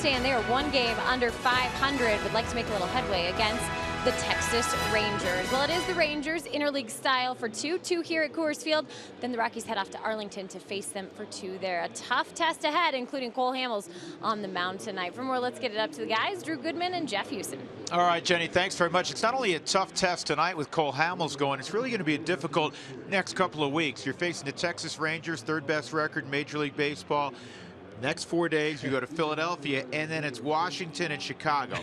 homestand. They are one game under 500. Would like to make a little headway against the Texas Rangers. Well, it is the Rangers interleague style for two here at Coors Field. Then the Rockies head off to Arlington to face them for 2 there. A tough test ahead, including Cole Hamels on the mound tonight. For more, let's get it up to the guys, Drew Goodman and Jeff Houston. All right, Jenny, thanks very much. It's not only a tough test tonight with Cole Hamels going, it's really going to be a difficult next couple of weeks. You're facing the Texas Rangers, third best record in Major League Baseball. Next 4 days, you go to Philadelphia, and then it's Washington and Chicago.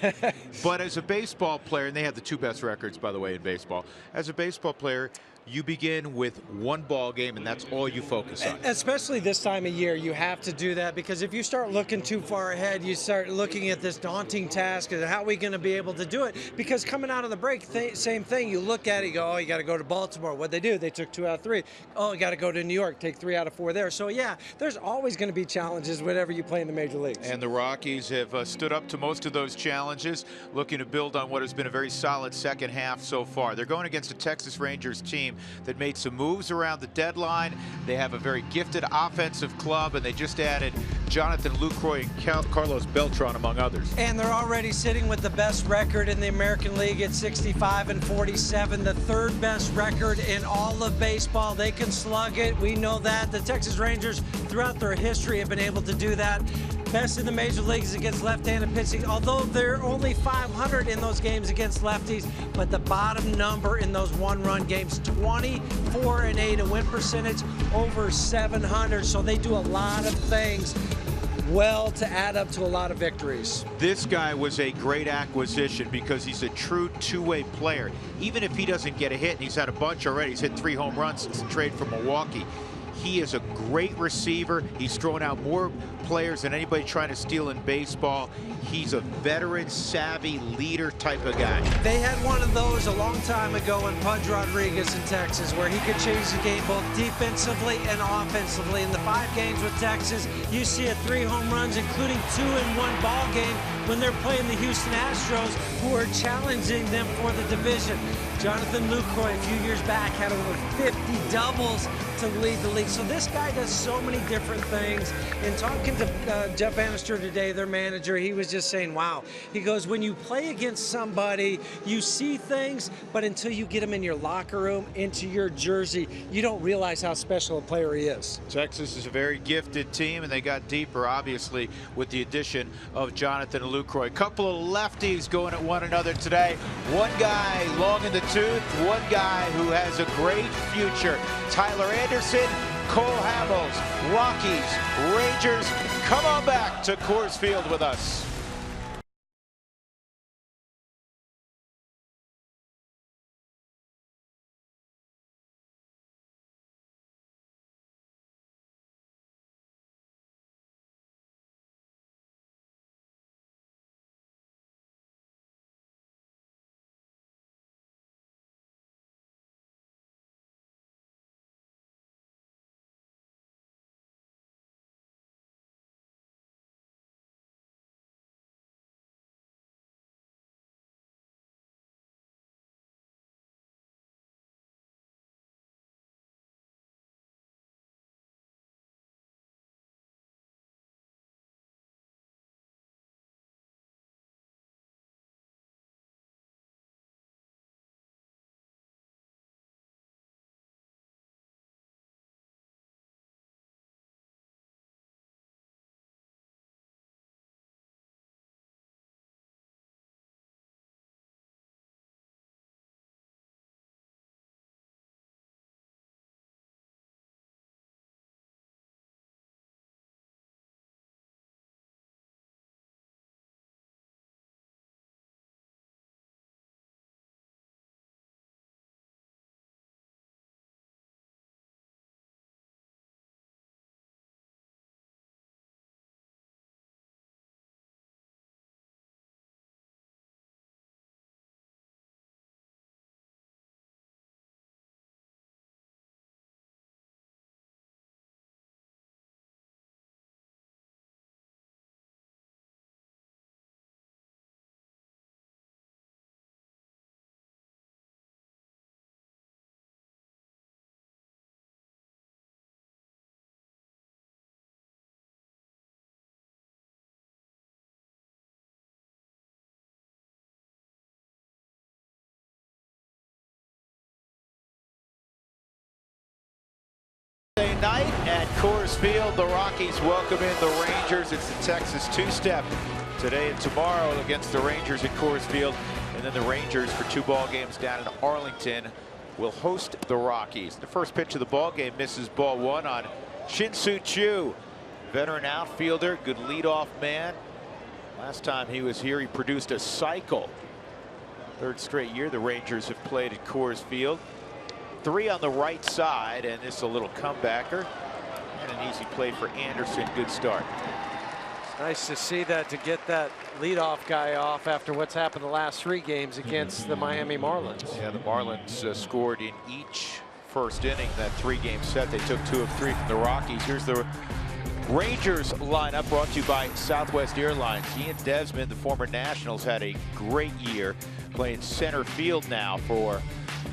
But as a baseball player, and they have the 2 best records, by the way, in baseball. As a baseball player, you begin with 1 ball game, and that's all you focus on. Especially this time of year, you have to do that, because if you start looking too far ahead, you start looking at this daunting task and how are we going to be able to do it? Because coming out of the break, same thing. You look at it, you go, oh, you got to go to Baltimore. What'd they do? They took 2 out of 3. Oh, you got to go to New York, take 3 out of 4 there. So yeah, there's always going to be challenges whenever you play in the major leagues. And the Rockies have stood up to most of those challenges, looking to build on what has been a very solid second half so far. They're going against a Texas Rangers team that made some moves around the deadline. They have a very gifted offensive club, and they just added Jonathan Lucroy and Carlos Beltran, among others. And they're already sitting with the best record in the American League at 65-47, the 3rd best record in all of baseball. They can slug it. We know that. The Texas Rangers, throughout their history, have been able to do that. Best in the major leagues against left-handed pitching, although they're only 500 in those games against lefties. But the bottom number in those one-run games, 24-8, a win percentage over 700. So they do a lot of things well to add up to a lot of victories. This guy was a great acquisition because he's a true two-way player. Even if he doesn't get a hit, and he's had a bunch already, he's hit 3 home runs since the trade from Milwaukee. He is a great receiver. He's thrown out more players than anybody trying to steal in baseball. He's a veteran, savvy, leader type of guy. They had one of those a long time ago in Pudge Rodriguez in Texas, where he could change the game both defensively and offensively. In the 5 games with Texas, you see 3 home runs, including 2 in 1 ball game when they're playing the Houston Astros, who are challenging them for the division. Jonathan Lucroy a few years back had over 50 doubles to lead the league. So this guy does so many different things. And talking to Jeff Bannister today, their manager, he was just saying, wow. He goes, when you play against somebody, you see things, but until you get him in your locker room, into your jersey, you don't realize how special a player he is. Texas is a very gifted team, and they got deeper, obviously, with the addition of Jonathan Lucroy. A couple of lefties going at one another today. One guy long in the tooth, one guy who has a great future. Tyler Anderson, Cole Hamels, Rockies, Rangers, come on back to Coors Field with us. night at Coors Field. The Rockies welcome in the Rangers. It's the Texas two-step today and tomorrow against the Rangers at Coors Field. And then the Rangers for 2 ball games down in Arlington will host the Rockies. The first pitch of the ball game misses ball 1 on Shin-Soo Choo. Veteran outfielder, good leadoff man. Last time he was here, he produced a cycle. 3rd straight year the Rangers have played at Coors Field. 3 on the right side, and this a little comebacker. And an easy play for Anderson. Good start. It's nice to see that, to get that leadoff guy off after what's happened the last 3 games against the Miami Marlins. Yeah, the Marlins scored in each first inning. That 3-game set, they took 2 of 3 from the Rockies. Here's the Rangers lineup, brought to you by Southwest Airlines. Ian Desmond, the former Nationals, had a great year playing center field now for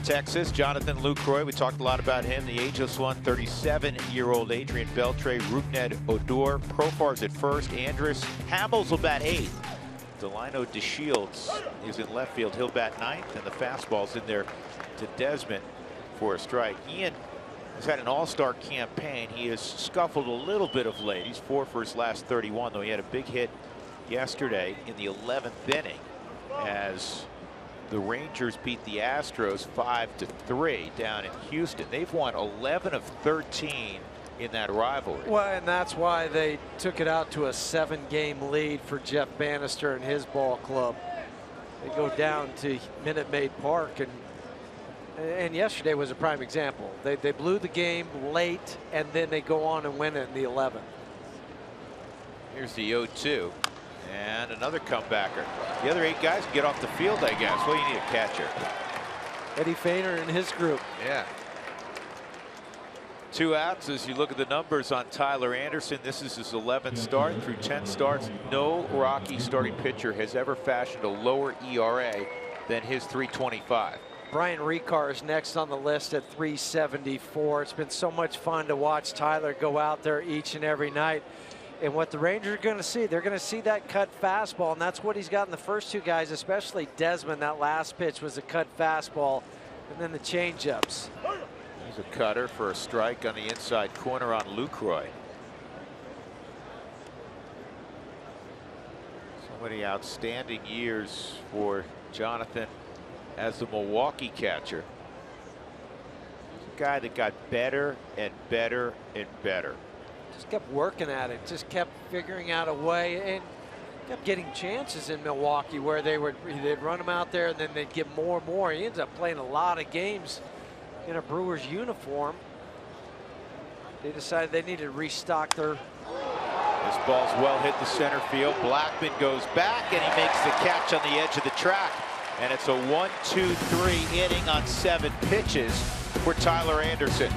Texas. Jonathan Lucroy, we talked a lot about him. The ageless one, 37-year-old Adrian Beltre, Rougned Odor, Profar's at first. Andrus Hamels will bat 8th. Delino DeShields is in left field. He'll bat 9th, and the fastball's in there to Desmond for a strike. Ian has had an all-star campaign. He has scuffled a little bit of late. He's 4 for his last 31, though he had a big hit yesterday in the 11th inning as the Rangers beat the Astros 5-3 down in Houston. They've won 11 of 13 in that rivalry. Well, and that's why they took it out to a 7-game lead for Jeff Bannister and his ball club. They go down to Minute Maid Park, and yesterday was a prime example. They blew the game late, and then they go on and win it in the 11th. Here's the 0-2. And another comebacker. The other 8 guys can get off the field, I guess. Well, you need a catcher. Eddie Feigner and his group. Yeah. 2 outs as you look at the numbers on Tyler Anderson. This is his 11th start. Through 10 starts, no Rocky starting pitcher has ever fashioned a lower ERA than his 3.25. Brian Ricard is next on the list at 3.74. It's been so much fun to watch Tyler go out there each and every night. And what the Rangers are going to see, they're going to see that cut fastball, and that's what he's got in the first 2 guys, especially Desmond. That last pitch was a cut fastball, and then the changeups. He's a cutter for a strike on the inside corner on Lucroy. So many outstanding years for Jonathan as the Milwaukee catcher. He's a guy that got better and better and better. Just kept working at it, just kept figuring out a way, and kept getting chances in Milwaukee where they'd run him out there and then they'd get more and more. He ends up playing a lot of games in a Brewers uniform. They decided they needed to restock their. This ball's well hit the center field. Blackmon goes back and he makes the catch on the edge of the track. And it's a 1-2-3 inning on 7 pitches for Tyler Anderson.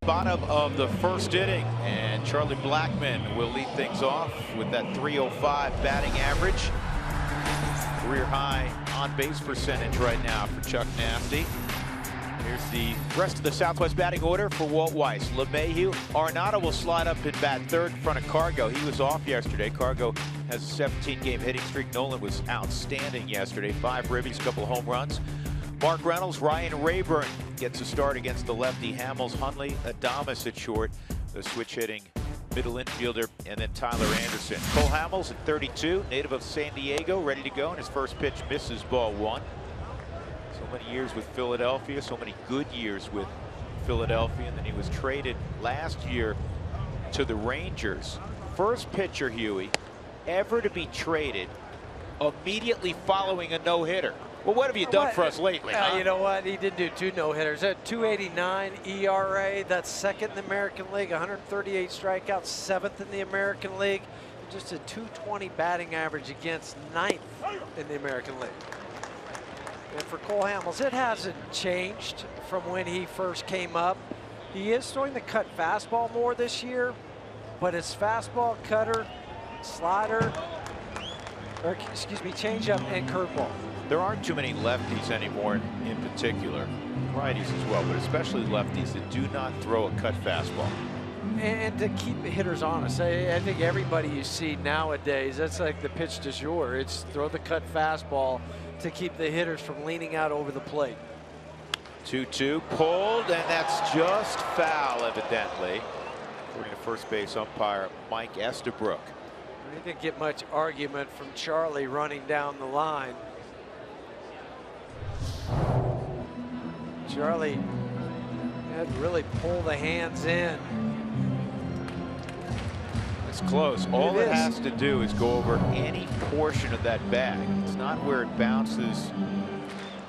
Bottom of the first inning, and Charlie Blackmon will lead things off with that .305 batting average. Career high on-base percentage right now for Chuck Nasty. Here's the rest of the Southwest batting order for Walt Weiss. LeMahieu, Arenado will slide up and bat third in front of Cargo. He was off yesterday. Cargo has a 17-game hitting streak. Nolan was outstanding yesterday. 5 ribbies, couple home runs. Mark Reynolds, Ryan Rayburn gets a start against the lefty. Hamels, Hundley, Adames at short. The switch hitting middle infielder, and then Tyler Anderson. Cole Hamels at 32, native of San Diego, ready to go, and his first pitch misses ball 1. So many years with Philadelphia, so many good years with Philadelphia, and then he was traded last year to the Rangers. First pitcher, Huey, ever to be traded immediately following a no-hitter. Well, what have you done for us lately? Huh? You know what? He did do 2 no-hitters. At 2.89 ERA, that's second in the American League. 138 strikeouts, 7th in the American League. Just a 220 batting average against 9th in the American League. And for Cole Hamels, it hasn't changed from when he first came up. He is throwing the cut fastball more this year, but his fastball, cutter, slider, or excuse me, changeup and curveball. There aren't too many lefties anymore in particular, righties as well, but especially lefties that do not throw a cut fastball. And to keep the hitters honest, I think everybody you see nowadays, that's like the pitch du jour. It's throw the cut fastball to keep the hitters from leaning out over the plate. 2-2 pulled, and that's just foul, evidently, according to first base umpire Mike Estabrook. He didn't get much argument from Charlie running down the line. Charlie had to really pull the hands in. It's close. All it has to do is go over any portion of that bag. It's not where it bounces,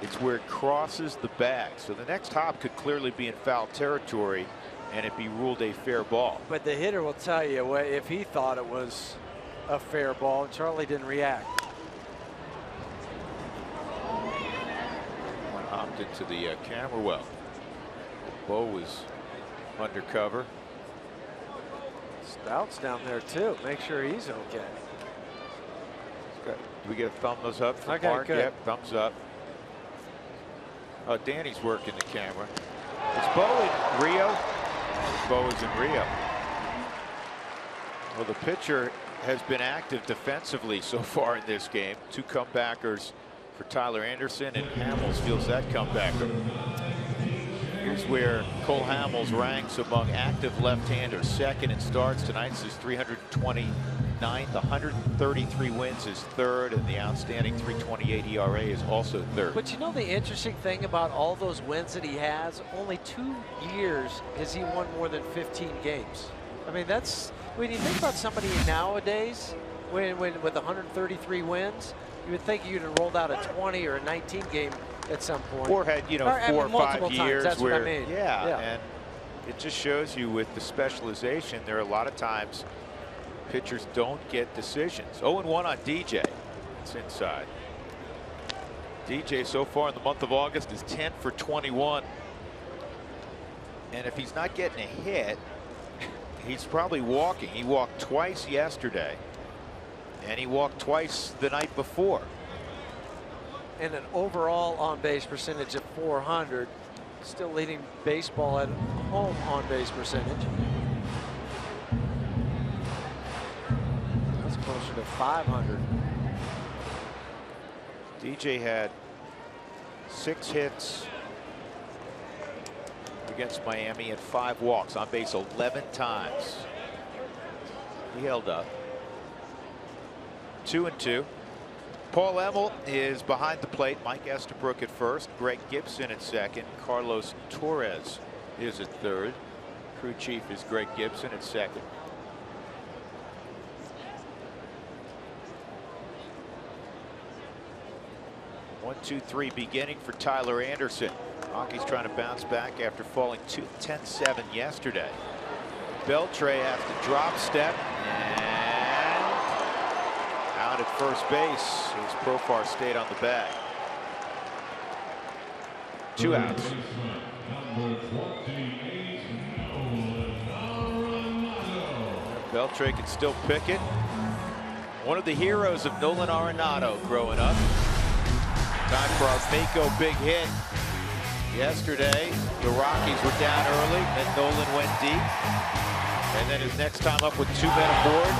it's where it crosses the bag. So the next hop could clearly be in foul territory and it be ruled a fair ball. But the hitter will tell you if he thought it was a fair ball. Charlie didn't react. Hopped into the camera well. Bo was undercover. Stout's down there too. Make sure he's okay. Do we get a thumbs up from Okay, Mark? good. Yep, thumbs up. Oh, Danny's working the camera. Is Bo in Rio? Bo is in Rio. Well, the pitcher has been active defensively so far in this game. 2 comebackers for Tyler Anderson, and Hamels feels that comebacker. Here's where Cole Hamels ranks among active left-handers. Second in starts. Tonight's his 329th. 133 wins is third, and the outstanding 3.28 ERA is also third. But you know the interesting thing about all those wins that he has, only 2 years has he won more than 15 games. I mean, that's, when you think about somebody nowadays, when with 133 wins, you would think you'd have rolled out a 20 or a 19 game at some point. Or had, you know, 4 or 5 years that's where, what I mean. yeah, and it just shows you with the specialization, there are a lot of times pitchers don't get decisions. 0-1 on DJ. It's inside. DJ so far in the month of August is 10 for 21. And if he's not getting a hit, he's probably walking. He walked twice yesterday, and he walked twice the night before. And an overall on-base percentage of 400, still leading baseball at home on-base percentage. That's closer to 500. DJ had 6 hits against Miami and 5 walks, on base 11 times. He held up. 2-2. Paul Emmel is behind the plate. Mike Estabrook at first. Greg Gibson at second. Carlos Torres is at third. Crew chief is Greg Gibson at second. One, 2, 3 beginning for Tyler Anderson. Rockies trying to bounce back after falling 10-7 yesterday. Beltre has to drop step and out at first base. His Profar stayed on the bag. 2 outs. Beltre can still pick it. One of the heroes of Nolan Arenado growing up. Time for our Mako big hit. Yesterday, the Rockies were down early, and Nolan went deep. And then his next time up with 2 men aboard,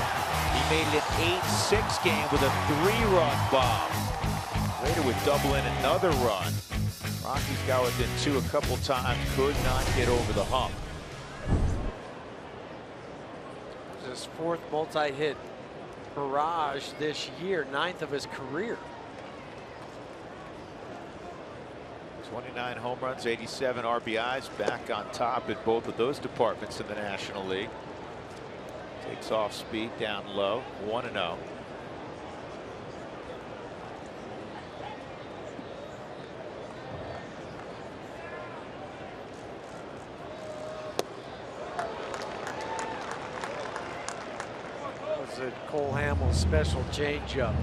he made it an 8-6 game with a 3-run bomb. Later would double in another run. Rockies got within 2 a couple times, could not get over the hump. His 4th multi-hit barrage this year, 9th of his career. 29 home runs, 87 RBIs, back on top in both of those departments in the National League. Takes off speed down low, 1-0. Was it Cole Hamels' special changeup?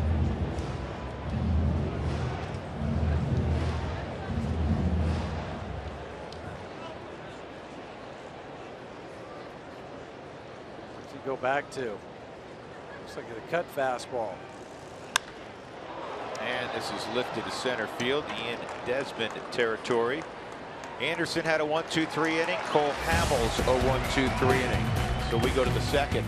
What's he go back to? Looks like a cut fastball. And this is lifted to center field, Ian Desmond territory. Anderson had a 1-2-3 inning. Cole Hamels a 1-2-3 inning. So we go to the second.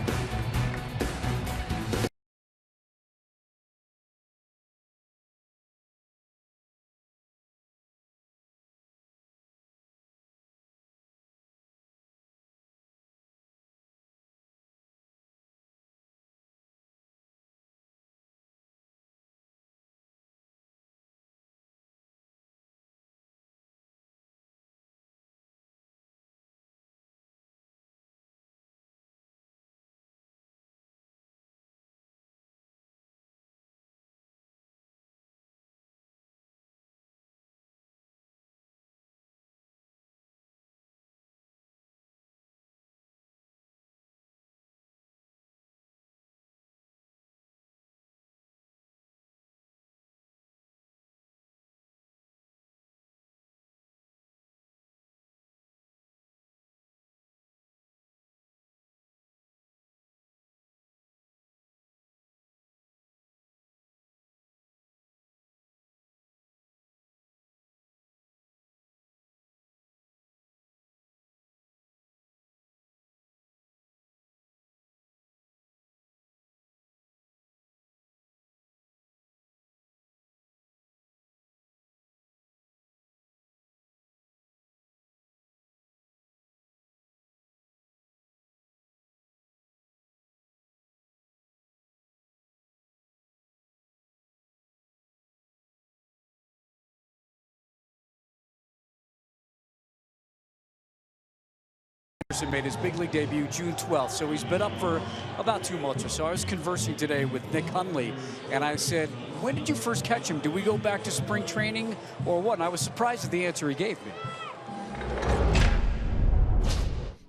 Anderson made his big league debut June 12th, so he's been up for about 2 months or so. I was conversing today with Nick Hundley, and I said, when did you first catch him? Do we go back to spring training or what? And I was surprised at the answer he gave me.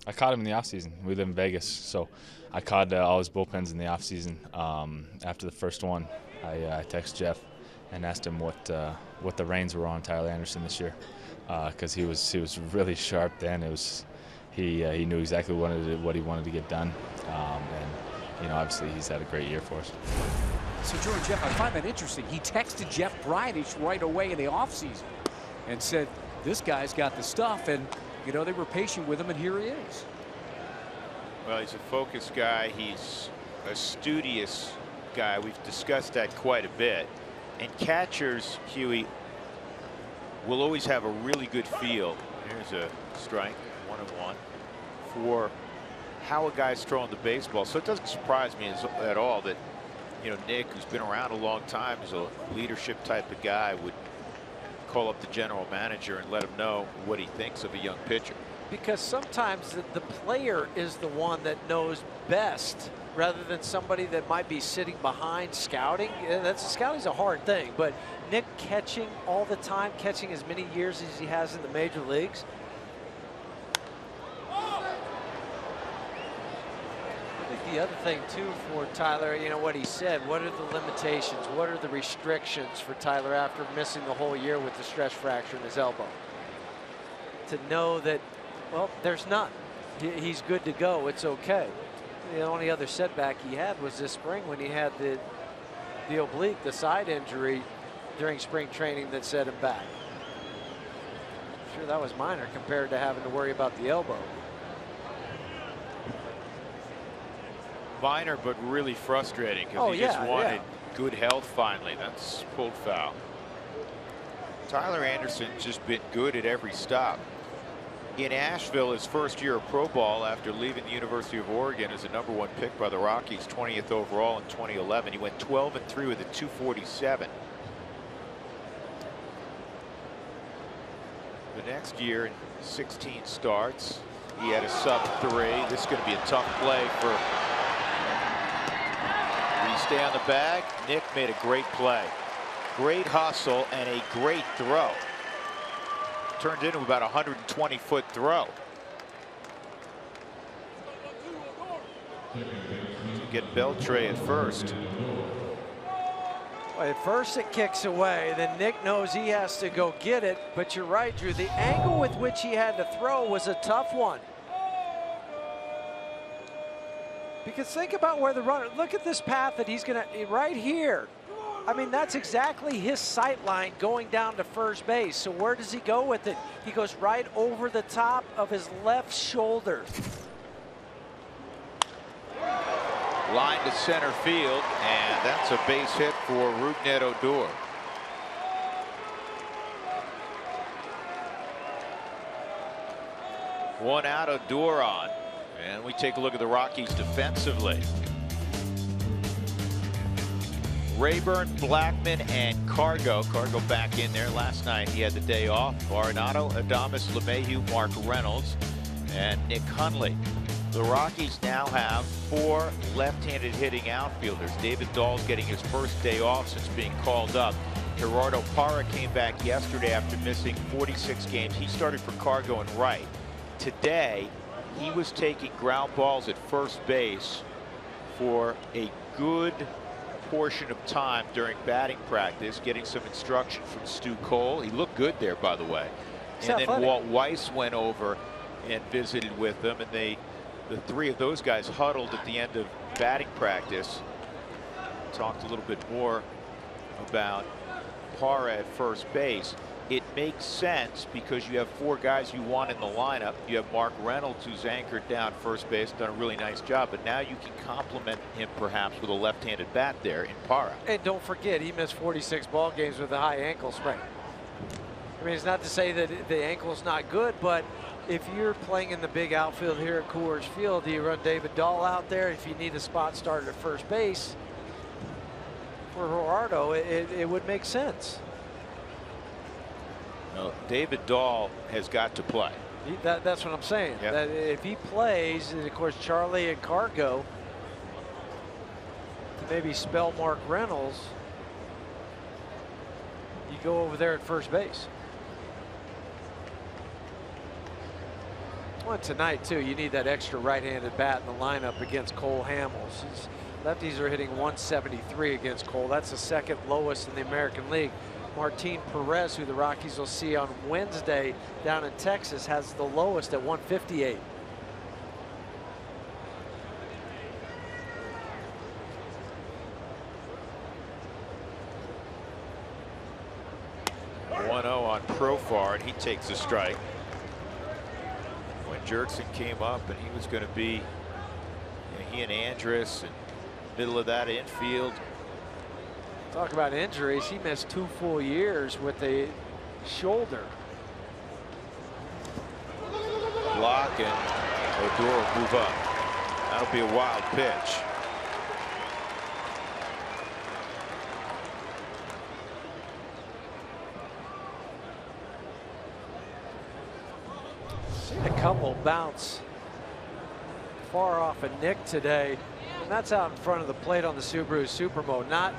I caught him in the offseason. We live in Vegas, so I caught all his bullpens in the offseason. After the first one, I texted Jeff and asked him what the reins were on Tyler Anderson this year, because he was really sharp then. It was he knew exactly what he wanted to get done, and obviously he's had a great year for us. So Joe and Jeff, I find that interesting. He texted Jeff Bridich right away in the offseason and said, this guy's got the stuff, and they were patient with him, and here he is. Well, he's a focused guy. He's a studious guy. We've discussed that quite a bit. And catchers, Huey, will always have a really good feel. Here's a strike, 1-1, for how a guy's throwing the baseball. So it doesn't surprise me at all that, Nick, who's been around a long time, is a leadership type of guy, would call up the general manager and let him know what he thinks of a young pitcher. Because sometimes the player is the one that knows best, rather than somebody that might be sitting behind scouting. Scouting's a hard thing, but Nick catching all the time, catching as many years as he has in the major leagues. I think the other thing too for Tyler, what he said, what are the limitations, what are the restrictions for Tyler after missing the whole year with the stress fracture in his elbow? To know that, well, there's none. He's good to go. It's okay. The only other setback he had was this spring when he had the the oblique, the side injury during spring training that set him back. Sure, that was minor compared to having to worry about the elbow. Minor, but really frustrating because he just wanted good health finally. That's pulled foul. Tyler Anderson's just been good at every stop. In Asheville, his first year of pro ball after leaving the University of Oregon as a #1 pick by the Rockies, 20th overall in 2011. He went 12-3 with a 247. The next year in 16 starts, he had a sub-3. This is going to be a tough play for. Will you stay on the bag? Nick made a great play. Great hustle and a great throw. Turned into about a 120-foot throw. To get Beltre at first. Well, at first it kicks away, then Nick knows he has to go get it. But you're right, Drew. The angle with which he had to throw was a tough one. Because think about where the runner, look at this path that he's going to, right here. I mean, that's exactly his sight line going down to first base. So where does he go with it? He goes right over the top of his left shoulder. Line to center field, and that's a base hit for Rougned Odor. One out, Odor on. And we take a look at the Rockies defensively. Rayburn, Blackman, and Cargo. Cargo back in there. Last night he had the day off. Arenado, Adames, LeMahieu, Mark Reynolds, and Nick Hundley. The Rockies now have 4 left-handed hitting outfielders. David Dahl's getting his first day off since being called up. Gerardo Parra came back yesterday after missing 46 games. He started for Cargo and right. Today, he was taking ground balls at first base for a good portion of time during batting practice, getting some instruction from Stu Cole. He looked good there, by the way. And then Walt Weiss went over and visited with them, and the 3 of those guys huddled at the end of batting practice. Talked a little bit more about Parra at first base. It makes sense because you have 4 guys you want in the lineup. You have Mark Reynolds, who's anchored down first base, done a really nice job, but now you can complement him perhaps with a left-handed bat there in Parra. And don't forget, he missed 46 ball games with a high ankle sprain. I mean, it's not to say that the ankle's not good, but if you're playing in the big outfield here at Coors Field, do you run David Dahl out there? If you need a spot starter at first base for Gerardo, it would make sense. No, David Dahl has got to play. That's what I'm saying. Yep. That if he plays, and of course Charlie and Cargo to maybe spell Mark Reynolds, you go over there at first base. Well, tonight too, you need that extra right-handed bat in the lineup against Cole Hamels. Lefties are hitting 173 against Cole. That's the 2nd lowest in the American League. Martin Perez, who the Rockies will see on Wednesday down in Texas, has the lowest at 158. On Profar, and he takes a strike. When Jerkson came up and he was going to be, he and Andrus and middle of that infield. Talk about injuries. He missed 2 full years with a shoulder. Block, and Odor will move up. That'll be a wild pitch. Seen a couple bounce far off of Nick today, and that's out in front of the plate on the Subaru Supermo. Not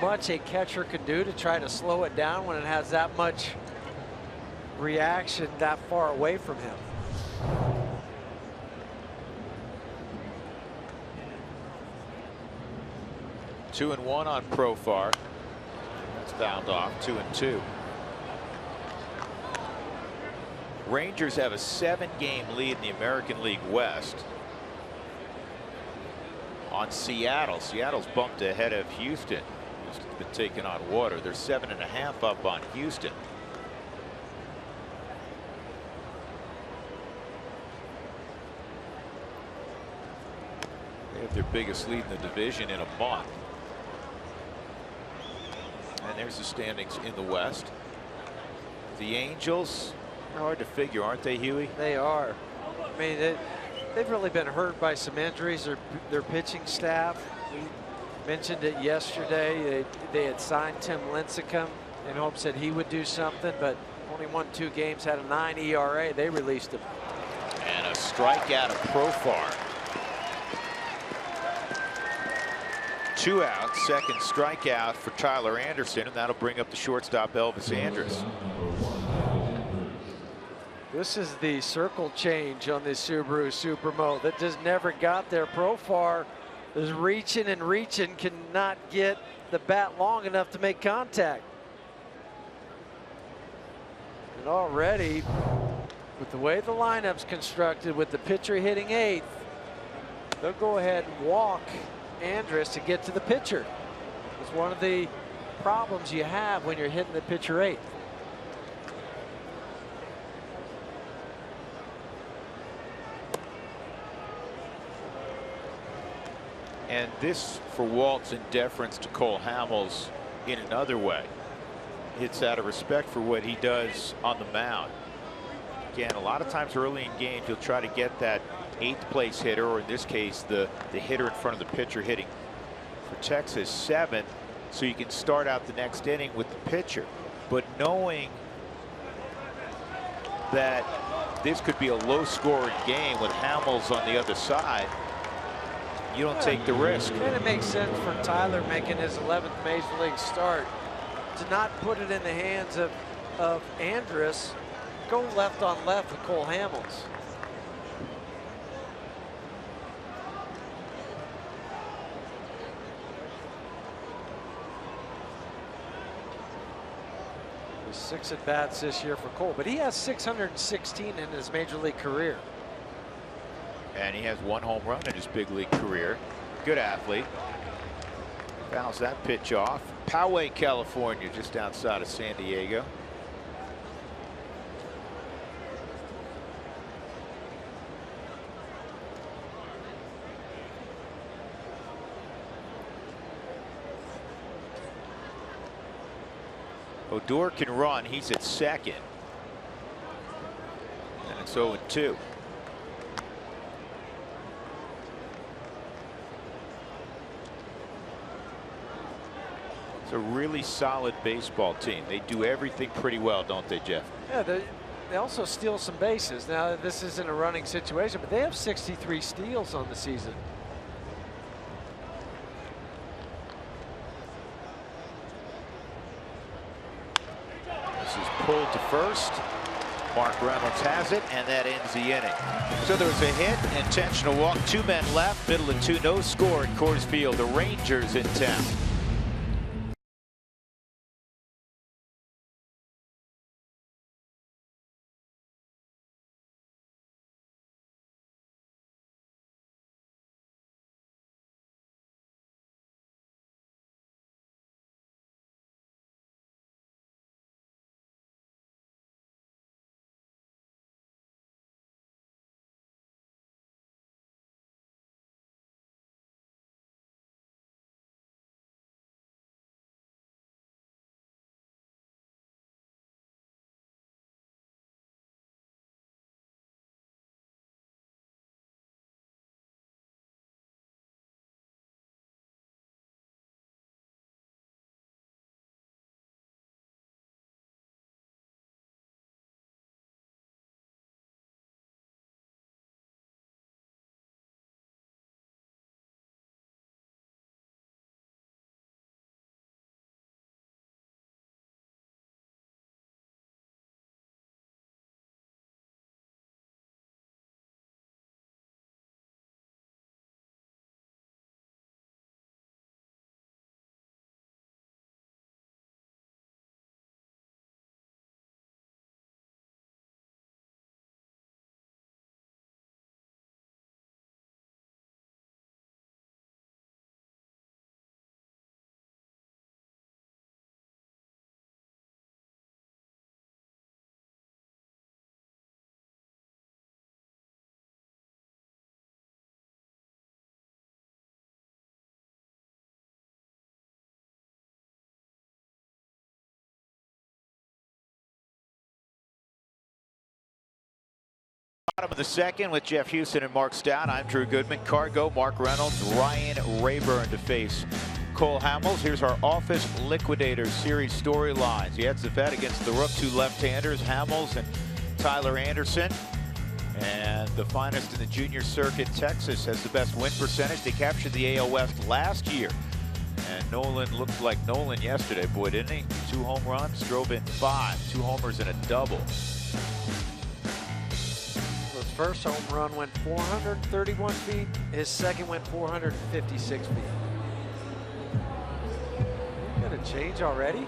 much a catcher can do to try to slow it down when it has that much reaction that far away from him. Two and one on Profar. That's fouled off. 2-2. Rangers have a 7-game lead in the American League West on Seattle. Seattle's bumped ahead of Houston. Boston's been taking on water. They're 7.5 up on Houston. They have their biggest lead in the division in a month. And there's the standings in the West. The Angels are hard to figure, aren't they, Huey? They are. I mean, they've really been hurt by some injuries. Their pitching staff. We mentioned it yesterday. They had signed Tim Lincecum in hopes that he would do something, but only won 2 games, had a 9 ERA. They released him. And a strikeout of Profar. 2 outs, second strikeout for Tyler Anderson, and that'll bring up the shortstop Elvis Andrus. This is the circle change on this Subaru Supermo that just never got there. Profar is reaching and reaching, cannot get the bat long enough to make contact. And already, with the way the lineup's constructed, with the pitcher hitting 8th, they'll go ahead and walk Andrus to get to the pitcher. It's one of the problems you have when you're hitting the pitcher 8th. And this for Walt's in deference to Cole Hamels in another way. It's out of respect for what he does on the mound. Again, a lot of times early in games you'll try to get that 8th place hitter, or in this case the hitter in front of the pitcher hitting for Texas 7th, so you can start out the next inning with the pitcher. But knowing that this could be a low scoring game with Hamels on the other side, you don't take the risk. And it makes sense for Tyler making his 11th Major League start to not put it in the hands of Andrus. Go left on left with Cole Hamels. There's 6 at bats this year for Cole, but he has 616 in his Major League career. And he has 1 home run in his big league career. Good athlete. Fouls that pitch off. Poway, California, just outside of San Diego. Odor can run. He's at second. And it's 0-2. It's a really solid baseball team. They do everything pretty well, don't they, Jeff? Yeah, they also steal some bases. Now, this isn't a running situation, but they have 63 steals on the season. This is pulled to first. Mark Reynolds has it, and that ends the inning. So there was a hit, intentional walk, 2 men left, middle of 2, no score at Coors Field. The Rangers in town. Bottom of the second with Jeff Houston and Mark Stout. I'm Drew Goodman. Cargo, Mark Reynolds, Ryan Rayburn to face Cole Hamels. Here's our Office Liquidators series storylines. He heads the vet against the Rook, 2 left-handers, Hamels and Tyler Anderson. And the finest in the junior circuit, Texas, has the best win percentage. They captured the AL West last year. And Nolan looked like Nolan yesterday, boy, didn't he? 2 home runs, drove in 5, 2 homers and a double. His first home run went 431 feet. His second went 456 feet. Got a change already?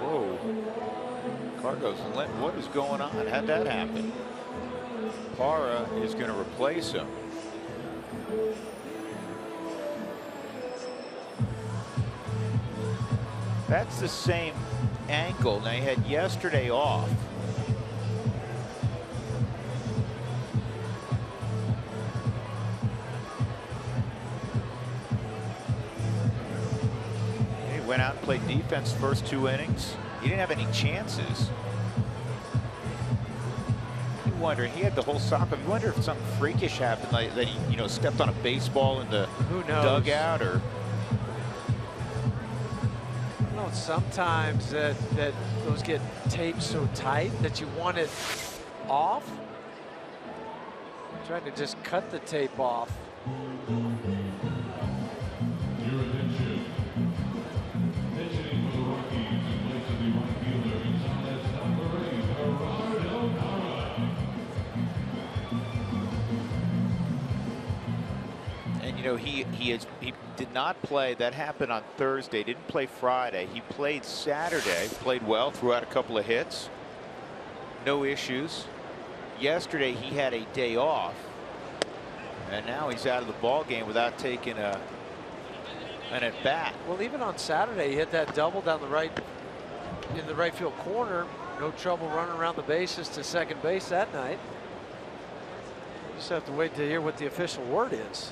Whoa. Cargo's limp. What is going on? How'd that happen? Parra is going to replace him. That's the same ankle. Now, he had yesterday off. He went out and played defense first 2 innings. He didn't have any chances. You wonder, he had the whole sock up. You wonder if something freakish happened, like that he, you know, stepped on a baseball in the dugout, or. Sometimes that those get taped so tight that you want it off. I'm trying to just cut the tape off. And you know, he did not play. That happened on Thursday. Didn't play Friday. He played Saturday. Played well. Threw out a couple of hits. No issues. Yesterday he had a day off, and now he's out of the ball game without taking an at bat. Well, even on Saturday he hit that double down the right in the right field corner. No trouble running around the bases to second base that night. You just have to wait to hear what the official word is.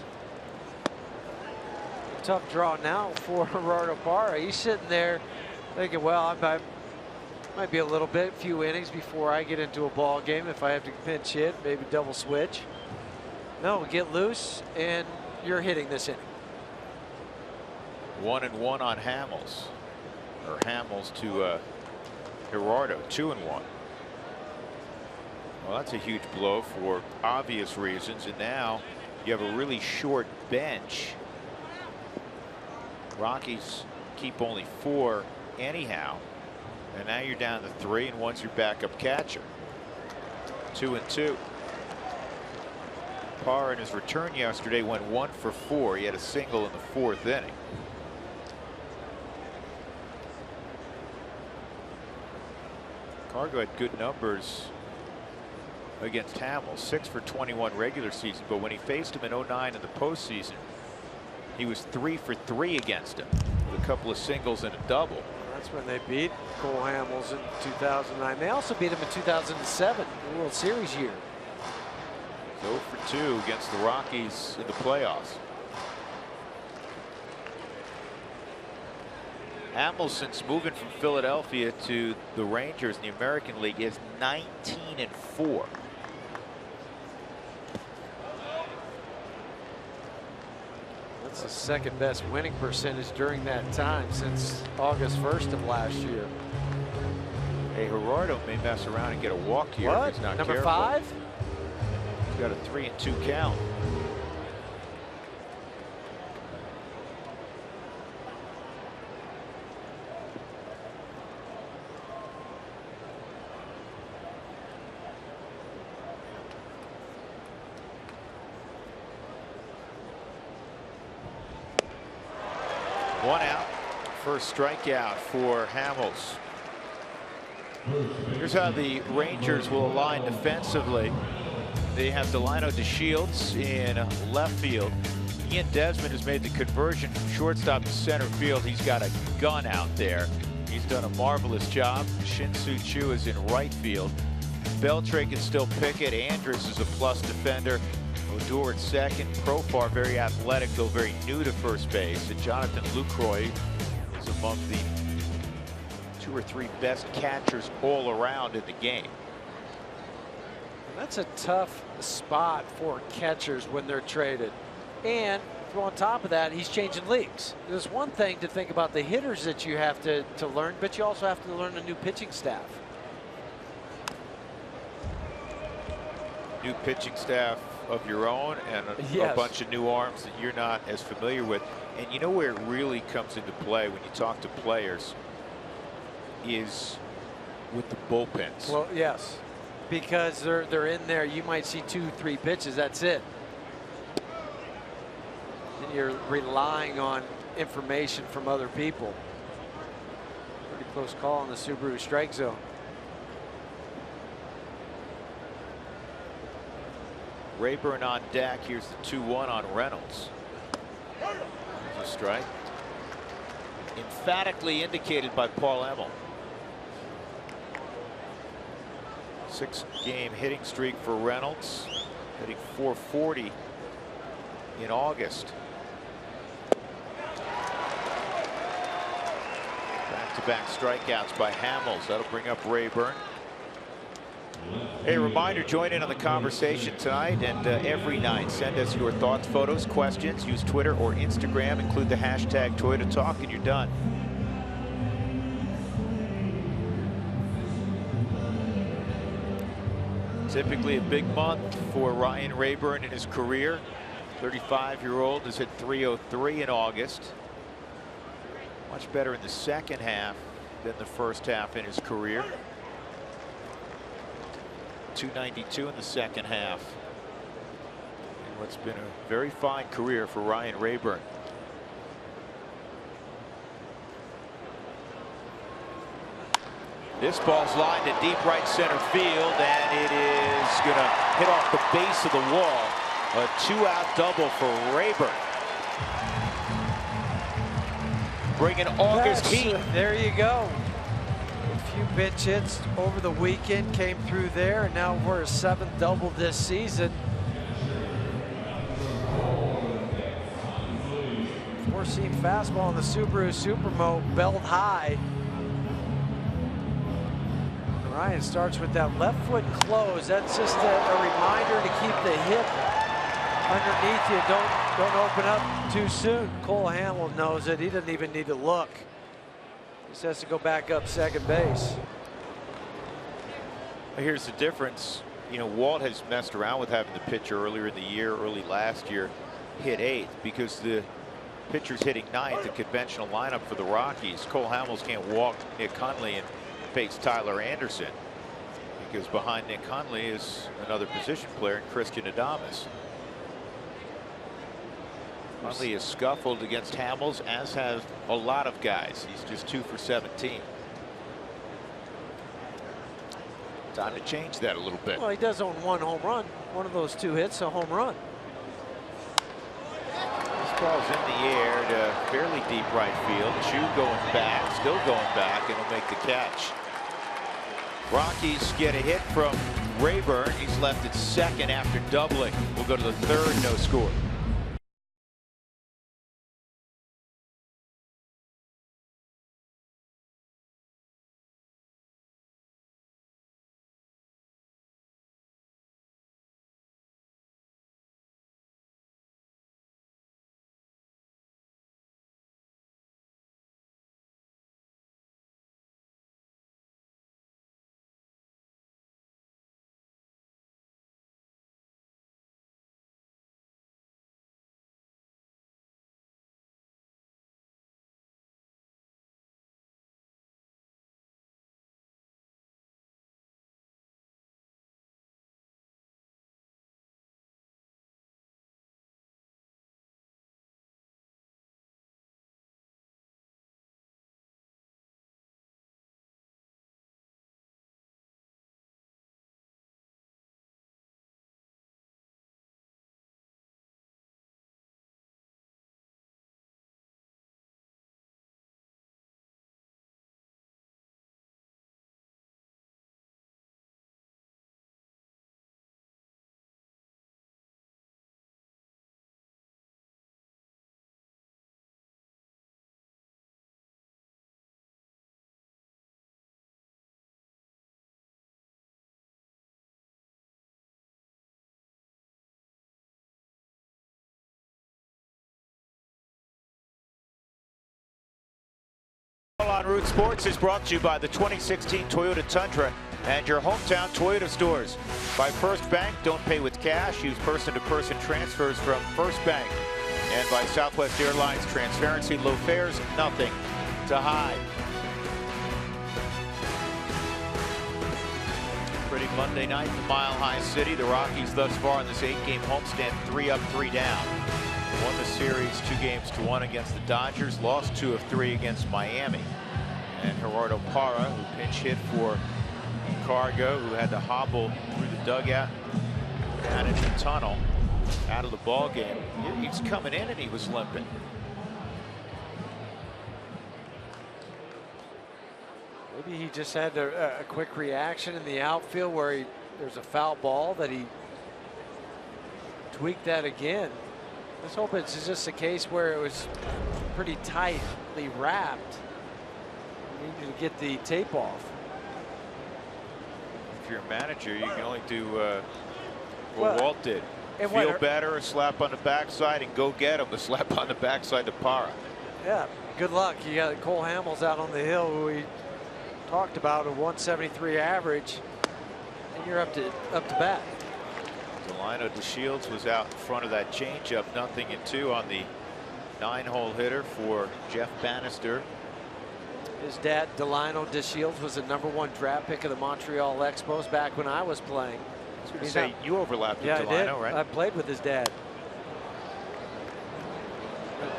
Tough draw now for Gerardo Parra. He's sitting there thinking, well, I might be a few innings before I get into a ball game. If I have to pinch hit, maybe double switch. No, get loose, and you're hitting this inning. 1-1 on Hamels, or Hamels to Gerardo. 2-1. Well, that's a huge blow for obvious reasons, and now you have a really short bench. Rockies keep only 4 anyhow, and now you're down to 3, and one's your backup catcher. 2-2. Parra in his return yesterday went 1 for 4. He had a single in the 4th inning. Cargo had good numbers against Hamels, 6 for 21 regular season, but when he faced him in 09 in the postseason, he was 3 for 3 against him, with a couple of singles and a double. That's when they beat Cole Hamels in 2009. They also beat him in 2007, the World Series year. 0 for 2 against the Rockies in the playoffs. Hamels, since moving from Philadelphia to the Rangers in the American League, is 19-4. That's the second best winning percentage during that time since August 1st of last year. Hey, Gerardo may mess around and get a walk here if he's not Number careful. 5? He's got a 3-2 count. One out. First strikeout for Hamels. Here's how the Rangers will align defensively. They have Delino DeShields in left field. Ian Desmond has made the conversion from shortstop to center field. He's got a gun out there. He's done a marvelous job. Shin-Soo Choo is in right field. Beltre can still pick it. Andrus is a plus defender. Odor at second. Profar, very athletic, though very new to first base. And Jonathan Lucroy is among the 2 or 3 best catchers all around in the game. That's a tough spot for catchers when they're traded. And on top of that, he's changing leagues. There's one thing to think about the hitters that you have to learn, but you also have to learn a new pitching staff. New pitching staff of your own and a bunch of new arms that you're not as familiar with. And you know where it really comes into play when you talk to players is with the bullpens. Well, yes, because they're in there. You might see 2, 3 pitches. That's it. And you're relying on information from other people. Pretty close call on the Subaru strike zone. Rayburn on deck. Here's the 2-1 on Reynolds. There's a strike. Emphatically indicated by Paul Emmel. 6-game hitting streak for Reynolds, hitting .440 in August. Back-to-back strikeouts by Hamels. That'll bring up Rayburn. A reminder, join in on the conversation tonight and every night. Send us your thoughts, photos, questions. Use Twitter or Instagram. Include the hashtag Toyota Talk and you're done. Typically a big month for Ryan Rayburn in his career. 35-year-old has hit .303 in August. Much better in the second half than the first half in his career. .292 in the second half. And what's been a very fine career for Ryan Rayburn. This ball's lined to deep right center field, and it is going to hit off the base of the wall. A 2-out double for Rayburn. Bringing August heat. There you go. A few pinch hits over the weekend came through there, and now we're a 7th double this season. 4-seam fastball on the Subaru Supermo, belt high. Ryan starts with that left foot close. That's just a reminder to keep the hip underneath you. Don't open up too soon. Cole Hamels knows it. He doesn't even need to look. He just has to go back up second base. Here's the difference. You know, Walt has messed around with having the pitcher earlier in the year, early last year, hit 8th because the pitcher's hitting 9th, the conventional lineup for the Rockies. Cole Hamels can't walk Nick Hundley and face Tyler Anderson because behind Nick Hundley is another position player, Christian Adames. Hundley has scuffled against Hamels, as have a lot of guys. He's just 2 for 17. Time to change that a little bit. Well, he does own 1 home run. One of those 2 hits, a home run. This ball's in the air to fairly deep right field. Chu going back, still going back, and he'll make the catch. Rockies get a hit from Rayburn. He's left at second after doubling. We'll go to the 3rd, no score. On Route Sports is brought to you by the 2016 Toyota Tundra and your hometown Toyota stores. By First Bank, don't pay with cash, use person-to-person transfers from First Bank. And by Southwest Airlines, transparency, low fares, nothing to hide. Pretty Monday night in the Mile High City. The Rockies thus far in this 8-game homestand, 3 up, 3 down. Won the series 2-1 against the Dodgers, lost 2 of 3 against Miami. And Gerardo Parra, who pinch hit for Cargo, who had to hobble through the dugout down into the tunnel, out of the ball game. He's coming in and he was limping. Maybe he just had a quick reaction in the outfield where there's a foul ball that he tweaked that again. Let's hope it's just a case where it was pretty tightly wrapped. We need to get the tape off. If you're a manager, you can only do what Walt did. Feel better, a slap on the backside, and go get him, a slap on the backside to Parra. Yeah, good luck. You got Cole Hamels out on the hill, who we talked about, a 173 average, and you're up to bat. Delino DeShields was out in front of that changeup, 0-2 on the 9-hole hitter for Jeff Bannister. His dad, Delino DeShields, was the #1 draft pick of the Montreal Expos back when I was playing. I was going to say, you overlapped with Delino, I did. right? I played with his dad.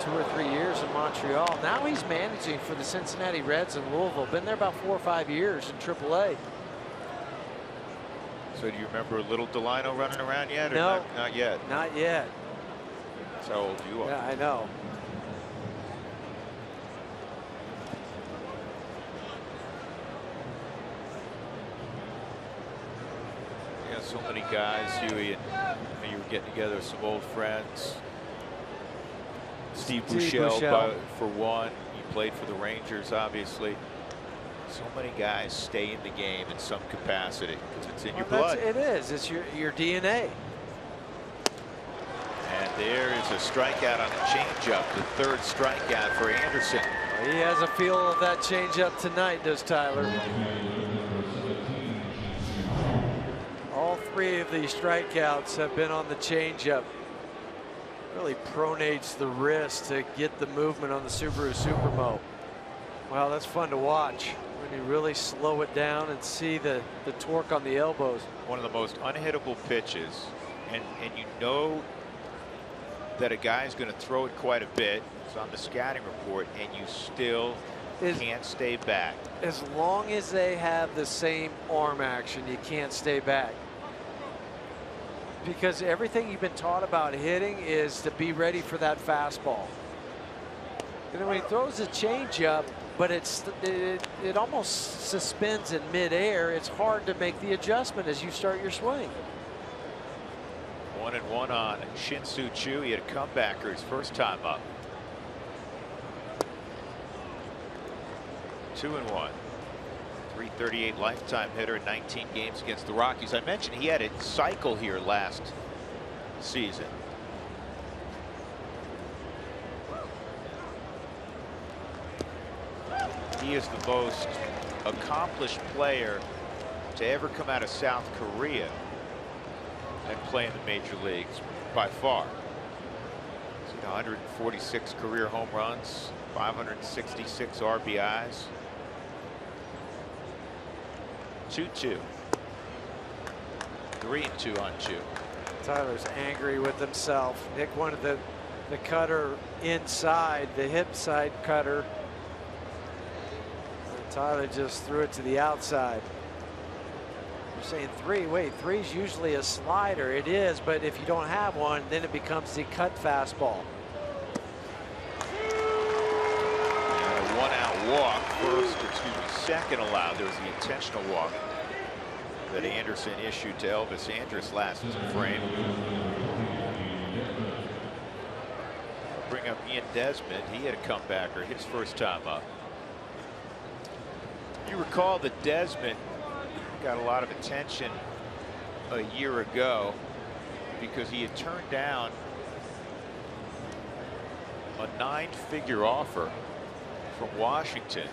2 or 3 years in Montreal. Now he's managing for the Cincinnati Reds in Louisville. Been there about 4 or 5 years in AAA. So do you remember little Delino running around yet? Or No. Not yet. Not yet. That's how old you are. Yeah, I know. Yeah, so many guys, Huey, and you were getting together with some old friends. Steve Buechele, for one. He played for the Rangers, obviously. So many guys stay in the game in some capacity because it's in your blood. It is. It's your DNA. And there is a strikeout on a changeup, the 3rd strikeout for Anderson. Well, he has a feel of that changeup tonight, does Tyler? All 3 of these strikeouts have been on the changeup. Really pronates the wrist to get the movement on the Subaru Supermo. Wow, that's fun to watch when you really slow it down and see the torque on the elbows. One of the most unhittable pitches, and you know that a guy's going to throw it quite a bit. It's on the scouting report, and you still can't stay back. As long as they have the same arm action, you can't stay back. Because everything you've been taught about hitting is to be ready for that fastball. And then when he throws a changeup, but it almost suspends in midair, it's hard to make the adjustment as you start your swing. 1-1 on Shin-Soo Choo. He had a comebacker his first time up. 2-1. 338 lifetime hitter in 19 games against the Rockies. I mentioned he had a cycle here last season. He is the most accomplished player to ever come out of South Korea and play in the major leagues by far. 146 career home runs, 566 RBIs. 2-2. 3-2 on Choo. Tyler's angry with himself. Nick wanted the cutter inside, the hip side cutter. And Tyler just threw it to the outside. You're saying 3. Wait, 3's usually a slider. It is, but if you don't have one, then it becomes the cut fastball. And a 1-out walk. Second allowed. There was the intentional walk that Anderson issued to Elvis Andrus last frame. Bring up Ian Desmond. He had a comebacker his first time up. You recall that Desmond got a lot of attention a year ago because he had turned down a 9-figure offer from Washington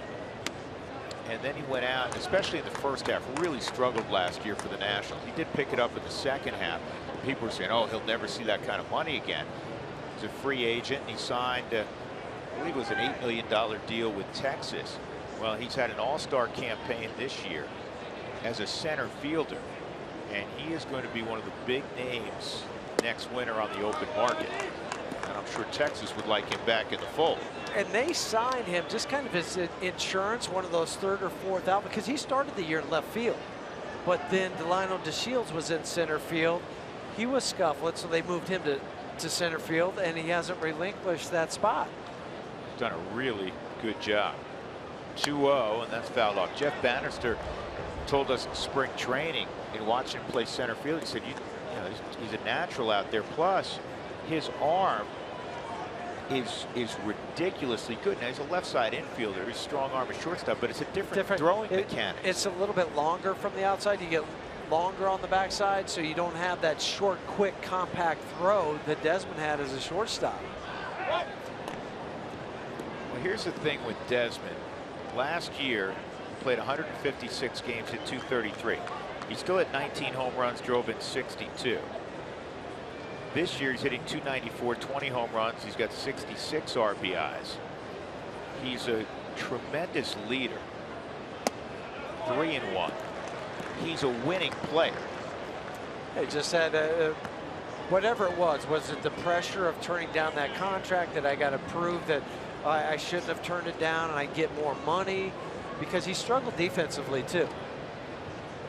And then he went out, especially in the first half, really struggled last year for the Nationals. He did pick it up in the second half. People were saying, oh, he'll never see that kind of money again. He's a free agent, and he signed, I believe it was an $8 million deal with Texas. Well, he's had an all-star campaign this year as a center fielder, and he is going to be one of the big names next winter on the open market. And I'm sure Texas would like him back in the fold. And they signed him just kind of as insurance, one of those third or fourth out, because he started the year in left field. But then Delino DeShields was in center field. He was scuffling, so they moved him to center field, and he hasn't relinquished that spot. Done a really good job. 2-0, and that's fouled off. Jeff Bannister told us in spring training, in watching him play center field, he said, you know, he's a natural out there. Plus, his arm is ridiculously good. Now, he's a left side infielder. He's strong arm at shortstop, but it's a different throwing mechanic. It's a little bit longer from the outside. You get longer on the backside, so you don't have that short, quick, compact throw that Desmond had as a shortstop. Well, here's the thing with Desmond. Last year, he played 156 games, hit .233. He still had 19 home runs, drove in 62. This year, he's hitting .294, 20 home runs. He's got 66 RBIs. He's a tremendous leader. 3-1. He's a winning player. He just had whatever it was it the pressure of turning down that contract that I got to prove that I shouldn't have turned it down and I get more money, because he struggled defensively too.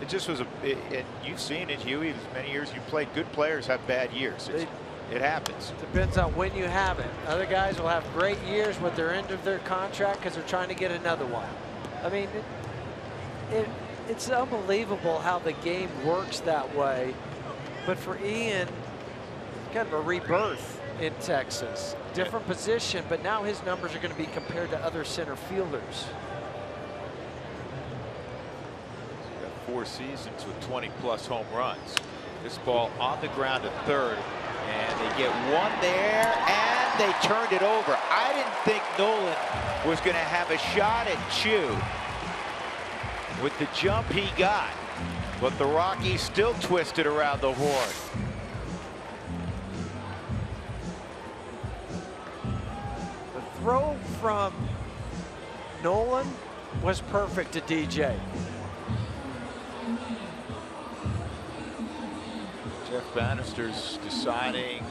It just was and you've seen it, Huey, as many years you played. Good players have bad years. It happens. Depends on when you have it. Other guys will have great years with their end of their contract because they're trying to get another one. I mean, it's unbelievable how the game works that way. But for Ian, kind of a rebirth in Texas. Different position, but now his numbers are going to be compared to other center fielders. 4 seasons with 20+ home runs. This ball on the ground at third, and they get one there, and they turned it over. I didn't think Nolan was going to have a shot at Chu with the jump he got, but the Rockies still twisted around the horn. The throw from Nolan was perfect to DJ. Jeff Bannister's deciding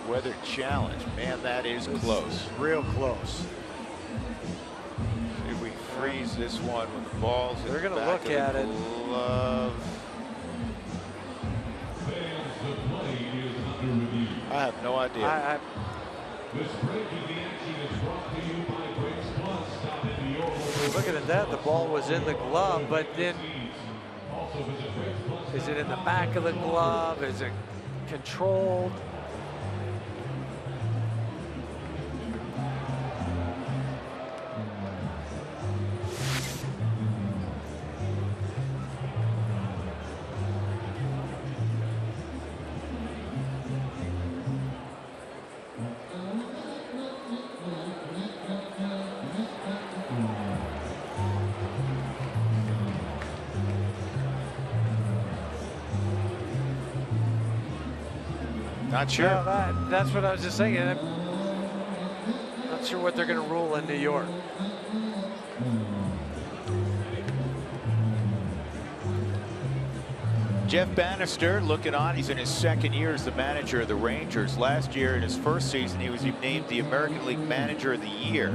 whether challenge. Man, that is close. Real close. If we freeze this one with the balls, they're going to look at it. Glove. I have no idea. Looking at that, the ball was in the glove, but then is it in the back of the glove? Is it controlled? Not sure. Well, that's what I was just saying. I'm not sure what they're going to rule in New York. Jeff Bannister looking on. He's in his second year as the manager of the Rangers. Last year, in his first season, he was named the American League Manager of the Year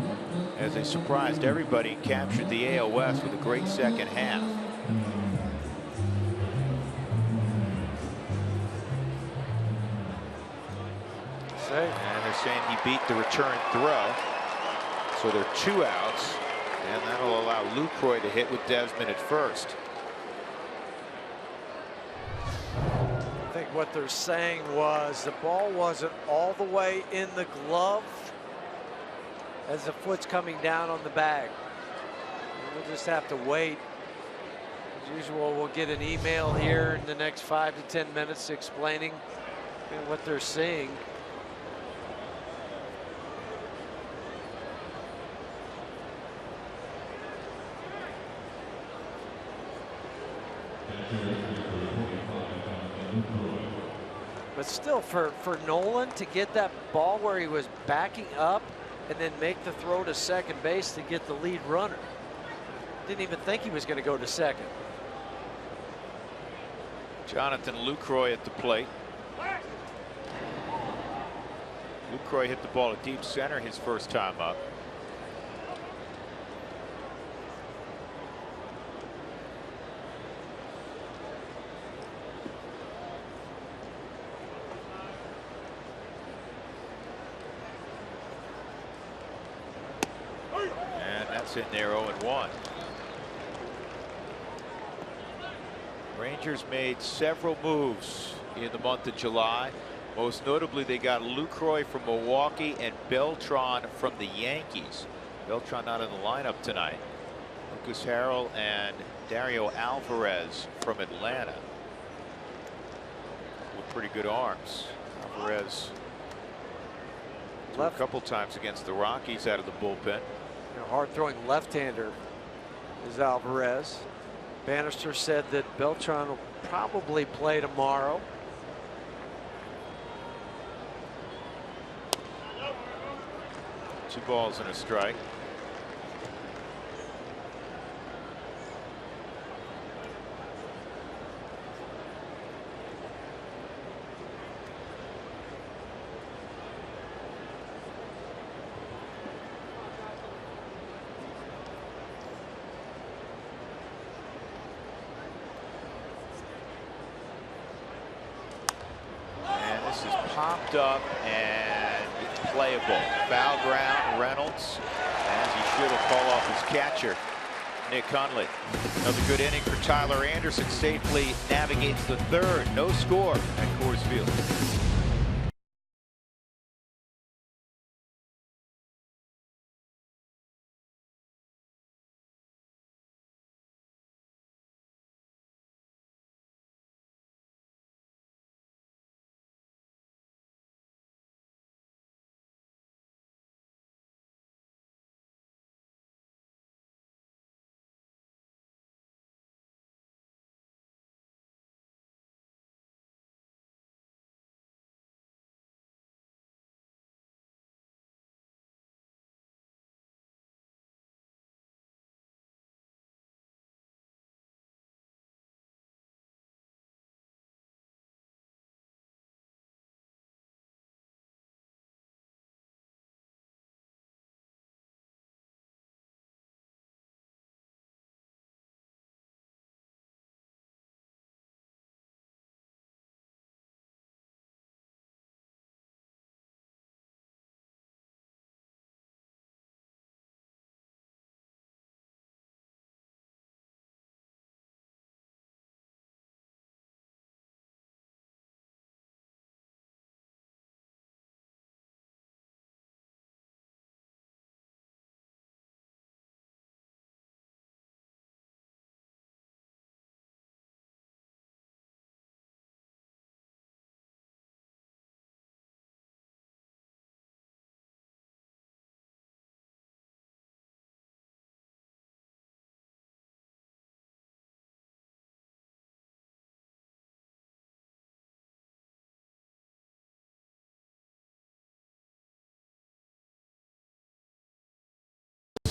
as they surprised everybody and captured the AL West with a great second half. And they're saying he beat the return throw. So there are 2 outs, and that'll allow Lucroy to hit with Desmond at first. I think what they're saying was the ball wasn't all the way in the glove as the foot's coming down on the bag. We'll just have to wait. As usual, we'll get an email here in the next 5 to 10 minutes explaining what they're seeing. But still, for Nolan to get that ball where he was backing up and then make the throw to second base to get the lead runner. Didn't even think he was going to go to second. Jonathan Lucroy at the plate. Lucroy hit the ball at deep center his first time up. And that's in there, 0-1. Rangers made several moves in the month of July. Most notably, they got Lucroy from Milwaukee and Beltran from the Yankees. Beltran not in the lineup tonight. Lucas Harrell and Dario Alvarez from Atlanta with pretty good arms. Alvarez a couple times against the Rockies out of the bullpen. Hard-throwing left-hander is Alvarez. Bannister said that Beltran will probably play tomorrow. Two balls and a strike. Popped up and playable. Foul ground. Reynolds, as he should have, called off his catcher, Nick Hundley. Another good inning for Tyler Anderson. Safely navigates the third. No score at Coors Field.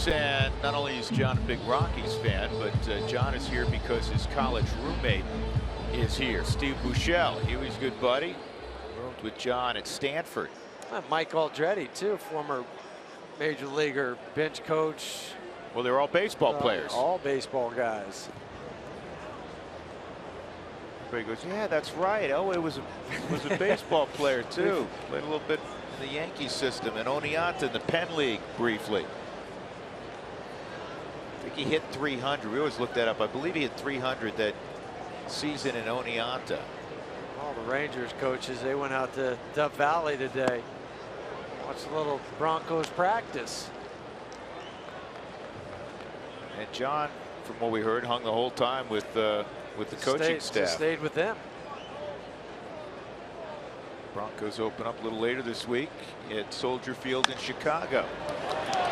And not only is John a big Rockies fan, but John is here because his college roommate is here. Steve Buechele. He was a good buddy. Roomed with John at Stanford. Mike Aldretti, too, former major leaguer, bench coach. Well, they're all baseball players. All baseball guys. Everybody goes, yeah, that's right. Oh, it was a baseball player, too. Played a little bit in the Yankee system, and Oneonta in the Penn League briefly. I think he hit 300. We always look that up. I believe he hit 300 that season in Oneonta. All the Rangers coaches, they went out to Dove Valley today. Watched a little Broncos practice. And John, from what we heard, hung the whole time with the coaching staff. Stayed with them. Broncos open up a little later this week at Soldier Field in Chicago.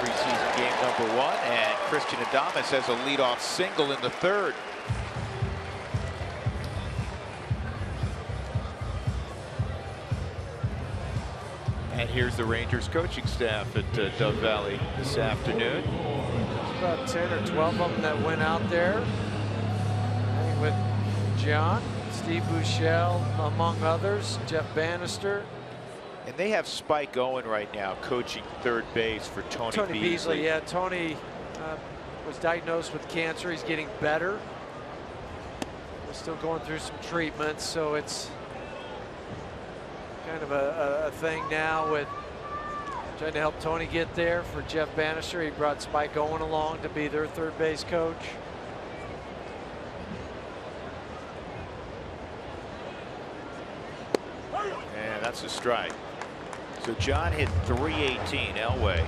Preseason game number 1, and Christian Adames has a leadoff single in the third. here's the Rangers coaching staff at Dove Valley this afternoon. There's about 10 or 12 of them that went out there with John, Steve Buechele, among others, Jeff Bannister. And they have Spike Owen right now coaching third base for Tony Beasley. Yeah, Tony was diagnosed with cancer. He's getting better. He's still going through some treatments, so it's kind of a thing now with trying to help Tony get there. For Jeff Bannister, he brought Spike Owen along to be their third base coach. And that's a strike. So John hit .318 Elway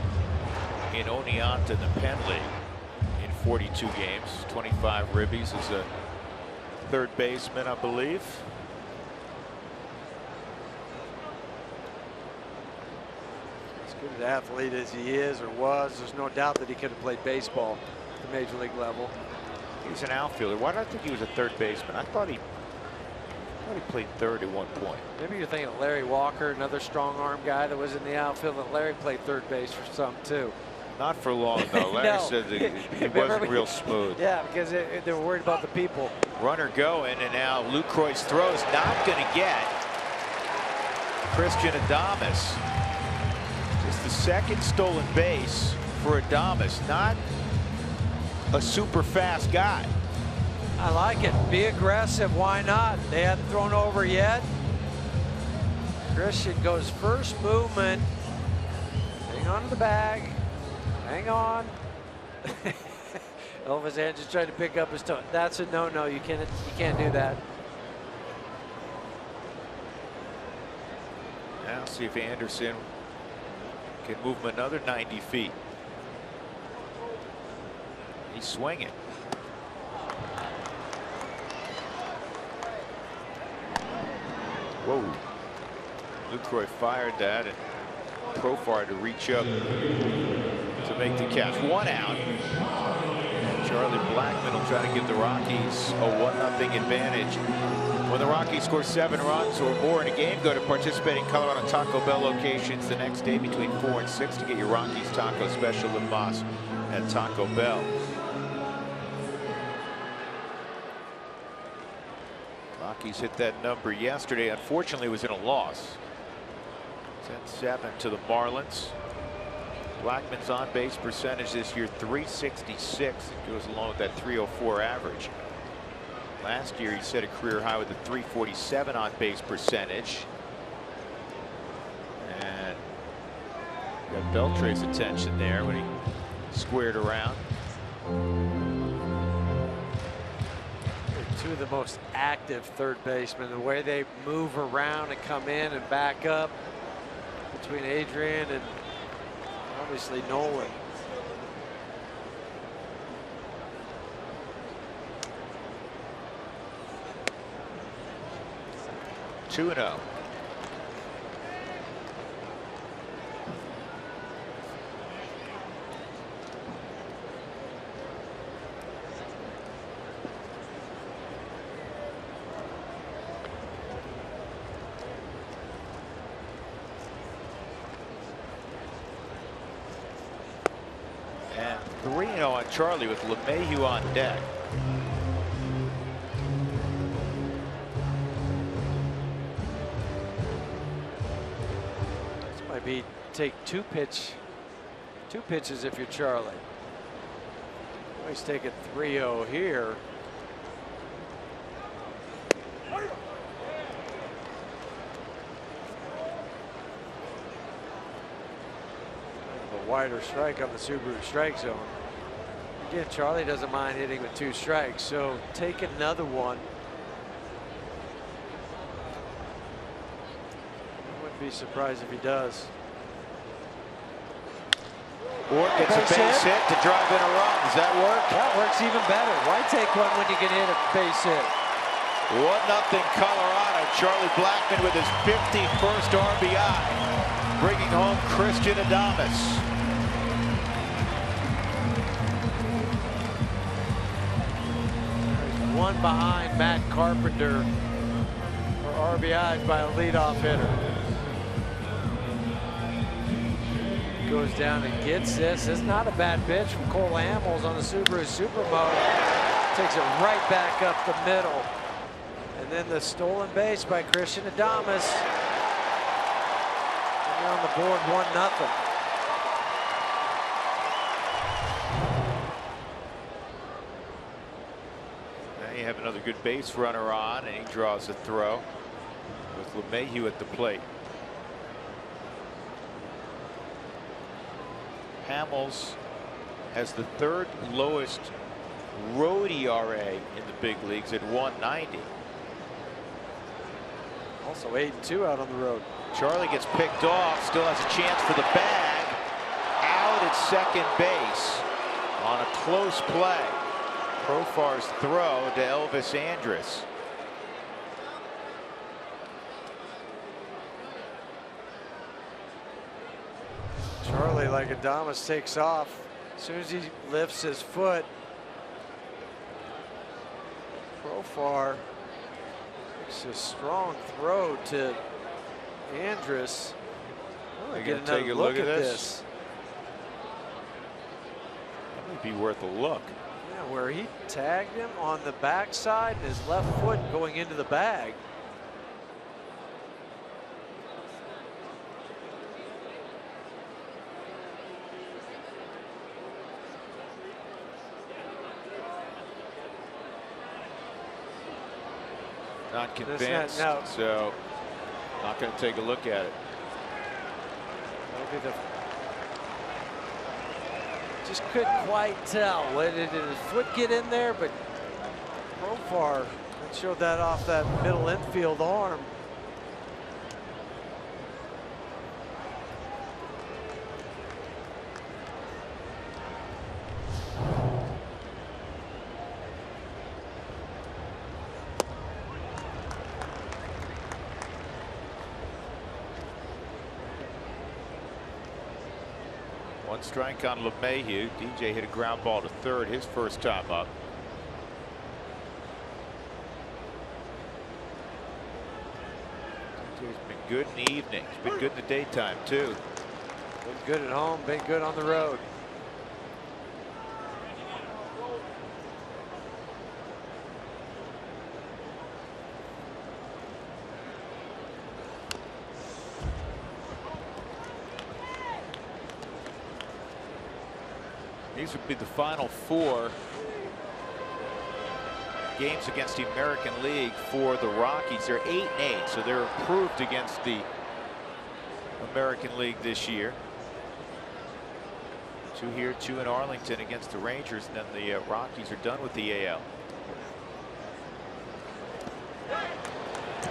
in Oneonta in the Penn League in 42 games. 25 ribbies as a third baseman, I believe. As good an athlete as he is or was, there's no doubt that he could have played baseball at the major league level. He was an outfielder. Why do I think he was a third baseman? I thought he played third at one point. Maybe you're thinking of Larry Walker, another strong arm guy that was in the outfield. And Larry played third base for some too. Not for long though. Larry No. said that he wasn't real smooth. Yeah, because they were worried about the people. Runner going, and now Lucroy's throws not going to get Christian Adames. Just the second stolen base for Adames. Not a super fast guy. I like it. Be aggressive. Why not? They haven't thrown over yet. Christian goes first movement. Hang on to the bag. Hang on. Elvis Andrews trying to pick up his toe. That's a no-no. You can't do that. Now see if Anderson can move him another 90 feet. He's swinging. Whoa. Lucroy fired that, and Profar to reach up to make the catch. One out. Charlie Blackmon will try to give the Rockies a 1-0 advantage. When the Rockies score 7 runs or more in a game, go to participating Colorado Taco Bell locations the next day between 4 and 6 to get your Rockies taco special with Moss at Taco Bell. Rockies hit that number yesterday. Unfortunately, it was in a loss. 10-7 to the Marlins. Blackman's on-base percentage this year, .366. It goes along with that .304 average. Last year, he set a career high with a .347 on-base percentage. And got Beltre's attention there when he squared around. Two of the most active third basemen. The way they move around and come in and back up between Adrian and obviously Nolan. Two and 0. And 3-0 on Charlie with LeMahieu on deck. This might be take two pitches if you're Charlie. He's taking 3-0 here. A wider strike on the Subaru strike zone. Again, Charlie doesn't mind hitting with 2 strikes, so take another one. I wouldn't be surprised if he does. Or gets a base hit to drive in a run. Does that work? That works even better. Why take one when you can hit a base hit? 1-0 Colorado. Charlie Blackmon with his 51st RBI, bringing home Christian Adames. There's one behind Matt Carpenter for RBIs by a leadoff hitter. goes down and gets this. It's not a bad pitch from Cole Hamels on the Subaru Supermoto. Takes it right back up the middle. And then the stolen base by Christian Adames. And you're on the board 1-0. Now you have another good base runner on, and he draws a throw with LeMahieu at the plate. Hamels has the third lowest road ERA in the big leagues at 1.90. Also 8-2 out on the road. Charlie gets picked off, still has a chance for the bag. Out at second base on a close play. Profar's throw to Elvis Andrus. Charlie, like Adames, takes off. As soon as he lifts his foot, Profar makes a strong throw to Andrus. Oh, You're get gonna take another a look at this. That might be worth a look. Yeah, where he tagged him on the backside and his left foot going into the bag. Not convinced, no. so not going to take a look at it. That'll be the. Just couldn't quite tell. Did his foot get in there? But Profar showed that off that middle infield arm. One strike on LeMahieu. DJ hit a ground ball to third his first time up. DJ's been good in the evening. He's been good in the daytime too. Been good at home, been good on the road. These would be the final 4 games against the American League for the Rockies. They're 8-8, so they're improved against the American League this year. 2 here, 2 in Arlington against the Rangers, and then the Rockies are done with the AL.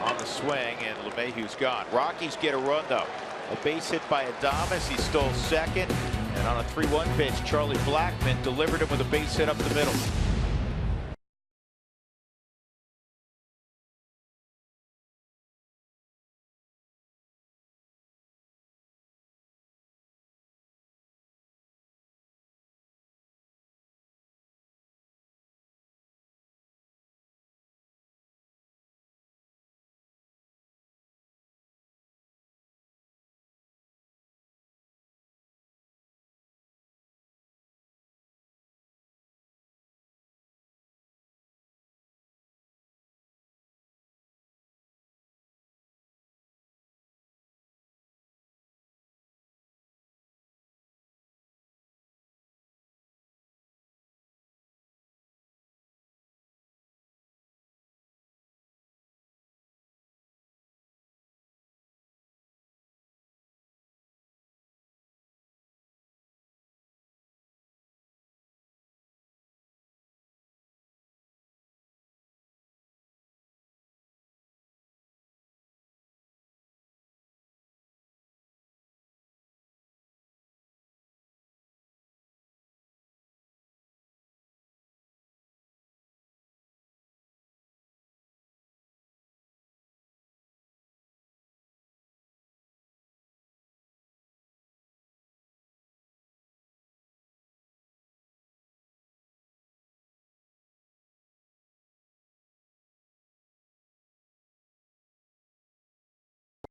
On the swing, and LeMahieu's gone. Rockies get a run though. A base hit by Adames. He stole second. And on a 3-1 pitch, Charlie Blackmon delivered him with a base hit up the middle.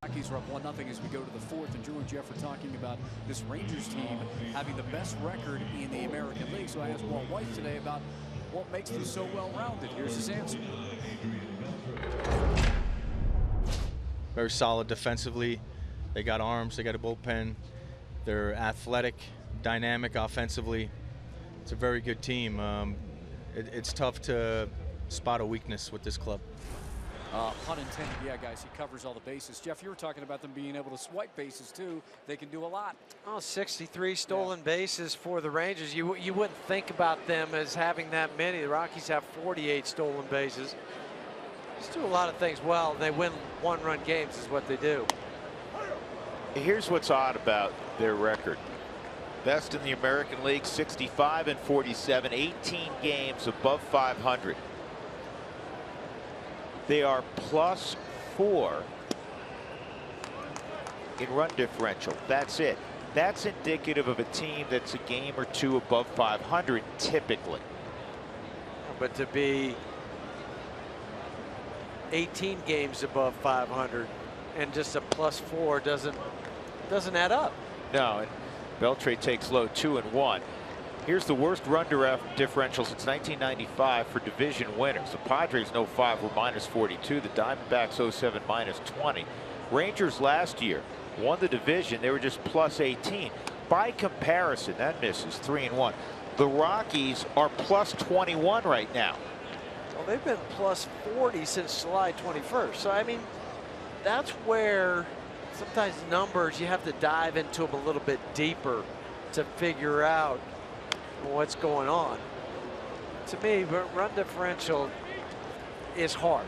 Rockies are up 1-0 as we go to the fourth, and Drew and Jeff are talking about this Rangers team having the best record in the American League. So I asked Walt White today about what makes them so well-rounded. Here's his answer. Very solid defensively. They got arms, they got a bullpen. They're athletic, dynamic offensively. It's a very good team. It's tough to spot a weakness with this club. Pun intended, yeah, guys, he covers all the bases. Jeff, you were talking about them being able to swipe bases, too. They can do a lot. Oh, 63 stolen bases for the Rangers. You wouldn't think about them as having that many. The Rockies have 48 stolen bases. Just do a lot of things well. They win one-run games is what they do. Here's what's odd about their record. Best in the American League, 65-47, 18 games above 500. They are +4 in run differential. That's it. That's indicative of a team that's a game or two above 500 typically. But to be 18 games above 500 and just a +4 doesn't add up. No, and Beltre takes low 2-1. Here's the worst run differential since 1995 for division winners. The Padres in 05 were -42. The Diamondbacks 07 -20. Rangers last year won the division. They were just +18. By comparison, that misses 3-1. The Rockies are +21 right now. Well, they've been +40 since July 21st. So, I mean, that's where sometimes numbers, you have to dive into them a little bit deeper to figure out what's going on. To me, run differential is hard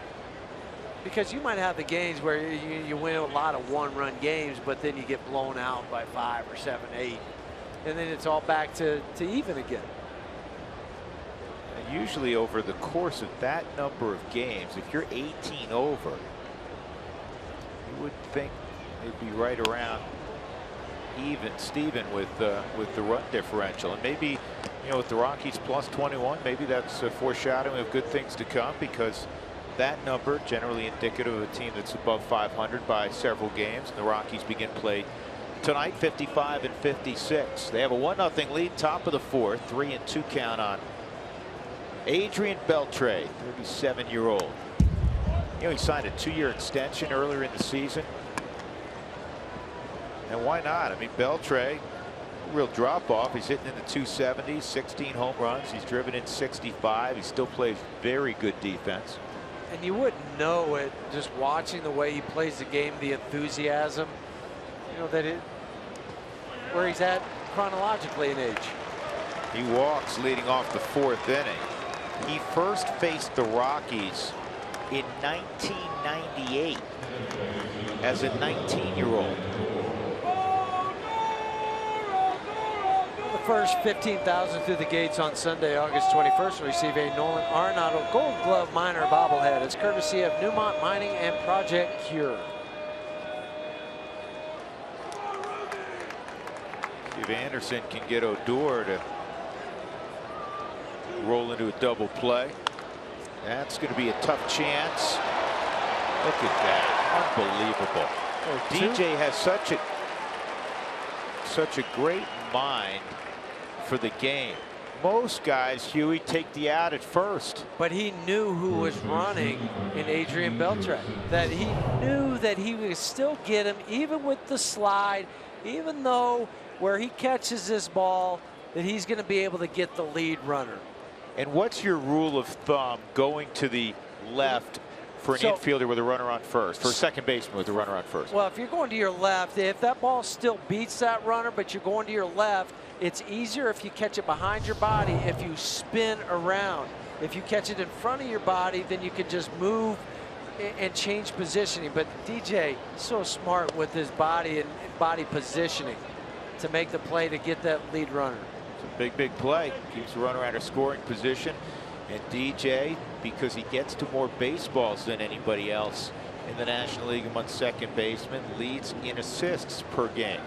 because you might have the games where you win a lot of one-run games, but then you get blown out by 5 or 7, 8, and then it's all back to even again. And usually over the course of that number of games, if you're 18 over, you would think they'd be right around Steven with the run differential. And maybe, you know, with the Rockies +21, maybe that's a foreshadowing of good things to come, because that number generally indicative of a team that's above 500 by several games. And the Rockies begin play tonight 55-56. They have a 1-0 lead, top of the fourth, 3-2 count on Adrian Beltre, 37-year-old. You know, he signed a 2-year extension earlier in the season. And why not? I mean, Beltre, real drop off. He's hitting in the 270s, 16 home runs. He's driven in 65. He still plays very good defense. And you wouldn't know it just watching the way he plays the game, the enthusiasm, you know, where he's at chronologically in age. He walks leading off the fourth inning. He first faced the Rockies in 1998 as a 19-year-old. The first 15,000 through the gates on Sunday, August 21st, will receive a Nolan Arenado Gold Glove Minor bobblehead. It's courtesy of Newmont Mining and Project Cure. If Anderson can get Odor to roll into a double play, that's going to be a tough chance. Look at that. Unbelievable. DJ has such a great mind for the game. Most guys, Huey, take the out at first. But he knew who was running in Adrian Beltre. That he knew that he would still get him even with the slide, even though where he catches this ball, that he's going to be able to get the lead runner. And what's your rule of thumb going to the left for an infielder with a runner on first, for a second baseman with a runner on first? Well, if you're going to your left, if that ball still beats that runner, but you're going to your left, it's easier if you catch it behind your body, if you spin around. If you catch it in front of your body, then you can just move and change positioning. But DJ, so smart with his body and body positioning to make the play to get that lead runner. It's a big play. Keeps the runner out of scoring position. And DJ, because he gets to more baseballs than anybody else in the National League among second basemen, leads in assists per game.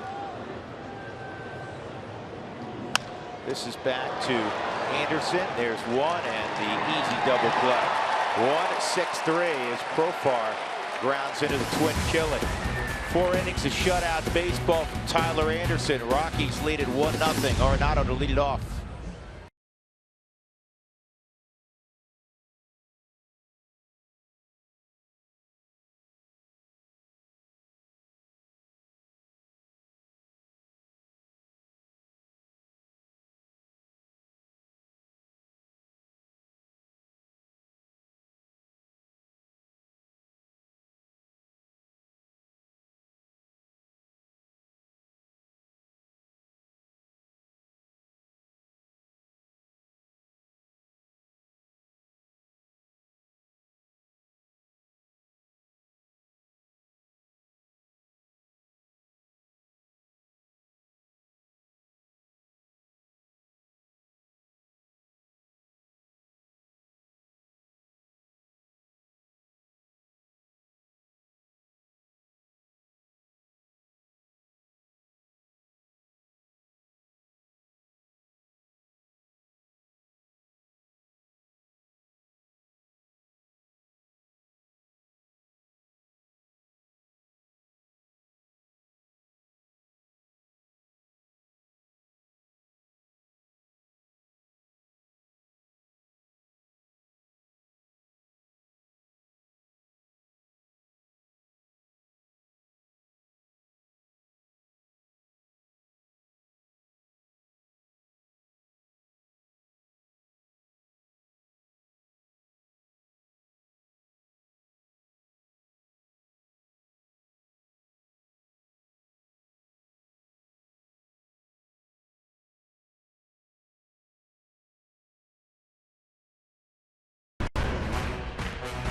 This is back to Anderson. There's one, and the easy double play. 1-6-3 as Profar grounds into the twin killing. 4 innings of shutout baseball from Tyler Anderson. Rockies lead it 1-0. Arenado to lead it off.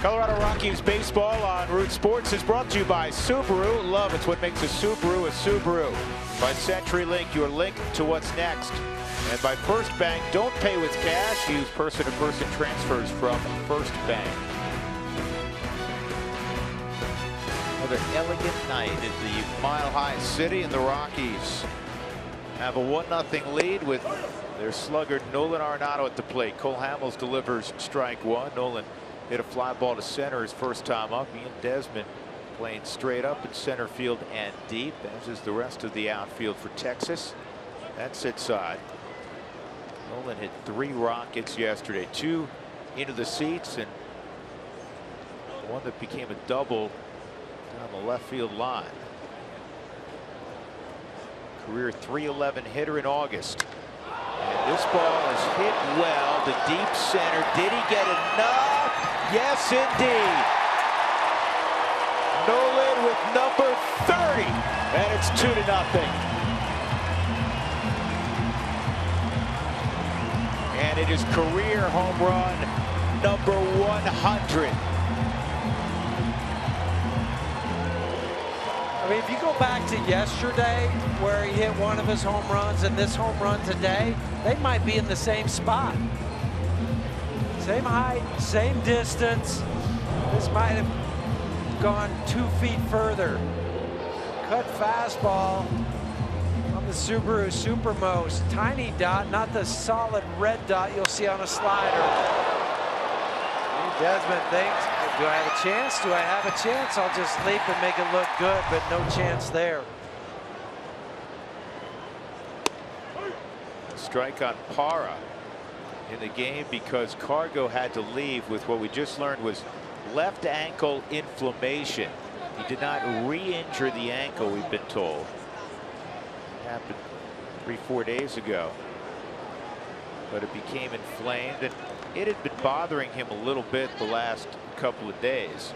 Colorado Rockies baseball on Root Sports is brought to you by Subaru. Love, it's what makes a Subaru a Subaru. By CenturyLink, your link to what's next. And by First Bank, don't pay with cash. Use person-to-person transfers from First Bank. Another elegant night at the Mile High City, and the Rockies have a 1-0 lead with their slugger Nolan Arenado at the plate. Cole Hamels delivers strike one. Nolan hit a fly ball to center his first time up. Ian Desmond playing straight up in center field and deep, as is the rest of the outfield for Texas. That's inside. Nolan hit 3 rockets yesterday, 2 into the seats, and one that became a double down the left field line. Career .311 hitter in August. And this ball is hit well to deep center. Did he get enough? Yes, indeed. Nolan with number 30, and it's 2-0. And it is career home run number 100. I mean, if you go back to yesterday where he hit one of his home runs and this home run today, they might be in the same spot. Same height, same distance. This might have gone 2 feet further. Cut fastball on the Subaru Supermost. Tiny dot, not the solid red dot you'll see on a slider. Desmond thinks, do I have a chance? Do I have a chance? I'll just leap and make it look good, but no chance there. Strike on Parra in the game because Cargo had to leave with what we just learned was left ankle inflammation. He did not re-injure the ankle, we've been told. It happened 3-4 days ago. But it became inflamed, and it had been bothering him a little bit the last couple of days.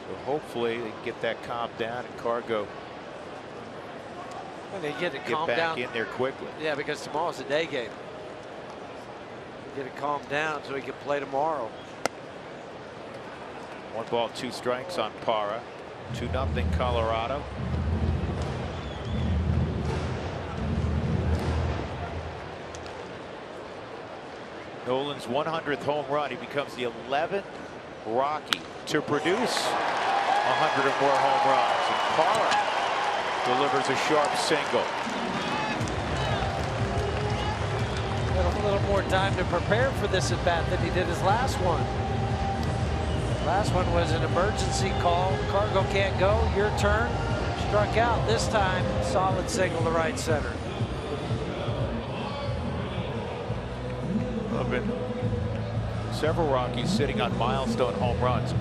So hopefully they can get that calmed down, and Cargo and they get it get calmed back down in there quickly. Yeah, because tomorrow's a day game. Get it calmed down so he can play tomorrow. 1 ball, 2 strikes on Parra. 2-0 Colorado. Nolan's 100th home run. He becomes the 11th Rocky to produce 100 or more home runs. And Parra delivers a sharp single. Had a little more time to prepare for this at bat than he did his last one. Last one was an emergency call. Cargo can't go. Your turn. Struck out. This time, solid signal to right center. There have been several Rockies sitting on milestone home runs.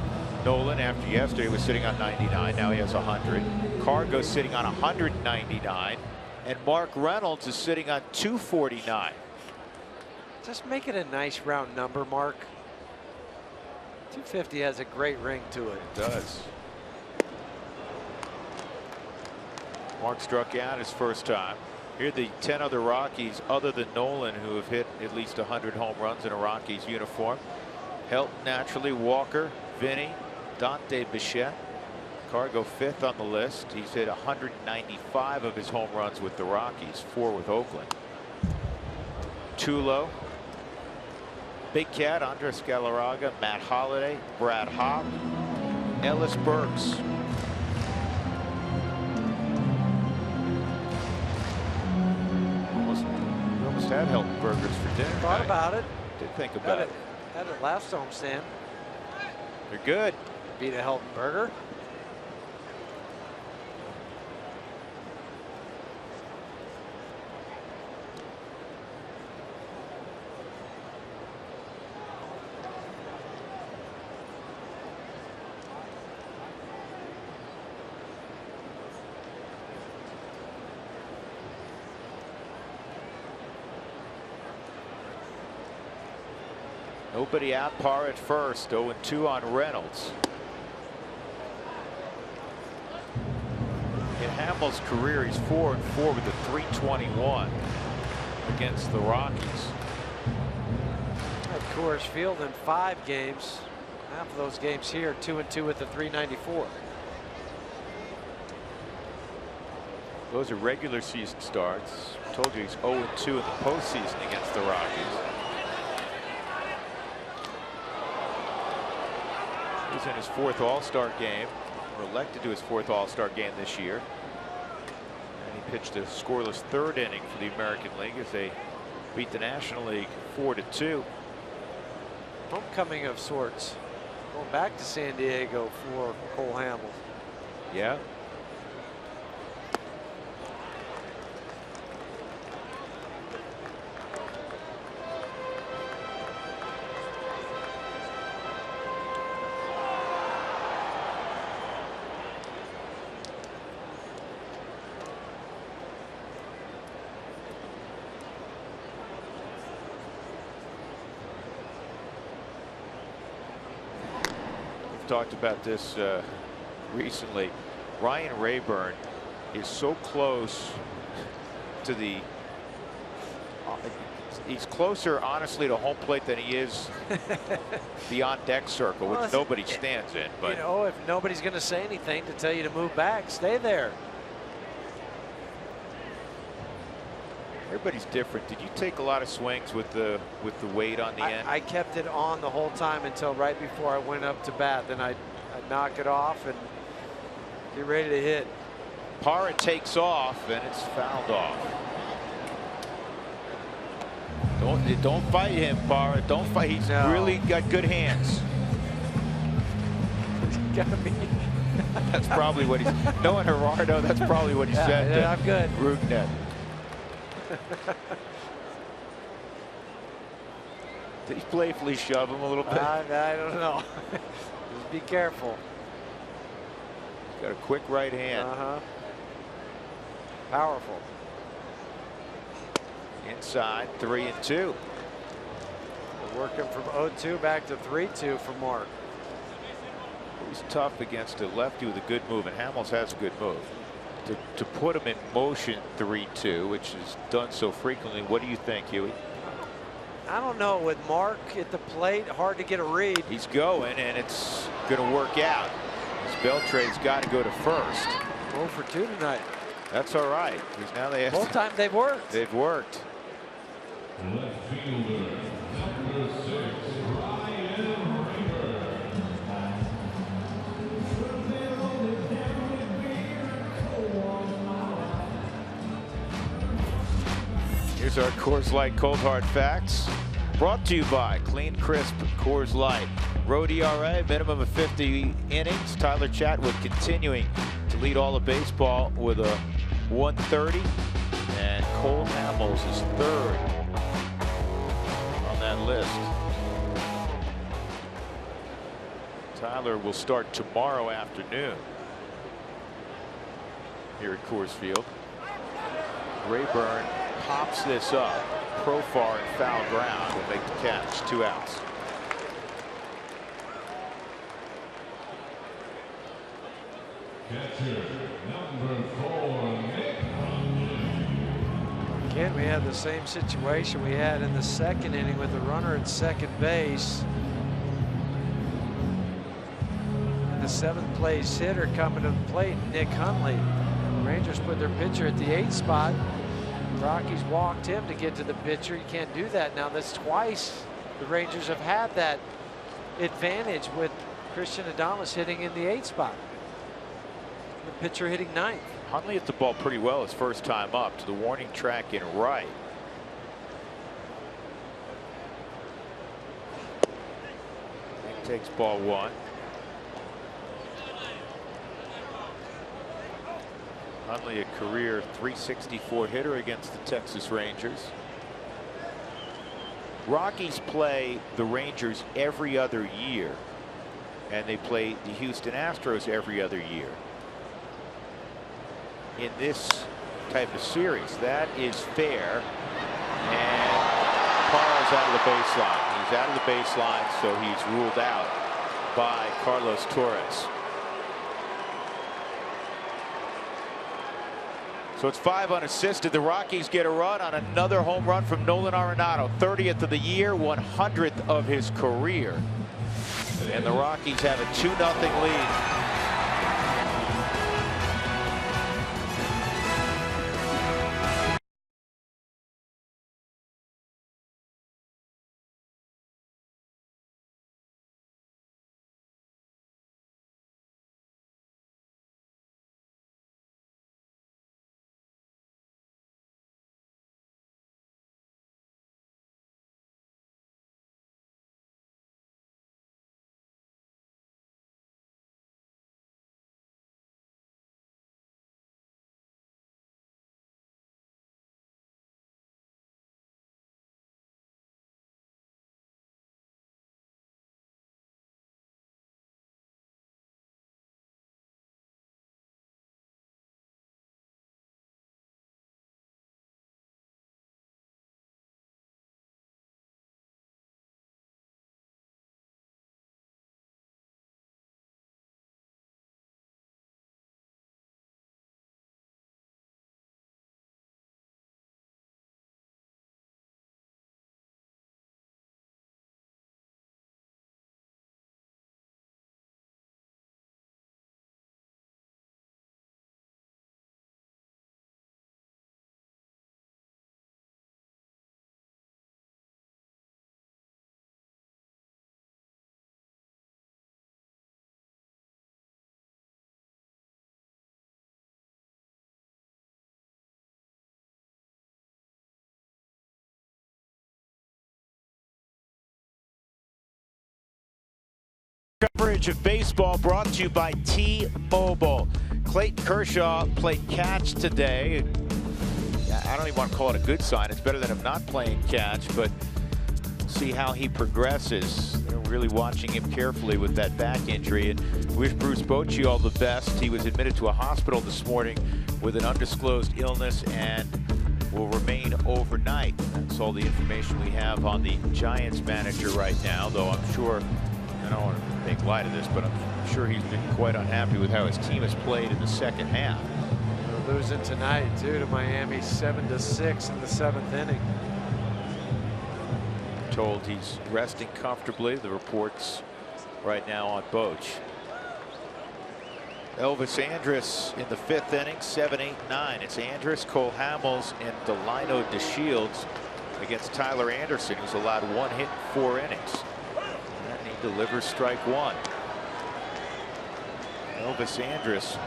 Nolan, after yesterday, was sitting on 99. Now he has 100. Cargo's sitting on 199. And Mark Reynolds is sitting on 249. Just make it a nice round number, Mark. 250 has a great ring to it. It does. Mark struck out his first time. Here are the 10 other Rockies other than Nolan who have hit at least 100 home runs in a Rockies uniform. Helton naturally, Walker, Vinny, Dante Bichette. Cargo 5th on the list. He's hit 195 of his home runs with the Rockies, 4 with Oakland. Tulo, Big Cat, Andres Galarraga, Matt Holliday, Brad Hawk, Ellis Burks. We almost had Helton burgers for dinner. Thought about it. Did think about it. Had it last homestand. They're good. Beat a Helton burger. Nobody out, par at first. 0-2 on Reynolds. In Hamels' career, he's 4-4 with a .321 against the Rockies. At Coors Field in 5 games. Half of those games here, 2-2 with the .394. Those are regular season starts. Told you he's 0-2 in the postseason against the Rockies. He's in his 4th All-Star game, or elected to his 4th All-Star game this year. And he pitched a scoreless 3rd inning for the American League as they beat the National League 4-2. Homecoming of sorts. Going back to San Diego for Cole Hamels. Yeah. Talked about this recently. Ryan Rayburn is so close to the he's closer honestly to home plate than he is the on deck circle, which nobody stands in. But you know, if nobody's going to say anything to tell you to move back, stay there. Everybody's different. Did you take a lot of swings with the weight on the end? I kept it on the whole time until right before I went up to bat. Then I'd knock it off and get ready to hit. Parra takes off and it's fouled off. Don't fight him, Parra. Don't fight. He's really got good hands. Gotta be. That's probably what he's. Knowing Gerardo, that's probably what he said. Yeah, I'm good. Rugnet. Did he playfully shove him a little bit? I don't know. Just be careful. He's got a quick right hand. Powerful. Inside, 3-2. We're working from 0-2 back to 3-2 for Mark. He's tough against a lefty with a good move, and Hamels has a good move. To put him in motion 3-2, which is done so frequently. What do you think, Huey? I don't know. With Mark at the plate, hard to get a read. He's going, and it's going to work out. Beltre's got to go to first. 0 for 2 tonight. That's all right, because now they have both times they've worked. They've worked. Here's our Coors Light Cold Hard Facts. Brought to you by Clean Crisp Coors Light. Road ERA, minimum of 50 innings. Tyler Chatwood continuing to lead all of baseball with a 130. And Cole Hamels is third on that list. Tyler will start tomorrow afternoon here at Coors Field. Rayburn pops this up. Profar and foul ground will make the catch. 2 outs. Catcher number 4, Nick. Again, we had the same situation we had in the second inning with the runner at second base. And the 7th place hitter coming to the plate, Nick Hundley. The Rangers put their pitcher at the 8th spot. The Rockies walked him to get to the pitcher. You can't do that now. That's twice the Rangers have had that advantage with Christian Adames hitting in the 8th spot. The pitcher hitting 9th. Hundley hit the ball pretty well his first time up to the warning track in right. He takes ball 1. Hundley, a career .364 hitter against the Texas Rangers. Rockies play the Rangers every other year, and they play the Houston Astros every other year. In this type of series, that is fair. And Carl's out of the baseline. He's out of the baseline, so he's ruled out by Carlos Torres. So it's 5 unassisted. The Rockies get a run on another home run from Nolan Arenado. 30th of the year, 100th of his career. And the Rockies have a 2-0 lead. Coverage of baseball brought to you by T-Mobile. Clayton Kershaw played catch today. I don't even want to call it a good sign. It's better than him not playing catch, but see how he progresses. They're really watching him carefully with that back injury, and wish Bruce Bochy all the best. He was admitted to a hospital this morning with an undisclosed illness and will remain overnight. That's all the information we have on the Giants manager right now, though I'm sure, I don't want to make light of this, but I'm sure he's been quite unhappy with how his team has played in the second half. They're losing tonight, too, to Miami 7-6 in the 7th inning. Told he's resting comfortably. The reports right now on Boch. Elvis Andrus in the 5th inning, 7-8-9. It's Andrus, Cole Hamels, and Delino DeShields against Tyler Anderson, who's allowed 1 hit in 4 innings. And he delivers strike 1. Elvis Andrus,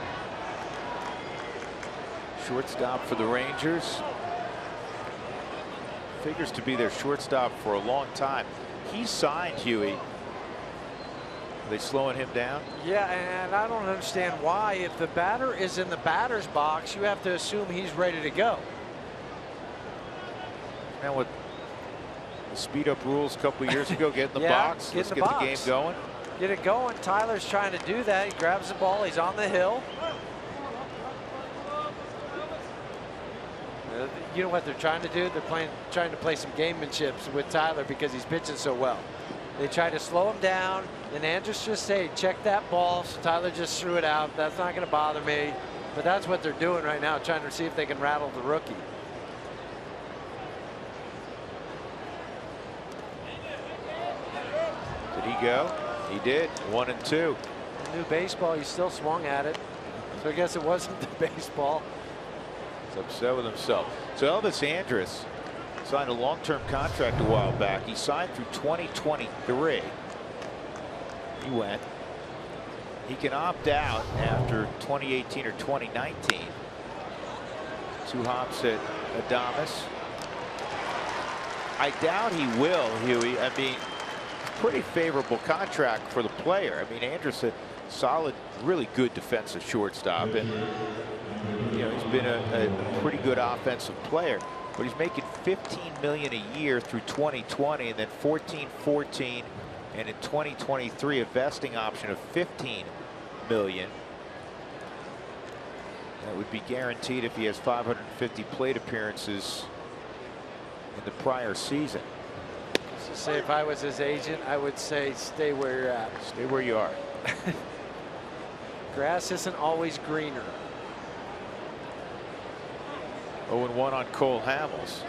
shortstop for the Rangers. figures to be their shortstop for a long time. He signed Huey. Are they slowing him down? Yeah, and I don't understand why. If the batter is in the batter's box, you have to assume he's ready to go. And with the speed up rules a couple of years ago, get in the box. Let's get the game going. Get it going. Tyler's trying to do that. He grabs the ball. He's on the hill. You know what they're trying to do? They're trying to play some gamemanship with Tyler because he's pitching so well. They try to slow him down. Then Andrus just say, check that ball. So Tyler just threw it out. That's not going to bother me. But that's what they're doing right now, trying to see if they can rattle the rookie. Did he go? He did. 1 and 2. New baseball, he still swung at it. So I guess it wasn't the baseball. He's upset with himself. So Elvis Andrus signed a long-term contract a while back. He signed through 2023. He went. He can opt out after 2018 or 2019. 2 hops at Adames. I doubt he will, Huey. I mean, pretty favorable contract for the player. I mean, Andrus a solid, really good defensive shortstop, and you know, he's been a pretty good offensive player. But he's making $15 million a year through 2020, and then 14, and in 2023 a vesting option of $15 million. That would be guaranteed if he has 550 plate appearances in the prior season. So say if I was his agent, I would say stay where you're at. Stay where you are. Grass isn't always greener. 0-1 on Cole Hamels.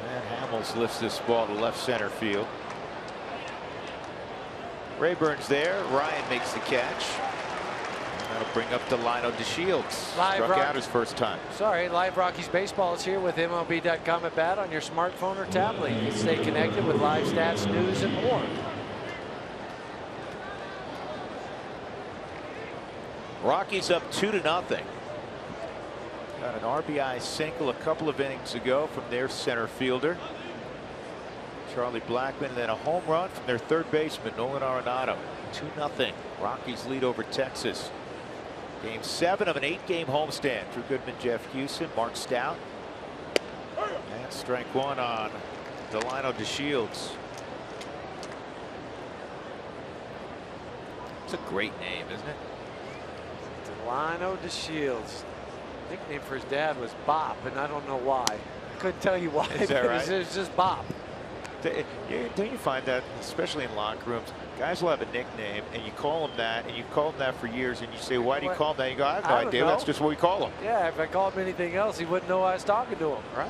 And Hamels lifts this ball to left center field. Rayburn's there. Ryan makes the catch. That'll bring up Delino DeShields. Struck out his first time. Sorry, Live Rockies Baseball is here with MLB.com at bat on your smartphone or tablet. You can stay connected with live stats, news, and more. Rockies up 2-0. Got an RBI single a couple of innings ago from their center fielder, Charlie Blackmon, and then a home run from their third baseman, Nolan Arenado. 2-0. Rockies lead over Texas. Game 7 of an 8-game homestand. Drew Goodman, Jeff Hewson, Mark Stout. And strike 1 on Delino DeShields. It's a great name, isn't it? Delino DeShields. Nickname for his dad was Bop, and I don't know why. I couldn't tell you why. Is that right? It was just Bop. Don't you find that, especially in locker rooms, guys will have a nickname and you call them that, and you call them that for years, and you say, why do you call them that? You go, I have no idea. That's just what we call them. Yeah, if I called him anything else, he wouldn't know I was talking to him. Right.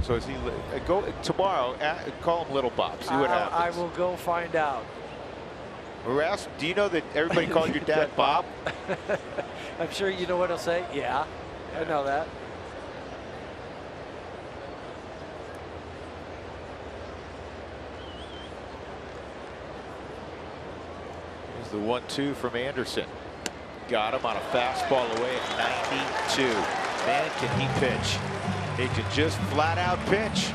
So is he go tomorrow? Call him Little Bob. See what happens. I will go find out. We're asked, do you know that everybody called your dad Bob? I'm sure you know what he'll say. Yeah, I know that. Here's the 1-2 from Anderson. Got him on a fastball away at 92. Man, can he pitch? He can just flat out pitch.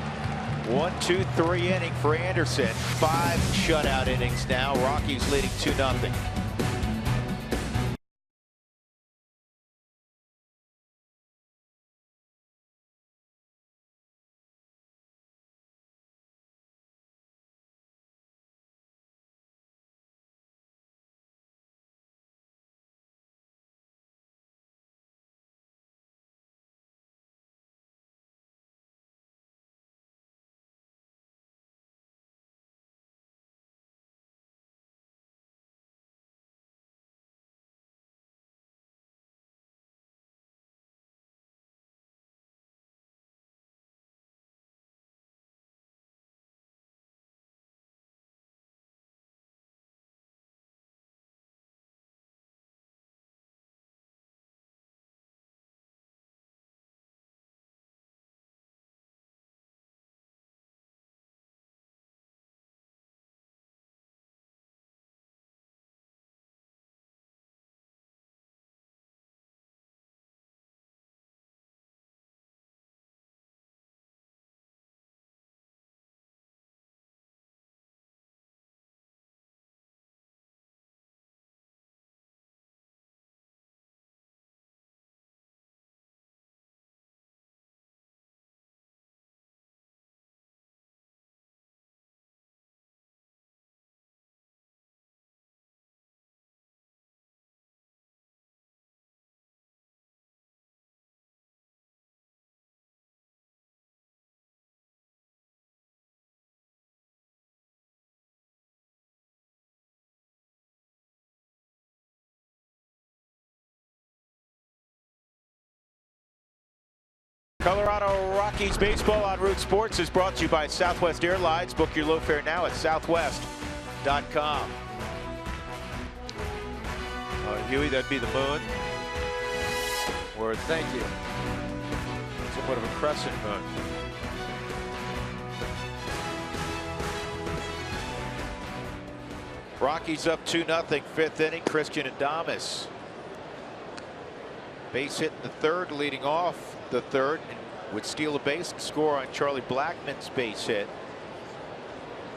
1, 2, 3 inning for Anderson. 5 shutout innings now. Rockies leading 2-0. Colorado Rockies baseball on Root Sports is brought to you by Southwest Airlines. Book your low fare now at southwest.com. Huey, that'd be the moon. Or Thank you. somewhat of a crescent moon. Rockies up 2-0, fifth inning. Christian Adames. Base hit in the third, leading off the third, and would steal a base and score on Charlie Blackmon's base hit.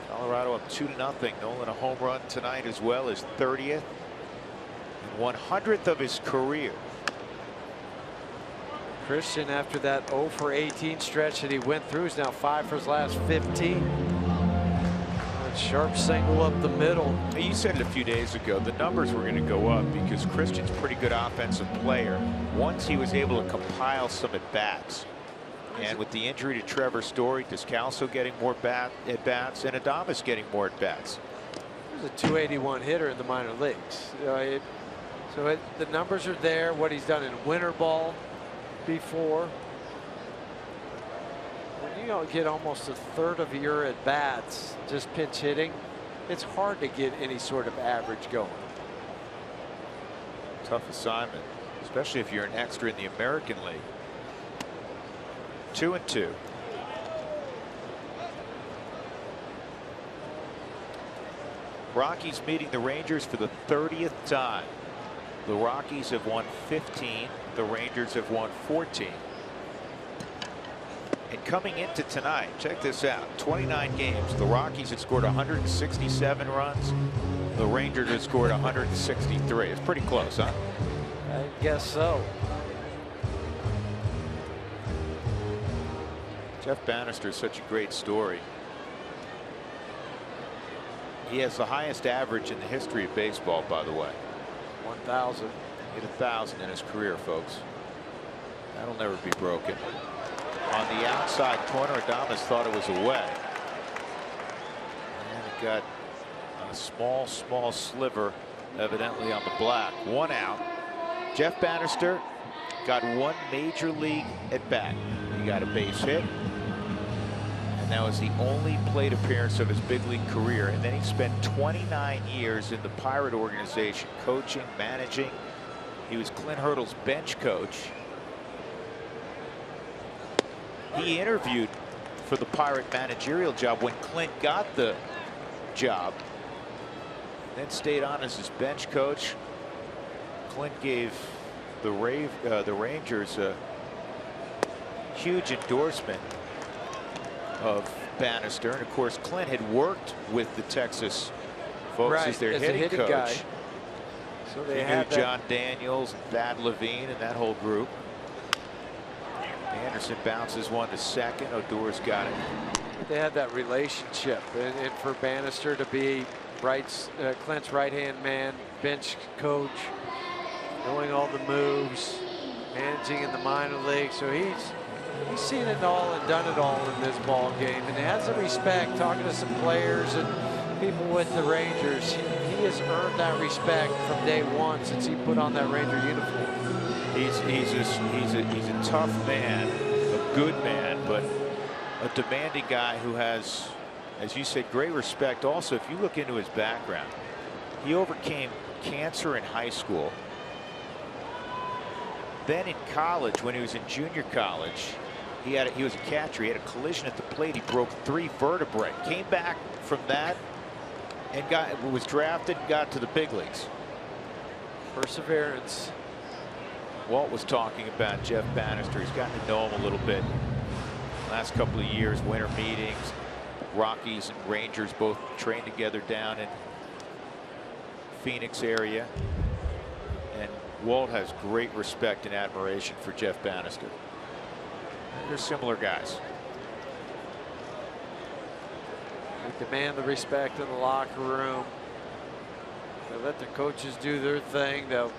Colorado up 2-0. Nolan a home run tonight as well, his 30th and 100th of his career. Christian, after that 0 for 18 stretch that he went through, is now 5 for his last 15. A sharp single up the middle. You said it a few days ago, the numbers were going to go up because Christian's a pretty good offensive player once he was able to compile some at-bats. And with the injury to Trevor Story, Descalso getting more at-bats, and Adames getting more at-bats. He was a 281 hitter in the minor leagues. The numbers are there, what he's done in winter ball before. When you get almost a third of your at-bats just pinch hitting, it's hard to get any sort of average going. Tough assignment, especially if you're an extra in the American League. 2-2. Rockies meeting the Rangers for the 30th time. The Rockies have won 15. The Rangers have won 14. And coming into tonight, check this out, 29 games. The Rockies had scored 167 runs. The Rangers had scored 163. It's pretty close, huh? I guess so. Jeff Bannister is such a great story. He has the highest average in the history of baseball, by the way. 1,000. Hit 1,000 in his career, folks. That'll never be broken. On the outside corner, Adames thought it was away. And it got a small sliver, evidently on the black. One out. Jeff Bannister got one major league at bat. He got a base hit. And that was the only plate appearance of his big league career. And then he spent 29 years in the Pirate organization, coaching, managing. He was Clint Hurdle's bench coach. He interviewed for the Pirate managerial job when Clint got the job. Then stayed on as his bench coach. Clint gave the Rangers a huge endorsement of Bannister, and of course Clint had worked with the Texas folks as their hitting coach. Guy. So they knew John Daniels and Thad Levine and that whole group. Anderson bounces one to second. Odor's got it. They had that relationship, and for Bannister to be Clint's right-hand man, bench coach, knowing all the moves, managing in the minor league, so he's seen it all and done it all in this ball game, and has some respect. Talking to some players and people with the Rangers, he has earned that respect from day one since he put on that Ranger uniform. He's a tough man, a good man, but a demanding guy who has, as you said, great respect. Also, if you look into his background, he overcame cancer in high school. Then in college, when he was in junior college, he was a catcher. He had a collision at the plate. He broke 3 vertebrae. Came back from that and was drafted and got to the big leagues. Perseverance. Walt was talking about Jeff Bannister. He's gotten to know him a little bit last couple of years, winter meetings. Rockies and Rangers both trained together down in Phoenix area. And Walt has great respect and admiration for Jeff Bannister. They're similar guys. They demand the respect in the locker room. They let the coaches do their thing. They'll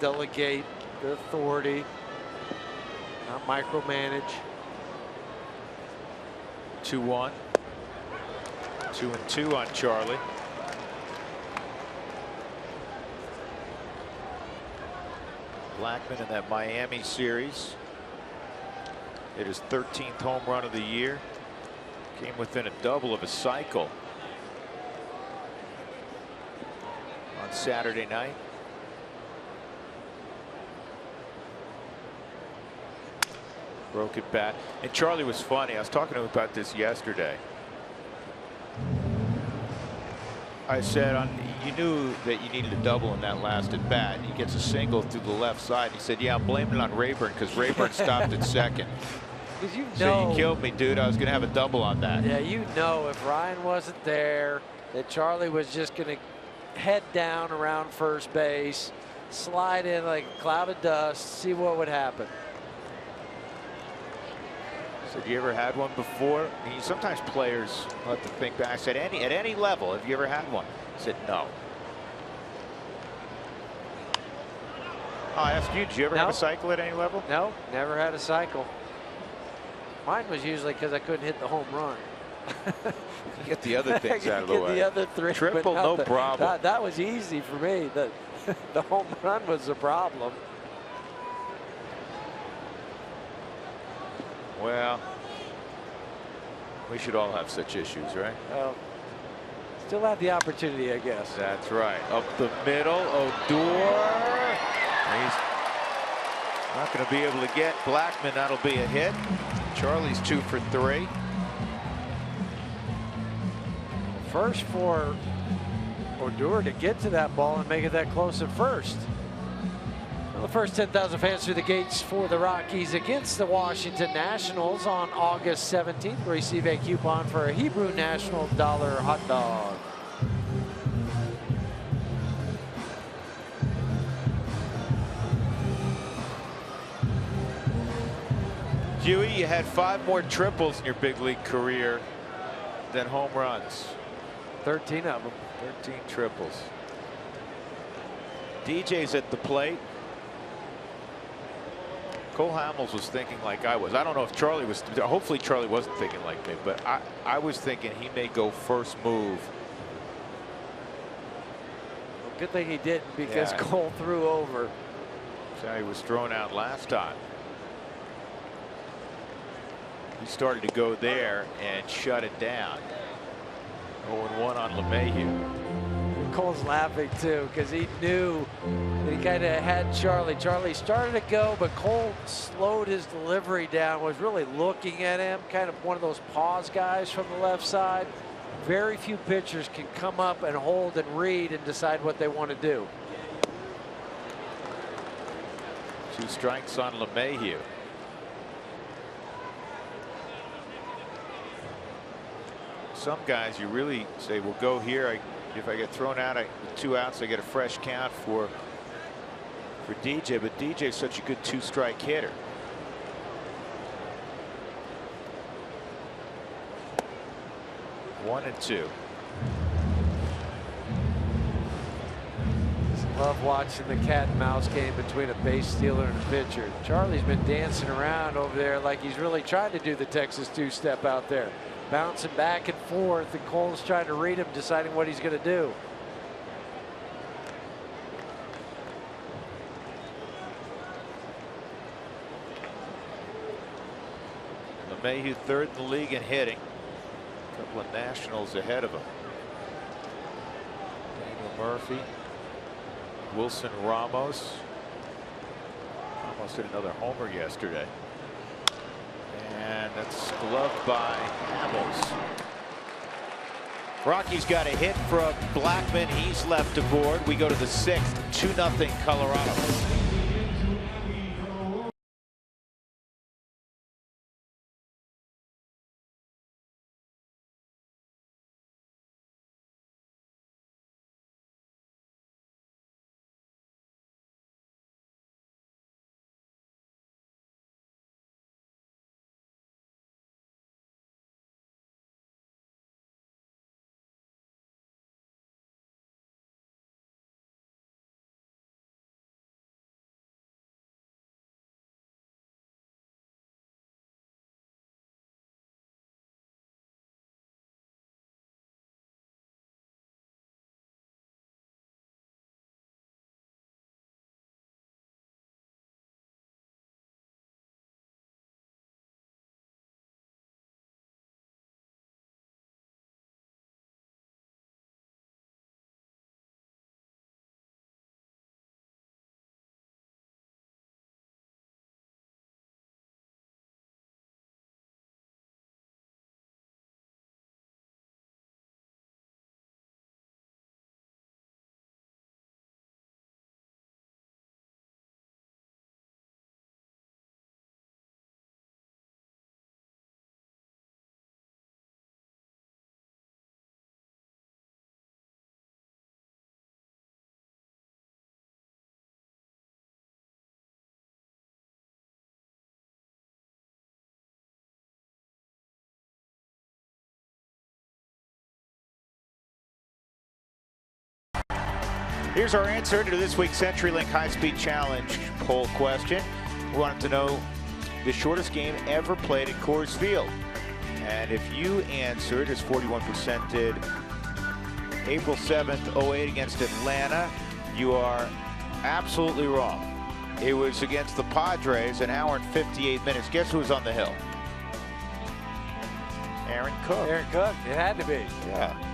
delegate the authority, not micromanage. 2-1. 2-2 on Charlie. Blackmon in that Miami series. Hit his 13th home run of the year. Came within a double of a cycle on Saturday night. Broke it bat. And Charlie was funny. I was talking to him about this yesterday. I said, you knew that you needed a double in that last at bat. He gets a single through the left side. He said, yeah, I'm blaming it on Rayburn because Rayburn stopped at second. You So know, you killed me, dude. I was going to have a double on that. yeah, you know, if Ryan wasn't there, that Charlie was just going to head down around first base, slide in like a cloud of dust, see what would happen. Said, you ever had one before? And sometimes players have to think back. I said, at any level, have you ever had one? I said, no. I asked you, did you ever have a cycle at any level? No, never had a cycle. Mine was usually because I couldn't hit the home run. Get the other things out of the Get way. the other three. Triple, no problem. That was easy for me. The home run was the problem. Well, we should all have such issues, right? Well, still have the opportunity, I guess. That's right. Up the middle, Odor. He's not going to be able to get Blackman. That'll be a hit. Charlie's 2 for 3. First for Odor to get to that ball and make it that close at first. Well, the first 10,000 fans through the gates for the Rockies against the Washington Nationals on August 17th receive a coupon for a Hebrew National dollar hot dog. Huey, you had 5 more triples in your big league career than home runs. 13 of them. 13 triples. DJ's at the plate. Cole Hamels was thinking like I was. I don't know if Charlie was. Hopefully Charlie wasn't thinking like me, but I was thinking he may go first move. Well, good thing he didn't, because Yeah. Cole threw over. So he was thrown out last time. He started to go there and shut it down. 0-1 on LeMahieu. Cole's laughing too, because he knew that he kind of had Charlie. Charlie started to go, but Cole slowed his delivery down, was really looking at him, kind of one of those pause guys from the left side. Very few pitchers can come up and hold and read and decide what they want to do. 2 strikes on LeMahieu. Some guys you really say, well, go here. If I get thrown out, with 2 outs, I get a fresh count for DJ. But DJ's such a good 2-strike hitter. One and 2. Love watching the cat and mouse game between a base stealer and a pitcher. Charlie's been dancing around over there like he's really trying to do the Texas 2-step out there. Bouncing back and forth, and Cole's trying to read him, deciding what he's going to do. LeMahieu 3rd in the league in hitting. A couple of Nationals ahead of him. Daniel Murphy. Wilson Ramos. Almost hit another homer yesterday. And that's gloved by Hamels. Rockies got a hit from Blackman. He's left aboard. We go to the 6th. 2-0 Colorado. Here's our answer to this week's CenturyLink High-Speed Challenge poll question. We wanted to know the shortest game ever played at Coors Field. And if you answered, as 41% did, April 7th, 08 against Atlanta, you are absolutely wrong. It was against the Padres, an hour and 58 minutes. Guess who was on the hill? Aaron Cook. Aaron Cook, it had to be. Yeah.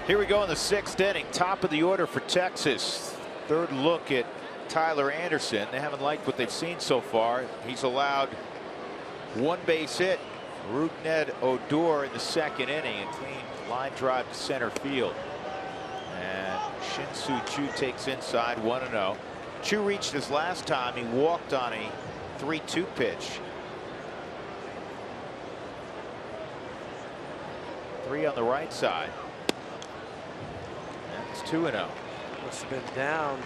Here we go in the 6th inning, top of the order for Texas. Third look at Tyler Anderson. They haven't liked what they've seen so far. He's allowed one base hit. Rougned Odor in the 2nd inning, a clean line drive to center field. And Shin-Soo Choo takes inside 1-0. Choo reached his last time. He walked on a 3-2 pitch. 3 on the right side. And it's 2-0. Must have been down.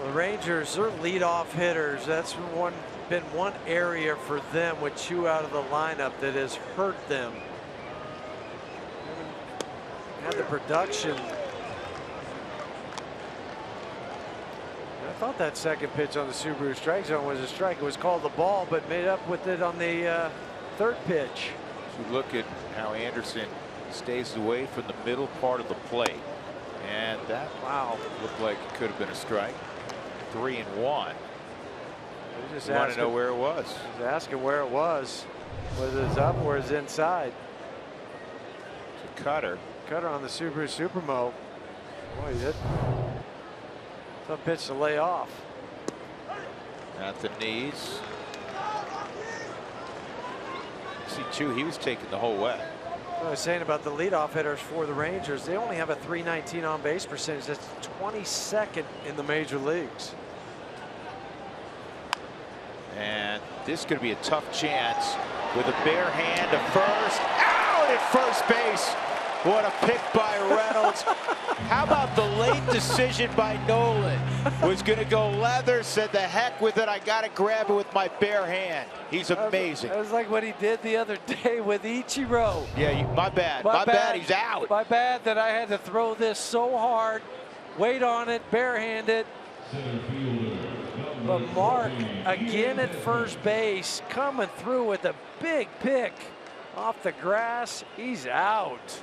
The Rangers, they're leadoff hitters. That's been one area for them with Choo out of the lineup that has hurt them. Had the production. I thought that second pitch on the Subaru strike zone was a strike. It was called the ball, but made up with it on the third pitch. So look at how Anderson stays away from the middle part of the plate. And that, wow, looked like it could have been a strike. 3-1. Just you want to know where it was. He's asking where it was, whether it's up or it's inside. It's a cutter. Cutter on the Subaru Supermo. Boy, he did. Tough pitch to lay off. At the knees. See Choo, he was taking the whole way. I was saying about the leadoff hitters for the Rangers, they only have a .319 on base percentage. That's 22nd in the major leagues. And this could be a tough chance with a bare hand to first. Out at first base. What a pick by Reynolds. How about the late decision by Nolan? Was going to go leather, said the heck with it. I got to grab it with my bare hand. He's amazing. That was like what he did the other day with Ichiro. Yeah, my bad. My bad. He's out. My bad that I had to throw this so hard, wait on it, barehanded. But Mark, again at first base, coming through with a big pick off the grass. He's out.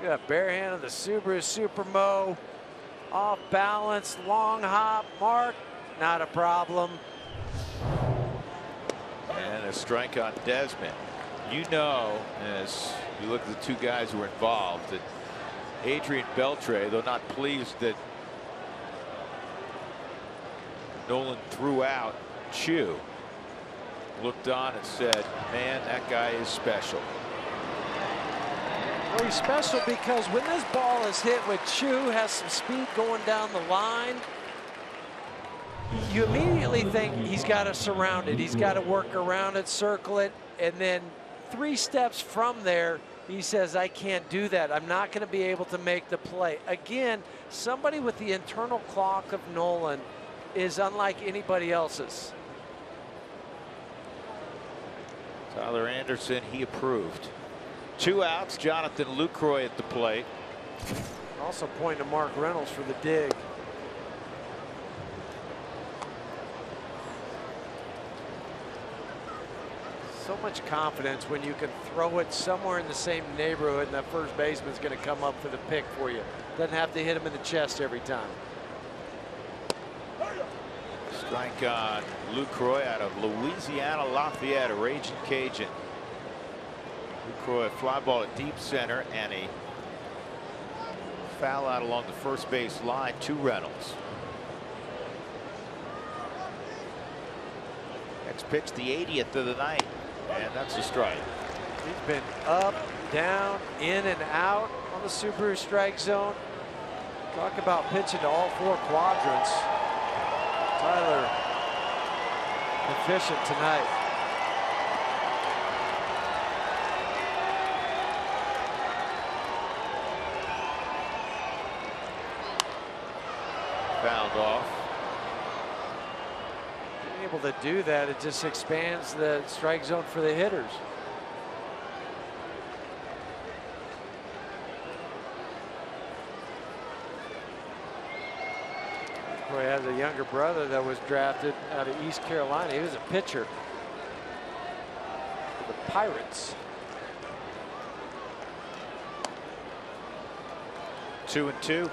Got bare hand of the Subaru Supermo. Off balance, long hop. Mark, not a problem. And a strike on Desmond. You know, as you look at the two guys who were involved, that Adrian Beltre, though not pleased that Nolan threw out Choo, looked on and said, man, that guy is special. Well, he's special because when this ball is hit with Choo, has some speed going down the line, you immediately think he's got to surround it. He's got to work around it, circle it, and then 3 steps from there, he says, I can't do that. I'm not going to be able to make the play. Again, somebody with the internal clock of Nolan is unlike anybody else's. Tyler Anderson, he approved. 2 outs, Jonathan Lucroy at the plate. Also pointing to Mark Reynolds for the dig. So much confidence when you can throw it somewhere in the same neighborhood and that first baseman's going to come up for the pick for you. Doesn't have to hit him in the chest every time. Strike on Lucroy out of Louisiana Lafayette, a raging Cajun. Lucroy, fly ball at deep center and a foul out along the first base line to Reynolds. Next pitch, the 80th of the night, and that's a strike. He's been up, down, in and out on the Subaru strike zone. Talk about pitching to all 4 quadrants. Tyler, efficient tonight. Fouled off. able to do that, it just expands the strike zone for the hitters. He has a younger brother that was drafted out of East Carolina. He was a pitcher for the Pirates. 2-2.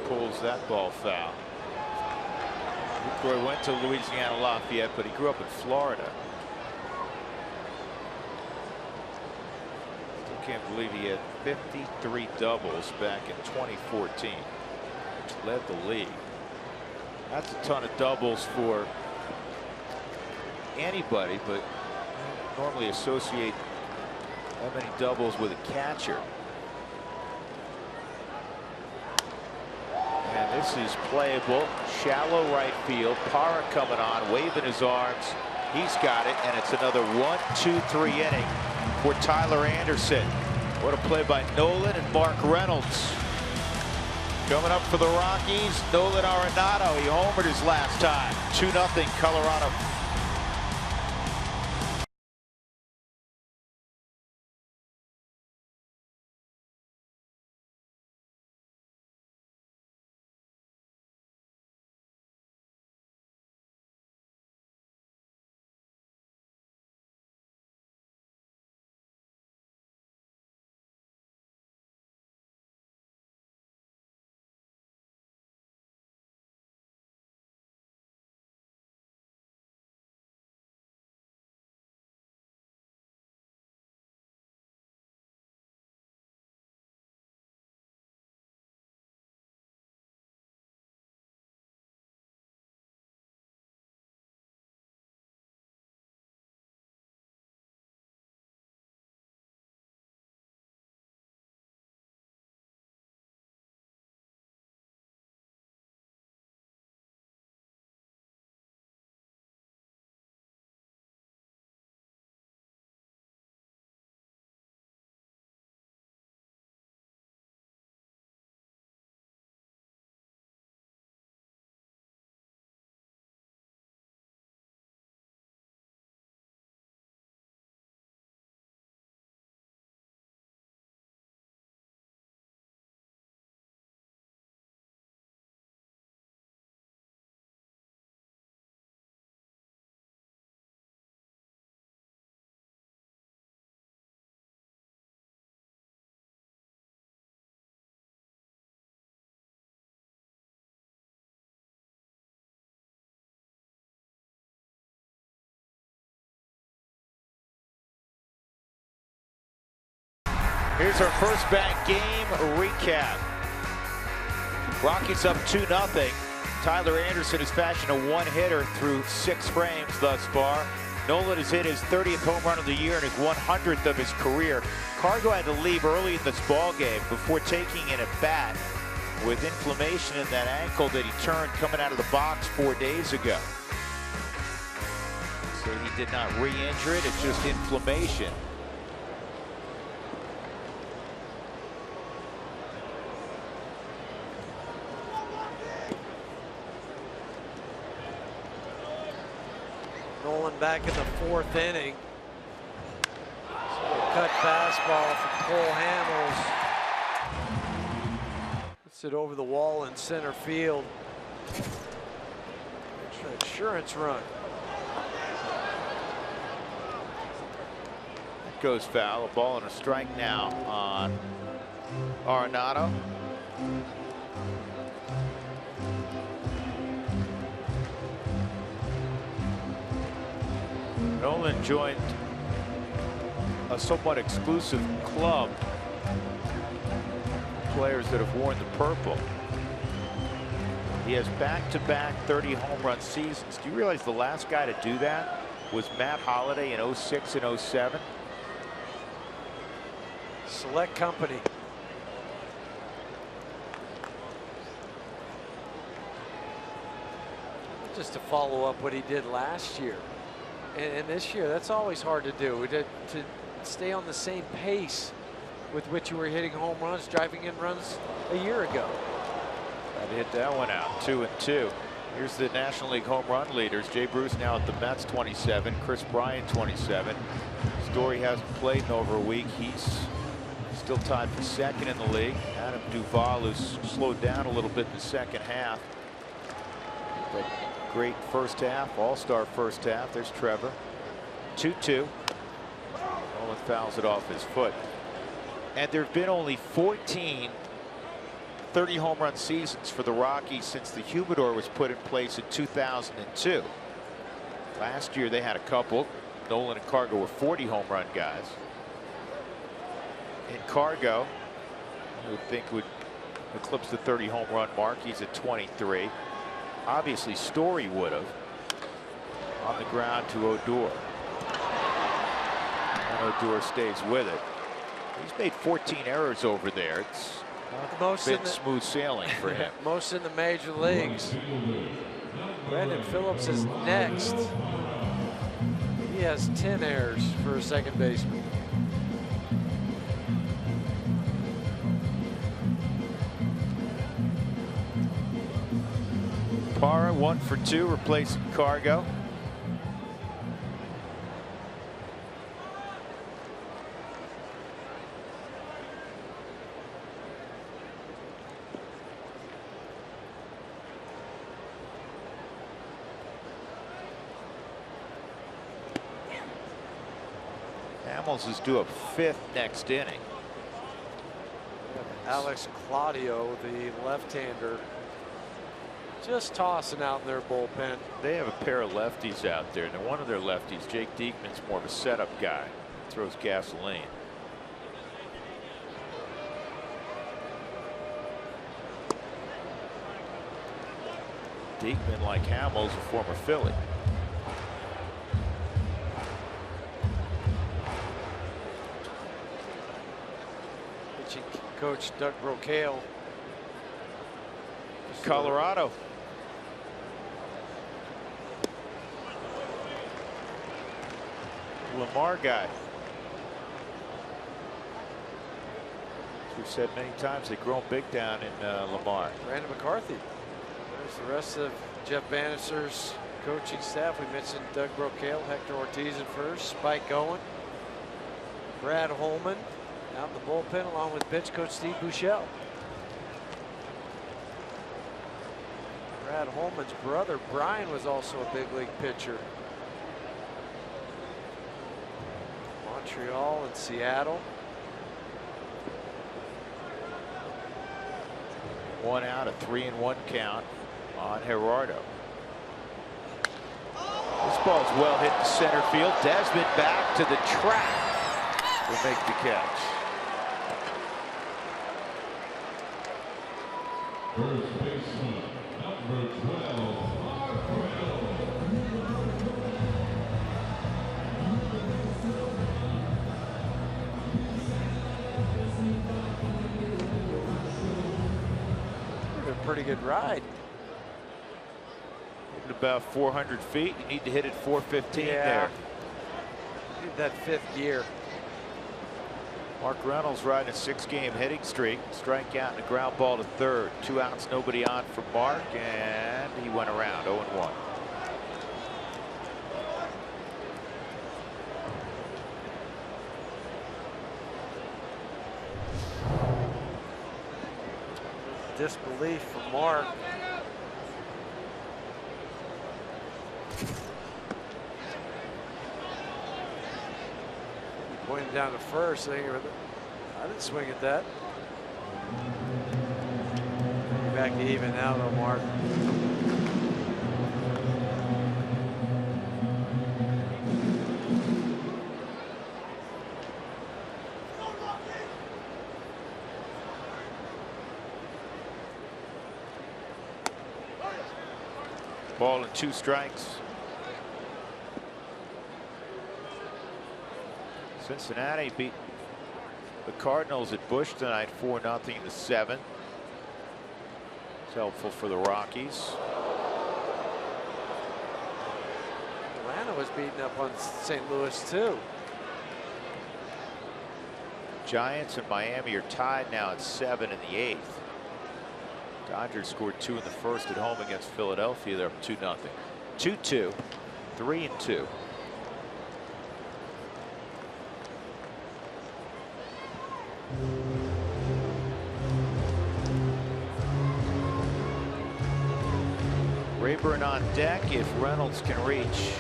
Pulls that ball foul. Lucroy went to Louisiana Lafayette, but he grew up in Florida. Still can't believe he had 53 doubles back in 2014, which led the league. That's a ton of doubles for anybody, but normally associate that many doubles with a catcher. And this is playable. Shallow right field. Parra coming on, waving his arms. He's got it, and it's another 1-2-3 inning for Tyler Anderson. What a play by Nolan and Mark Reynolds. Coming up for the Rockies, Nolan Arenado. He homered his last time. 2-0 Colorado. Here's our first bank game recap. Rockies up 2-0. Tyler Anderson has fashioned a one-hitter through 6 frames thus far. Nolan has hit his 30th home run of the year and his 100th of his career. Cargo had to leave early in this ball game before taking in a bat with inflammation in that ankle that he turned coming out of the box 4 days ago. So he did not re-injure it, it's just inflammation. Nolan back in the 4th inning. Cut fastball from Cole Hamels. Puts it over the wall in center field. Insurance run. Goes foul. A ball and a strike now on Arenado. Nolan joined a somewhat exclusive club. Players that have worn the purple. He has back-to-back 30 home run seasons. Do you realize the last guy to do that was Matt Holliday in 06 and 07? Select company. just to follow up what he did last year. And this year, that's always hard to do, to stay on the same pace with which you were hitting home runs, driving in runs a year ago. Tried to hit that one out, 2-2. Here's the National League home run leaders. Jay Bruce now at the Mets, 27. Chris Bryant, 27. Story hasn't played in over a week. He's still tied for second in the league. Adam Duvall, who's slowed down a little bit in the second half. But great first half, all-star first half. There's Trevor. 2-2. Nolan fouls it off his foot. And there have been only 14 30 home run seasons for the Rockies since the humidor was put in place in 2002. Last year they had a couple. Nolan and Cargo were 40 home run guys. And Cargo, you would think, would eclipse the 30 home run mark. He's at 23. Obviously Story would have. On the ground to Odor. And Odor stays with it. He's made 14 errors over there. It's been smooth sailing for him. Most in the major leagues. Brandon Phillips is next. He has 10 errors for a second baseman. Parra 1 for 2, replacing Cargo. Hamels is due a 5th next inning. Alex Claudio, the left-hander, just tossing out in their bullpen. They have a pair of lefties out there. Now one of their lefties, Jake Diekman's more of a setup guy. Throws gasoline. Diekman, like Hamels, a former Philly. Pitching coach Doug Brocail. Colorado. Lamar guy. As we've said many times, they've grown big down in Lamar. Brandon McCarthy. There's the rest of Jeff Bannister's coaching staff. We mentioned Doug Brocail, Hector Ortiz at first, Spike Owen, Brad Holman out in the bullpen along with pitch coach Steve Buechele. Brad Holman's brother Brian was also a big league pitcher. Montreal and Seattle. 1 out, a 3-1 count on Gerardo. This ball's well hit to center field. Desmond back to the track to make the catch. First baseman, number 12, Pretty good ride. At about 400 feet. You need to hit it 415 there. Need that 5th gear. Mark Reynolds riding a 6-game hitting streak. Strikeout and a ground ball to third. 2 outs, nobody on for Mark, and he went around 0-1. Disbelief for Mark. Pointed down to first. I didn't swing at that. Back to even now, though, Mark. Ball and 2 strikes. Cincinnati beat the Cardinals at Busch tonight 4-0 in the 7th. It's helpful for the Rockies. Atlanta was beating up on St. Louis too. Giants and Miami are tied now at 7 in the 8th. Dodgers scored 2 in the first at home against Philadelphia. They're up 2-0. 2-2, 3-2. Rayburn on deck if Reynolds can reach.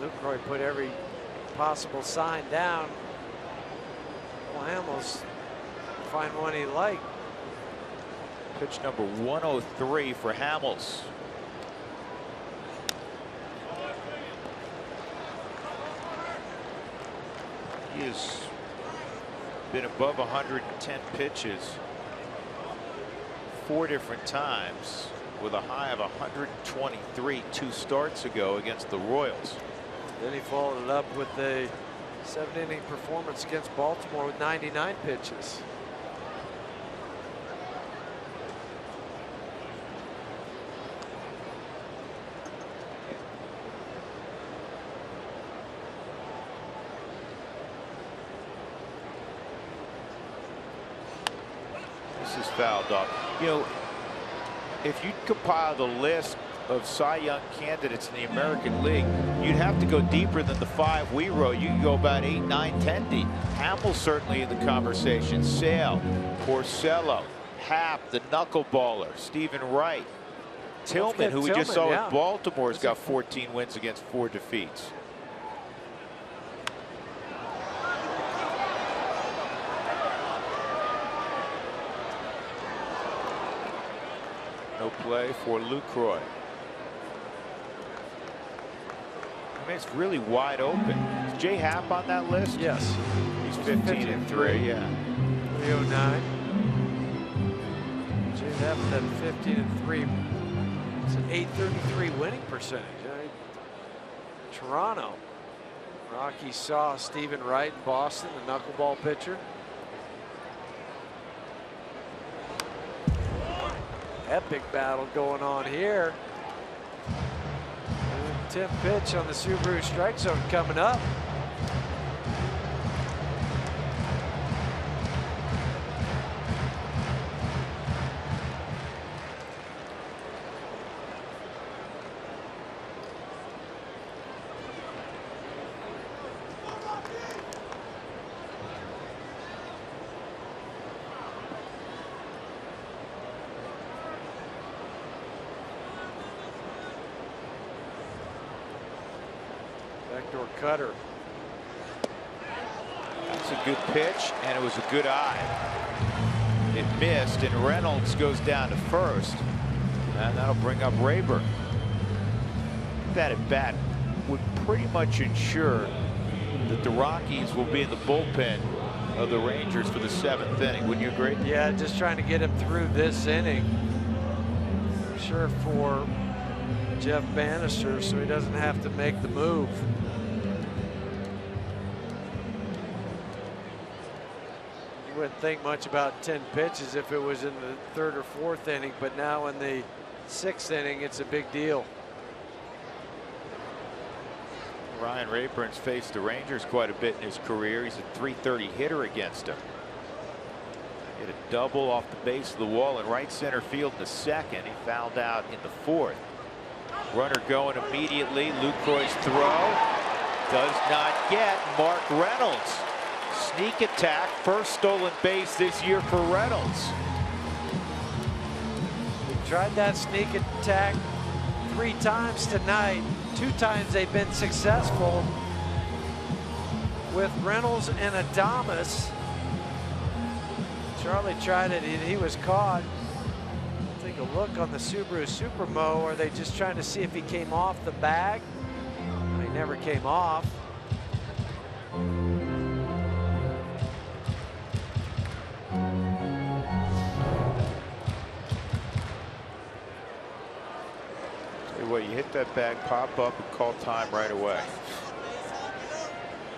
Lucroy put every possible sign down. Well, Hamels find one he liked. Pitch number 103 for Hamels. He has been above 110 pitches 4 different times, with a high of 123 2 starts ago against the Royals. Then he followed it up with a 7-inning performance against Baltimore with 99 pitches. This is fouled off. You know, if you compile the list of Cy Young candidates in the American League, you'd have to go deeper than the 5 we wrote. You can go about 8, 9, 10 deep. Hamels certainly in the conversation. Sale, Porcello, Happ, the knuckleballer, Stephen Wright, Tillman, who we just saw with Baltimore, has got 14 wins against 4 defeats. No play for Lucroy. I mean, it's really wide open. Is Jay Happ on that list? Yes. He's 15 and 3, yeah. 309. Jay Happ at 15 and 3. It's an 833 winning percentage. Toronto. Rockies saw Stephen Wright in Boston, the knuckleball pitcher. Epic battle going on here. 10th pitch on the Subaru strike zone coming up. Backdoor cutter. That's a good pitch, and it was a good eye. It missed, and Reynolds goes down to first, and that'll bring up Rayburn. That at bat would pretty much ensure that the Rockies will be in the bullpen of the Rangers for the 7th inning. Wouldn't you agree? Yeah, just trying to get him through this inning. I'm sure for Jeff Bannister, so he doesn't have to make the move. You wouldn't think much about 10 pitches if it was in the 3rd or 4th inning, but now in the 6th inning, it's a big deal. Ryan Rayburn's faced the Rangers quite a bit in his career. He's a .330 hitter against them. Hit a double off the base of the wall in right center field in the 2nd. He fouled out in the 4th. Runner going immediately. Lucroy's throw does not get Mark Reynolds. Sneak attack, first stolen base this year for Reynolds. He tried that sneak attack 3 times tonight. 2 times they've been successful with Reynolds and Adames. Charlie tried it, he was caught. Take a look on the Subaru Supermo. Are they just trying to see if he came off the bag? He never came off. Tell you what, you hit let that bag pop up and call time right away.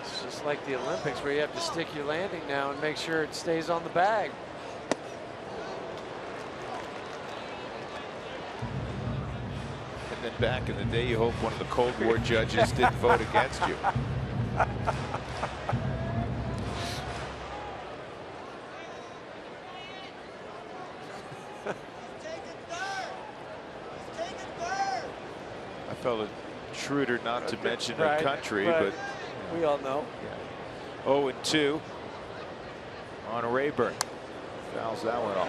It's just like the Olympics where you have to stick your landing now and make sure it stays on the bag. And then back in the day, you hope one of the Cold War judges didn't vote against you. I felt it shrewder not to mention the country, but we all know. 0-2 on Rayburn. Fouls that one off.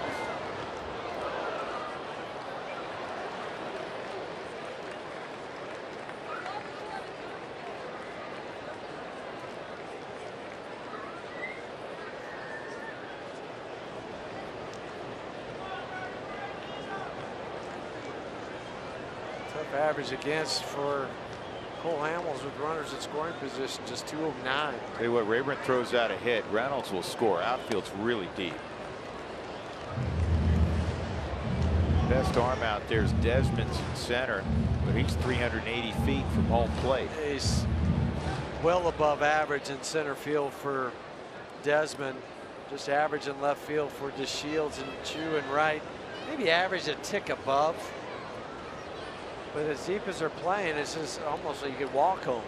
Tough average against for Cole Hamels with runners in scoring position, just 209. Tell you what, Rayburn throws out a hit. Reynolds will score. Outfield's really deep. Best arm out there is Desmond's in center, but he's 380 feet from home plate. He's well above average in center field for Desmond. Just average in left field for DeShields and Chu and right. Maybe average a tick above. But as deep as they're playing, it's just almost like you could walk home.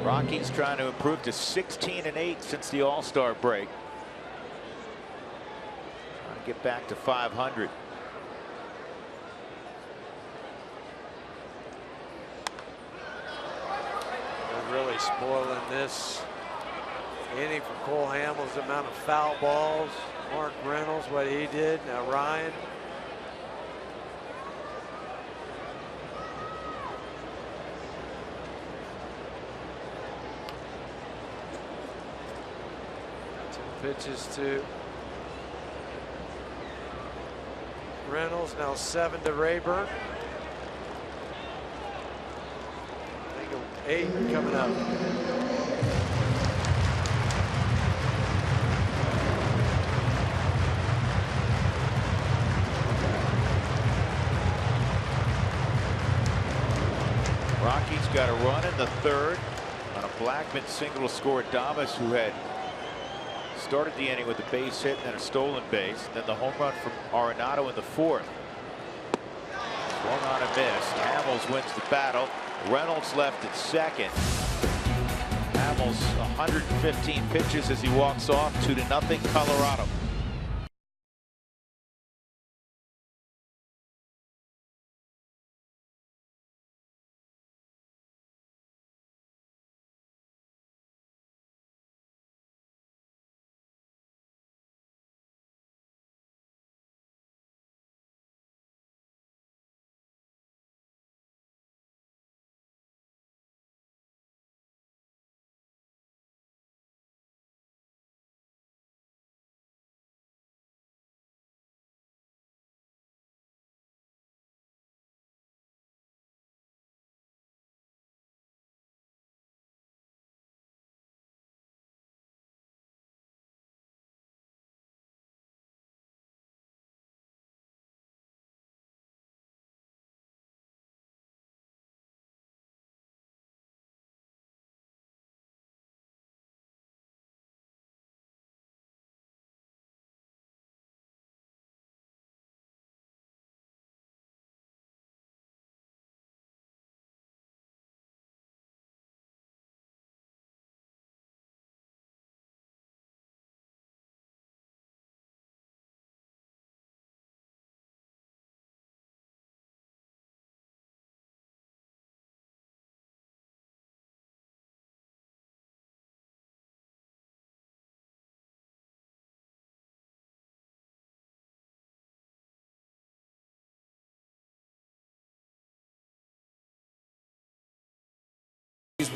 Rockies trying to improve to 16-8 since the All-Star break. Trying to get back to 500. They're really spoiling this inning for Cole Hamels. The amount of foul balls. Mark Reynolds, what he did. Now Ryan. Pitches to Reynolds, now 7 to Rayburn. I think 8 coming up. Rockies got a run in the third on a Blackman single to score Damas, who had started the inning with a base hit and then a stolen base. Then the home run from Arenado in the fourth. Swung on and missed. Hamels wins the battle. Reynolds left at second. Hamels 115 pitches as he walks off. 2-0 Colorado.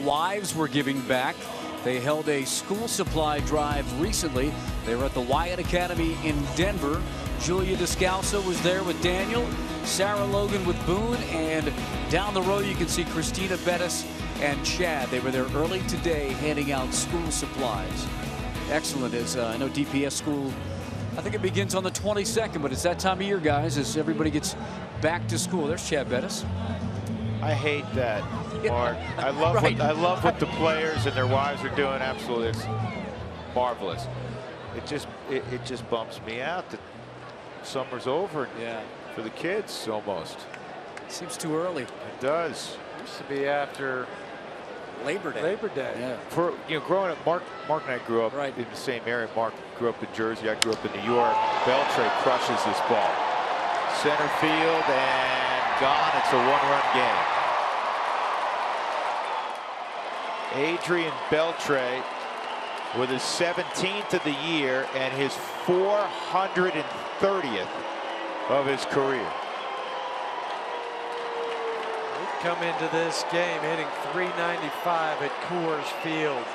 Wives were giving back They held a school supply drive recently. They were at the Wyatt Academy in Denver. Julia Descalso was there with Daniel, Sarah Logan with Boone, and down the road you can see Christina Bettis and Chad. They were there early today handing out school supplies. Excellent. As I know DPS school, I think it begins on the 22nd, but it's that time of year, guys, as everybody gets back to school. There's Chad Bettis. I hate that, Mark. I love Right. what the players and their wives are doing. Absolutely, it's marvelous. It just bumps me out that summer's over. Yeah. For the kids, almost. Seems too early. It does. Used to be after Labor Day. Labor Day. Yeah. For growing up, Mark and I grew up Right. in the same area. Mark grew up in Jersey. I grew up in New York. Beltre crushes this ball. Center field and gone. It's a one-run game. Adrian Beltre with his 17th of the year and his 430th of his career. He'd come into this game hitting .395 at Coors Field.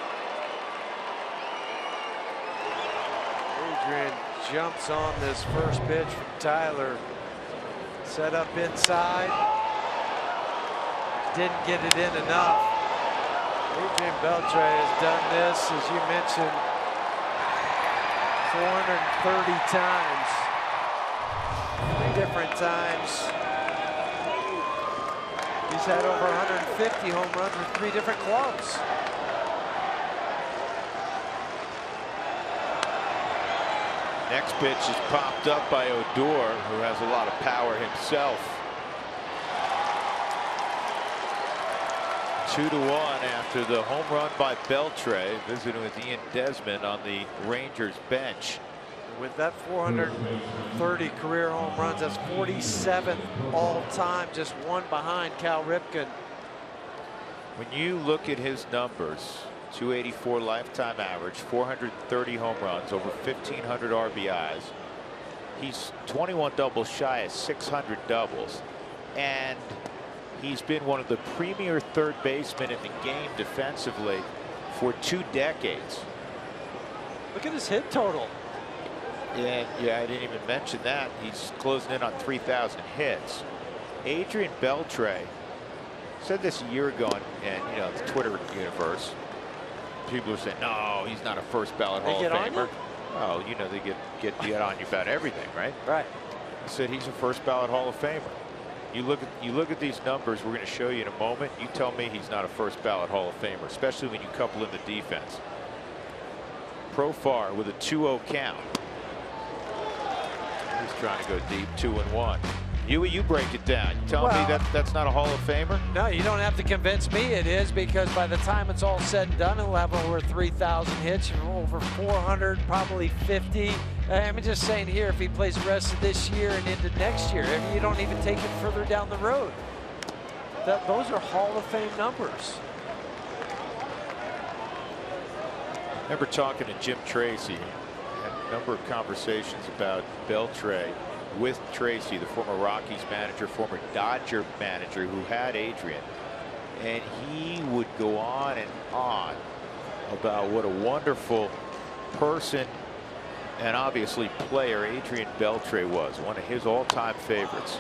Adrian jumps on this first pitch from Tyler. Set up inside. Didn't get it in enough. Adrian Beltre has done this, as you mentioned, 430 times. 3 different times. He's had over 150 home runs with 3 different clubs. Next pitch is popped up by Odor, who has a lot of power himself. 2-1 after the home run by Beltre, visiting with Ian Desmond on the Rangers bench. With that 430 career home runs, that's 47th all time, just one behind Cal Ripken. When you look at his numbers, 284 lifetime average, 430 home runs, over 1,500 RBIs. He's 21 doubles shy of 600 doubles. And he's been one of the premier third basemen in the game defensively for 2 decades. Look at his hit total. And yeah, I didn't even mention that. He's closing in on 3,000 hits. Adrian Beltre said this a year ago in the Twitter universe. People are saying, no, he's not a first ballot Hall of Famer. Oh, they get on you about everything, right? Right. He said he's a first ballot Hall of Famer. You look at these numbers we're going to show you in a moment. You tell me he's not a first ballot Hall of Famer, especially when you couple in the defense. Profar with a 2-0 count. He's trying to go deep, 2-1. You break it down. You telling me that's not a Hall of Famer? No, you don't have to convince me it is, because by the time it's all said and done, he'll have over 3,000 hits, over 400, probably 50. I'm just saying here, if he plays the rest of this year and into next year, you don't even take it further down the road. Those are Hall of Fame numbers. I remember talking to Jim Tracy. Had a number of conversations about Beltre with Tracy, the former Rockies manager, former Dodger manager, who had Adrian, and he would go on and on about what a wonderful person and obviously player Adrian Beltre was, one of his all-time favorites.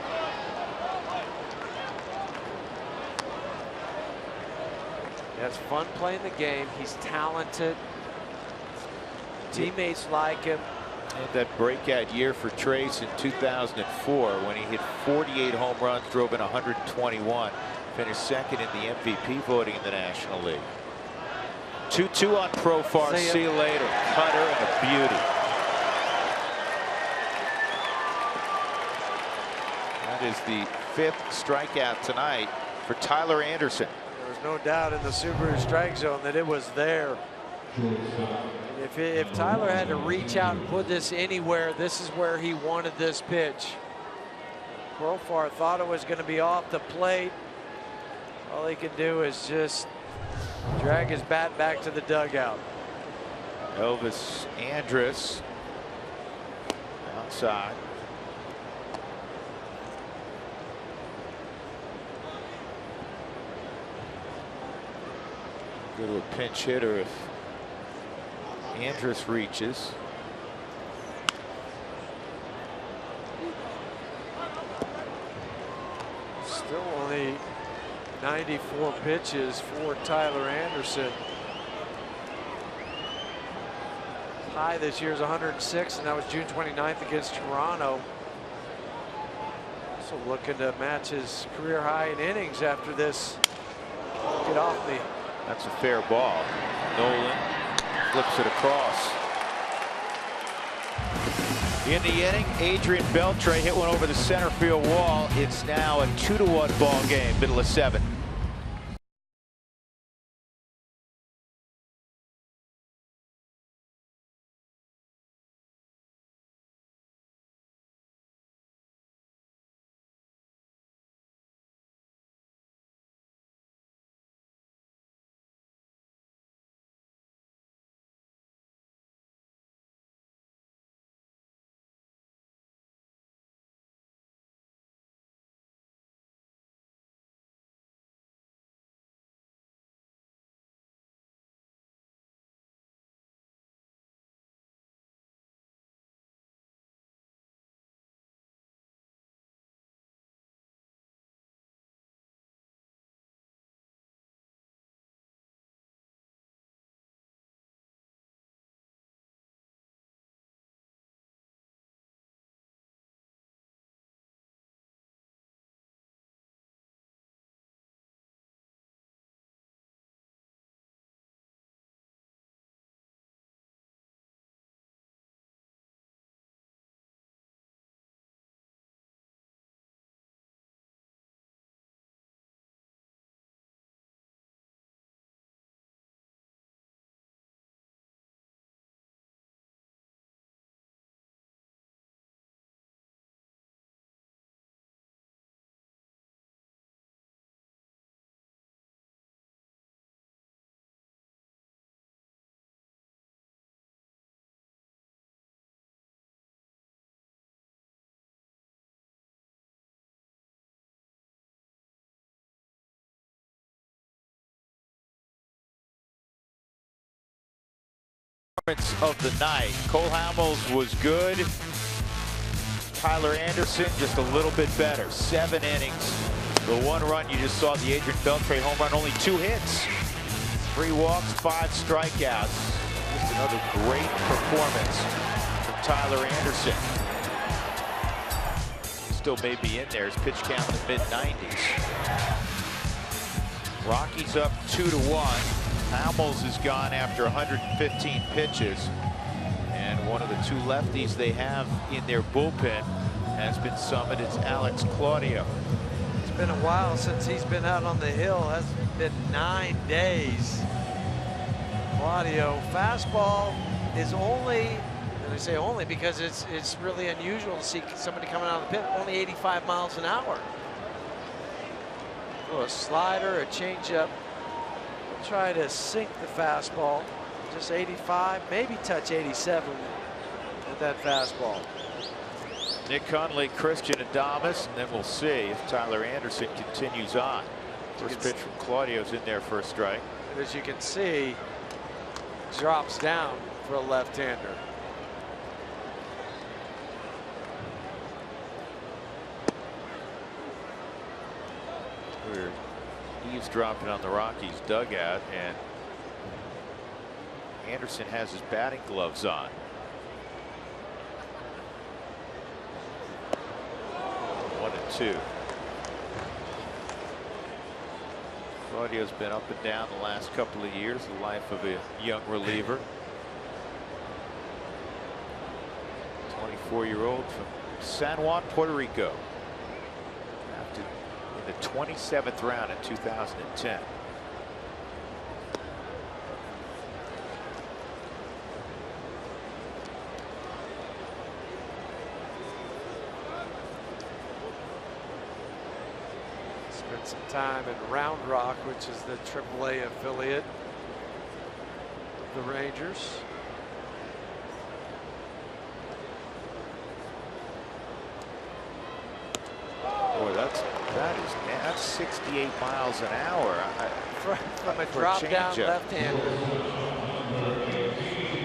Yeah, it's fun playing the game. He's talented. Teammates like him. And that breakout year for Trace in 2004, when he hit 48 home runs, drove in 121, finished second in the MVP voting in the National League. 2-2 on Profar. See you later. Cutter and a beauty. That is the 5th strikeout tonight for Tyler Anderson. There was no doubt in the Subaru strike zone that it was there. If Tyler had to reach out and put this anywhere, this is where he wanted this pitch. Profar thought it was going to be off the plate. All he can do is just drag his bat back to the dugout. Elvis Andrus outside. Go to a pinch hitter if Andrus reaches. Still only 94 pitches for Tyler Anderson. High this year is 106, and that was June 29th against Toronto. Also looking to match his career high in innings after this. Get off me. That's a fair ball. Nolan flips it across. In the inning, Adrian Beltre hit one over the center field wall. It's now a 2-1 ball game, middle of 7. Of the night. Cole Hamels was good. Tyler Anderson just a little bit better. 7 innings. The 1 run you just saw, the Adrian Beltre home run, only 2 hits. 3 walks, 5 strikeouts. Just another great performance from Tyler Anderson. Still may be in there. His pitch count in the mid-90s. Rockies up 2-1. Hamels has gone after 115 pitches, and one of the 2 lefties they have in their bullpen has been summoned. It's Alex Claudio. It's been a while since he's been out on the hill. Has been 9 days. Claudio, fastball is only, and I say only because it's really unusual to see somebody coming out of the pit, only 85 miles an hour. So a slider, a changeup. Try to sink the fastball, just 85, maybe touch 87 with that fastball. Nick Hundley, Christian Adames, and then we'll see if Tyler Anderson continues on. First pitch from Claudio's in there for a strike. As you can see, drops down for a left-hander. Weird. Eavesdropping on the Rockies dugout, and Anderson has his batting gloves on. One and 2. Claudio's been up and down the last couple of years, the life of a young reliever. 24-year-old from San Juan, Puerto Rico. Drafted in the 27th round in 2010. Spent some time in Round Rock, which is the AAA affiliate of the Rangers. Boy, that's 68 miles an hour From a drop down left-hander.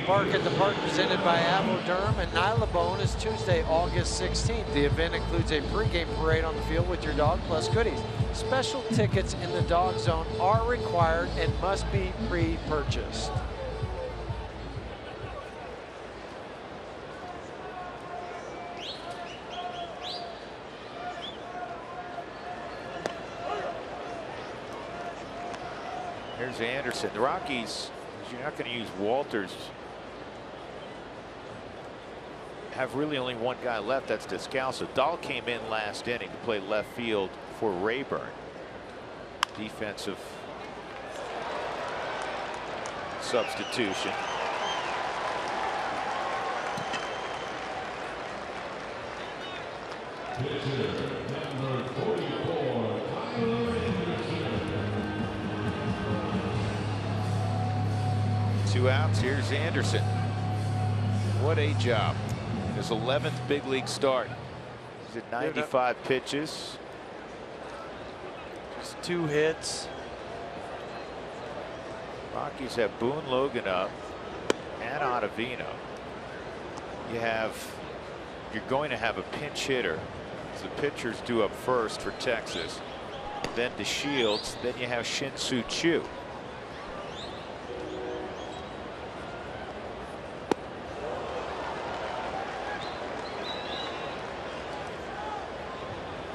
Park at the Park, presented by Avoderm and Nylabone, is Tuesday, August 16th. The event includes a pregame parade on the field with your dog, plus goodies. Special tickets in the dog zone are required and must be pre-purchased. Here's Anderson. The Rockies, you're not going to use Walters, have really only one guy left. That's Descalso. Dahl came in last inning to play left field for Rayburn. Defensive substitution. Number 44, Tyler Anderson. 2 outs. Here's Anderson. What a job. His 11th big league start. He's at 95 pitches. Just 2 hits. Rockies have Boone Logan up and Ottavino. You're going to have a pinch hitter. The pitchers due up first for Texas, then DeShields, then you have Shin-Soo Choo.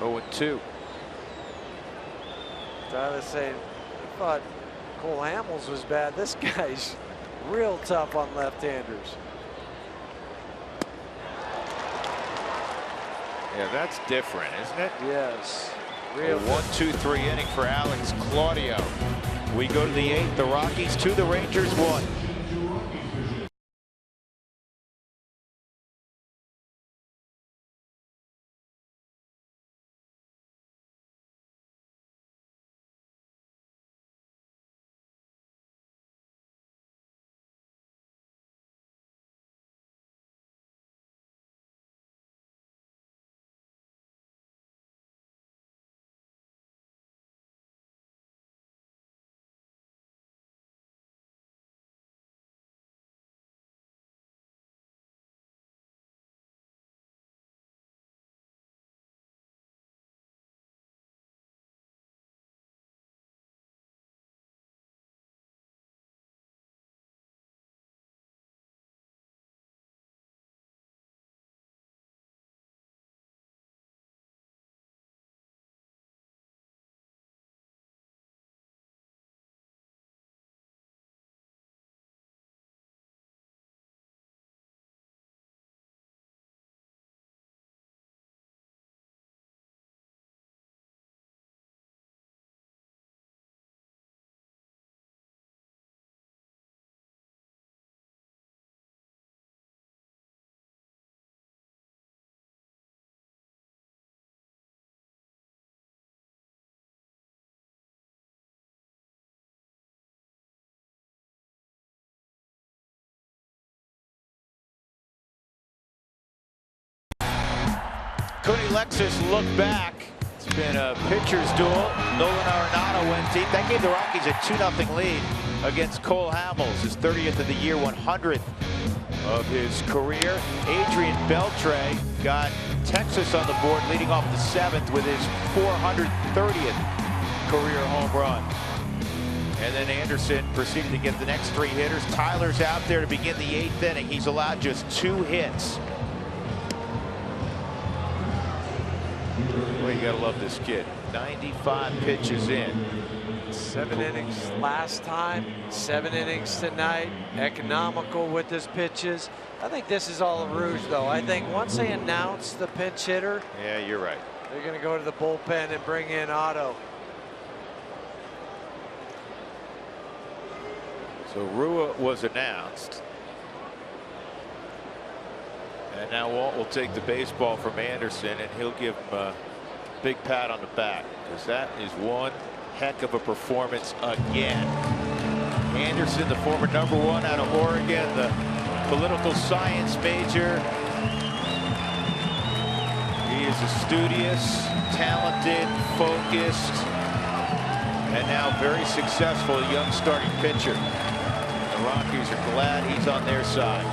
Oh, 2. Tyler saying, I thought Cole Hamels was bad. This guy's real tough on left-handers. Yeah, that's different, isn't it? Yes. A 1-2-3 inning for Alex Claudio. We go to the 8th. The Rockies 2, the Rangers 1. Cooney Lexus look back. It's been a pitcher's duel. Nolan Arenado went deep. That gave the Rockies a 2-0 lead against Cole Hamels, his 30th of the year, 100th of his career. Adrian Beltre got Texas on the board, leading off the 7th with his 430th career home run. And then Anderson proceeded to get the next 3 hitters. Tyler's out there to begin the 8th inning. He's allowed just 2 hits. Well, you gotta love this kid. 95 pitches in. 7 innings last time, 7 innings tonight. Economical with his pitches. I think this is all a ruse, though. I think once they announce the pinch hitter, yeah, you're right. They're going to go to the bullpen and bring in Otto. So Rua was announced. And now Walt will take the baseball from Anderson, and he'll give him a big pat on the back, because that is one heck of a performance again. Anderson, the former #1 out of Oregon, the political science major. He is a studious, talented, focused, and now very successful young starting pitcher. the Rockies are glad he's on their side.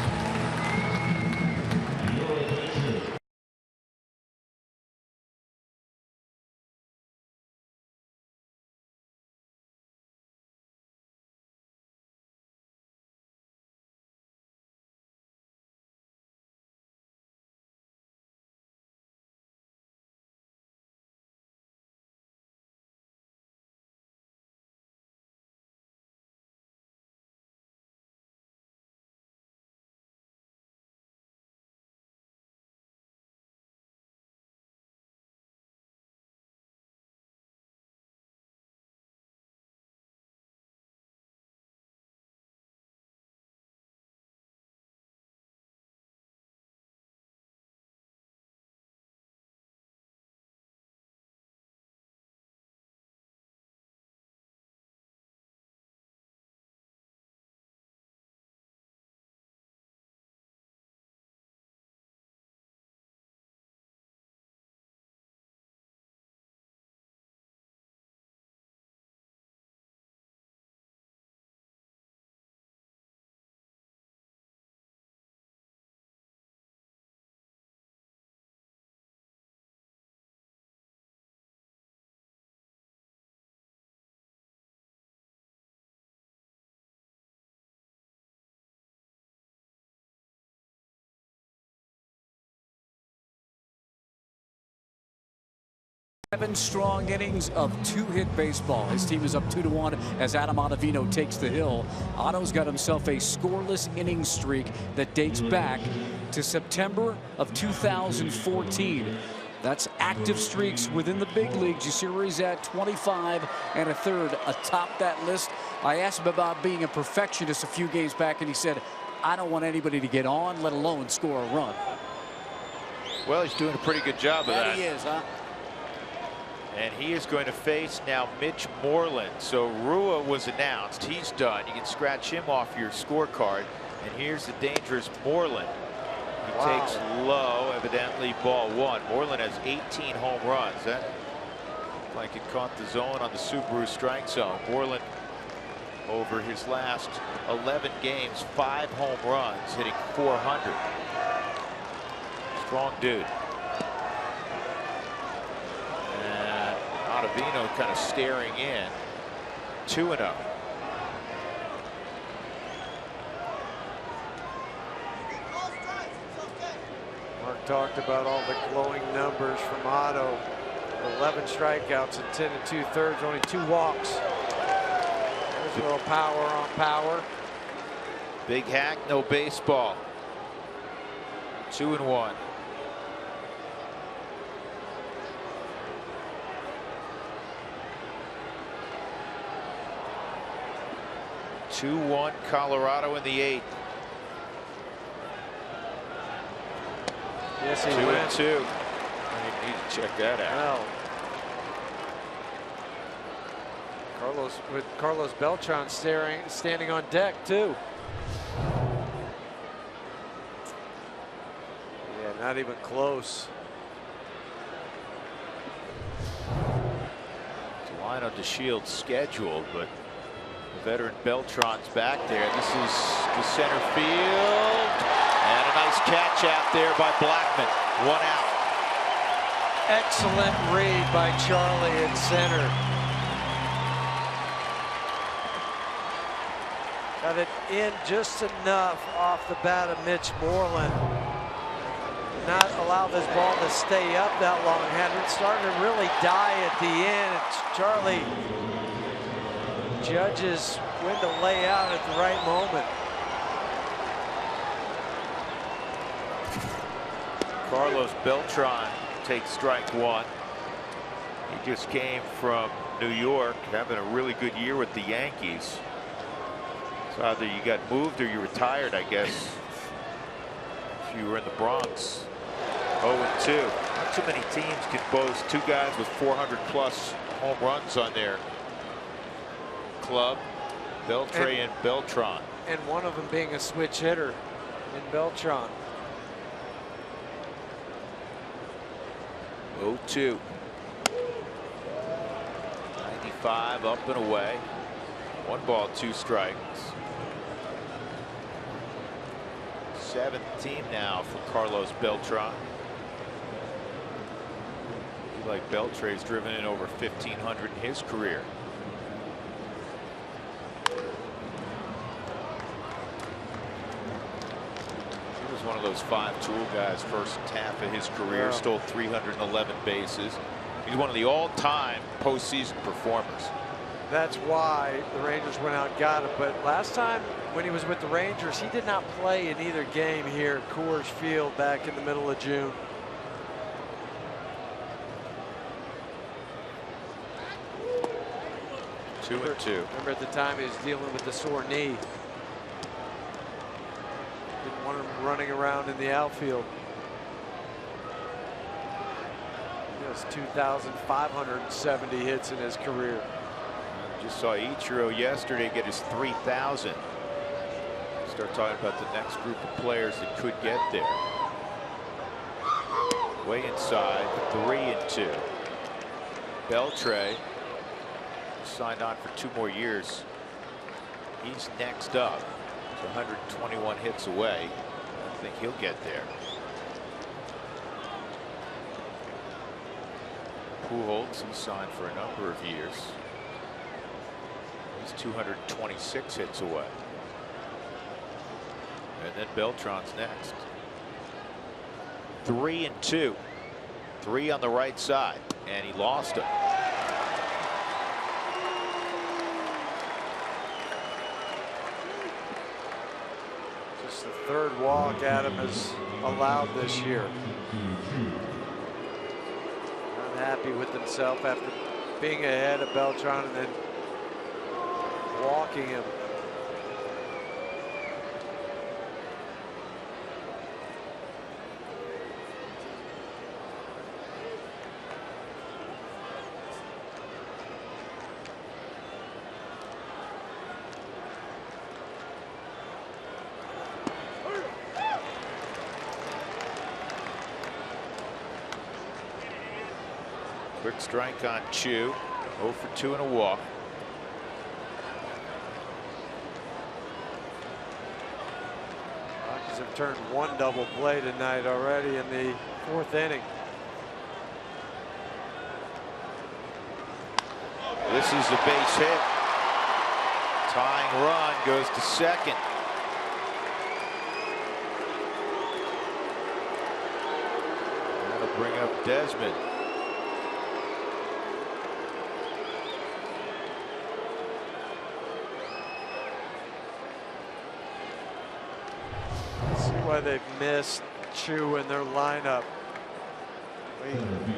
Seven strong innings of two-hit baseball. His team is up 2-1 as Adam Ottavino takes the hill. Otto's got himself a scoreless inning streak that dates back to September of 2014. That's active streaks within the big leagues. You see where he's at, 25 1/3 atop that list. I asked him about being a perfectionist a few games back, and he said, I don't want anybody to get on, let alone score a run. Well, he's doing a pretty good job of that. He is, huh? And he is going to face now Mitch Moreland. So Rua was announced. He's done. You can scratch him off your scorecard. And here's the dangerous Moreland. He takes low, evidently ball one. Moreland has 18 home runs. That looked like it caught the zone on the Subaru strike zone. Moreland, over his last 11 games, 5 home runs, hitting .400. Strong dude. Ottavino kind of staring in. 2-0. Mark talked about all the glowing numbers from Otto. 11 strikeouts and 10 2/3, only 2 walks. There's a little power on power. Big hack, no baseball. 2-1. Colorado in the 8th. Yes, he 2-2. You need to check that out. Well, Carlos Beltran standing on deck too. Yeah, not even close. Delino DeShields scheduled, but the veteran Beltran's back there. This is the center field. And a nice catch out there by Blackman. 1 out. Excellent read by Charlie at center. Got it in just enough off the bat of Mitch Moreland. Not allow this ball to stay up that long. Had it starting to really die at the end. Charlie judges when to lay out at the right moment. Carlos Beltran takes strike 1. He just came from New York, having a really good year with the Yankees. So either you got moved or you retired, I guess, if you were in the Bronx. 0-2. Not too many teams can boast 2 guys with 400+ home runs on their club. Beltre and Beltran. And one of them being a switch hitter in Beltran. 0-2. 95 up and away. 1 ball, 2 strikes. 7th team now for Carlos Beltran. Like Beltre's driven in over 1,500 in his career. He was one of those 5-tool guys first half of his career. Stole 311 bases. He's one of the all-time postseason performers. That's why the Rangers went out and got him. But last time when he was with the Rangers, he did not play in either game here at Coors Field back in the middle of June. Two and two. Remember at the time he was dealing with the sore knee. Didn't want him running around in the outfield. He has 2,570 hits in his career. Just saw Ichiro yesterday get his 3,000. Start talking about the next group of players that could get there. Way inside, 3-2. Beltre signed on for 2 more years. He's next up. He's 121 hits away. I think he'll get there. Pujols, he signed for a number of years. He's 226 hits away. And then Beltran's next. 3-2. 3 on the right side, and he lost him. Just the 3rd walk Adam has allowed this year. Unhappy with himself after being ahead of Beltran and then walking him. Quick strike on Chu. 0 for 2 and a walk. Rockies have turned 1 double play tonight already in the 4th inning. This is a base hit. Tying run goes to second. That'll bring up Desmond. Why they've missed Chu in their lineup. We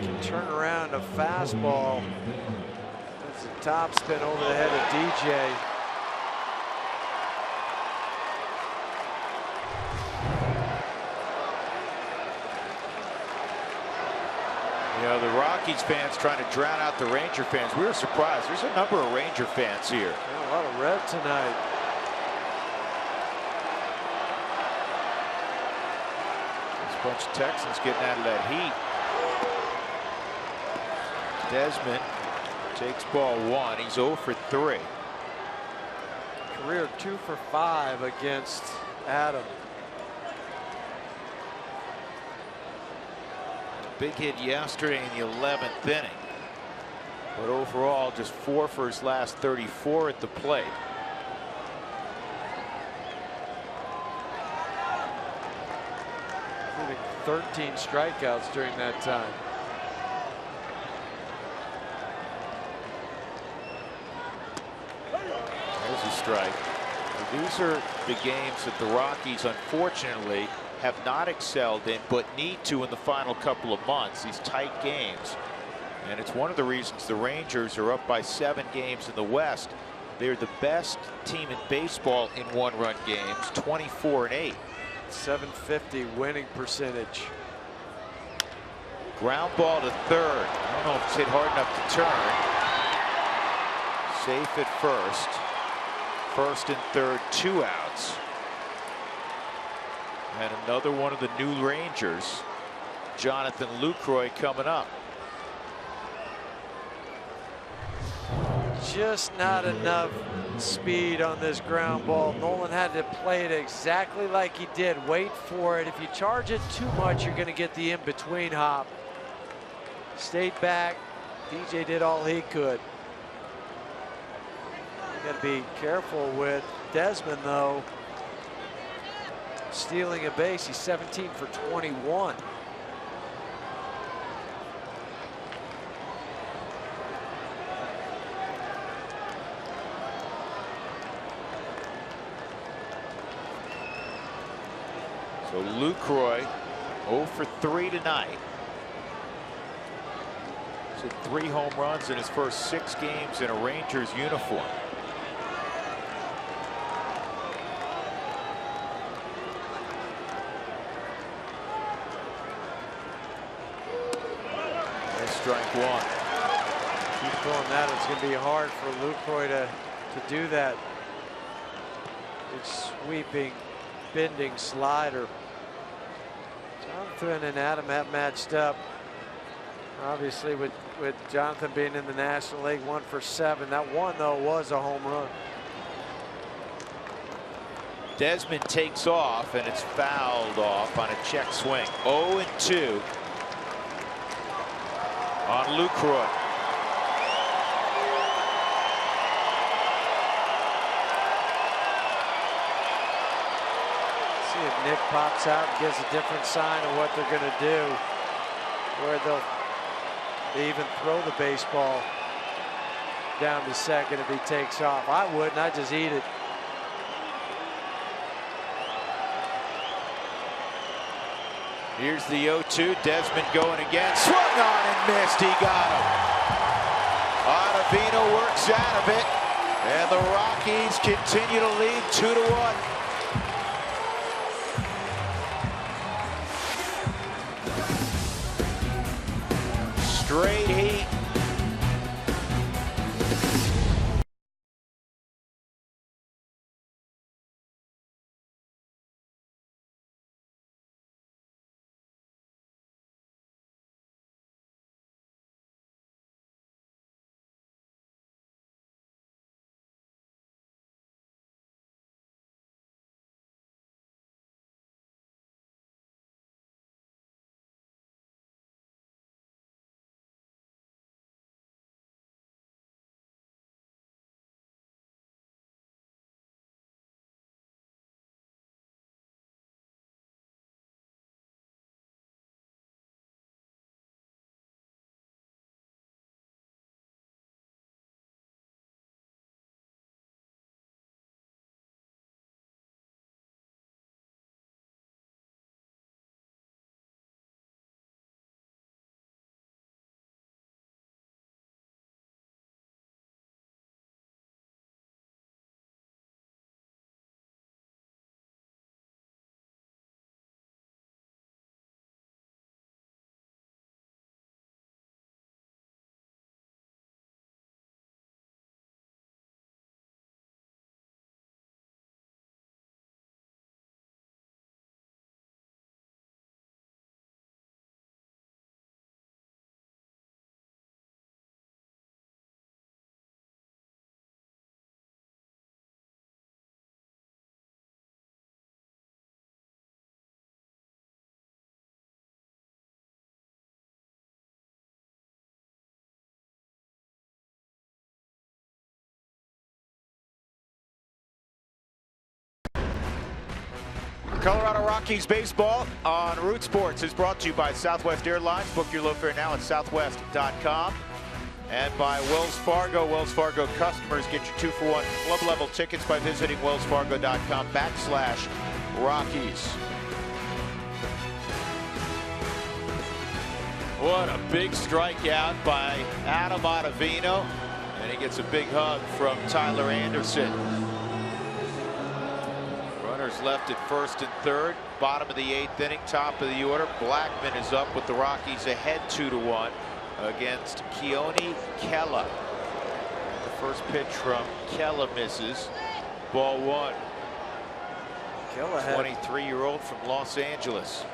can turn around a fastball. That's a top spin over the head of DJ. You know, the Rockies fans trying to drown out the Ranger fans. We were surprised. There's a number of Ranger fans here. Yeah, a lot of red tonight. Bunch of Texans getting out of that heat. Desmond takes ball 1. He's 0 for 3. Career 2 for 5 against Adam. Big hit yesterday in the 11th inning. But overall, just 4 for his last 34 at the plate. 13 strikeouts during that time. There's a strike. These are the games that the Rockies, unfortunately, have not excelled in, but need to in the final couple of months. These tight games. And it's one of the reasons the Rangers are up by 7 games in the West. They're the best team in baseball in 1-run games, 24-8. 750 winning percentage. Ground ball to 3rd. I don't know if it's hit hard enough to turn. Safe at first. 1st and 3rd, 2 outs. And another one of the new Rangers, Jonathan Lucroy, coming up. just not enough speed on this ground ball. Nolan had to play it exactly like he did. Wait for it. If you charge it too much, you're going to get the in-between hop. Stayed back. DJ did all he could. You got to be careful with Desmond, though. Stealing a base. He's 17 for 21. So Lucroy 0 for 3 tonight. He's hit 3 home runs in his first 6 games in a Rangers uniform. There's strike 1. Keep going that. It's going to be hard for Lucroy to do that. It's sweeping, bending slider. Jonathan and Adam have matched up. Obviously, with Jonathan being in the National League, 1 for 7. That one, though, was a home run. Desmond takes off, and it's fouled off on a check swing. 0-2 on Lucroy. See if Nick pops out and gives a different sign of what they're going to do, where they'll even throw the baseball down to second if he takes off. I wouldn't. I'd just eat it. Here's the 0-2. Desmond going again. Swung on and missed. He got him. Ottavino works out of it. And the Rockies continue to lead 2-1. Straight heat. Colorado Rockies baseball on Root Sports is brought to you by Southwest Airlines. Book your low fare now at southwest.com. And by Wells Fargo. Wells Fargo customers get your 2-for-1 club level tickets by visiting wellsfargo.com/Rockies. What a big strikeout by Adam Ottavino. And he gets a big hug from Tyler Anderson. Runners left at first and third. Bottom of the 8th inning, top of the order. Blackman is up with the Rockies ahead 2-1 against Keone Kela. The first pitch from Kela misses. Ball 1. Kela had 23-year-old from Los Angeles.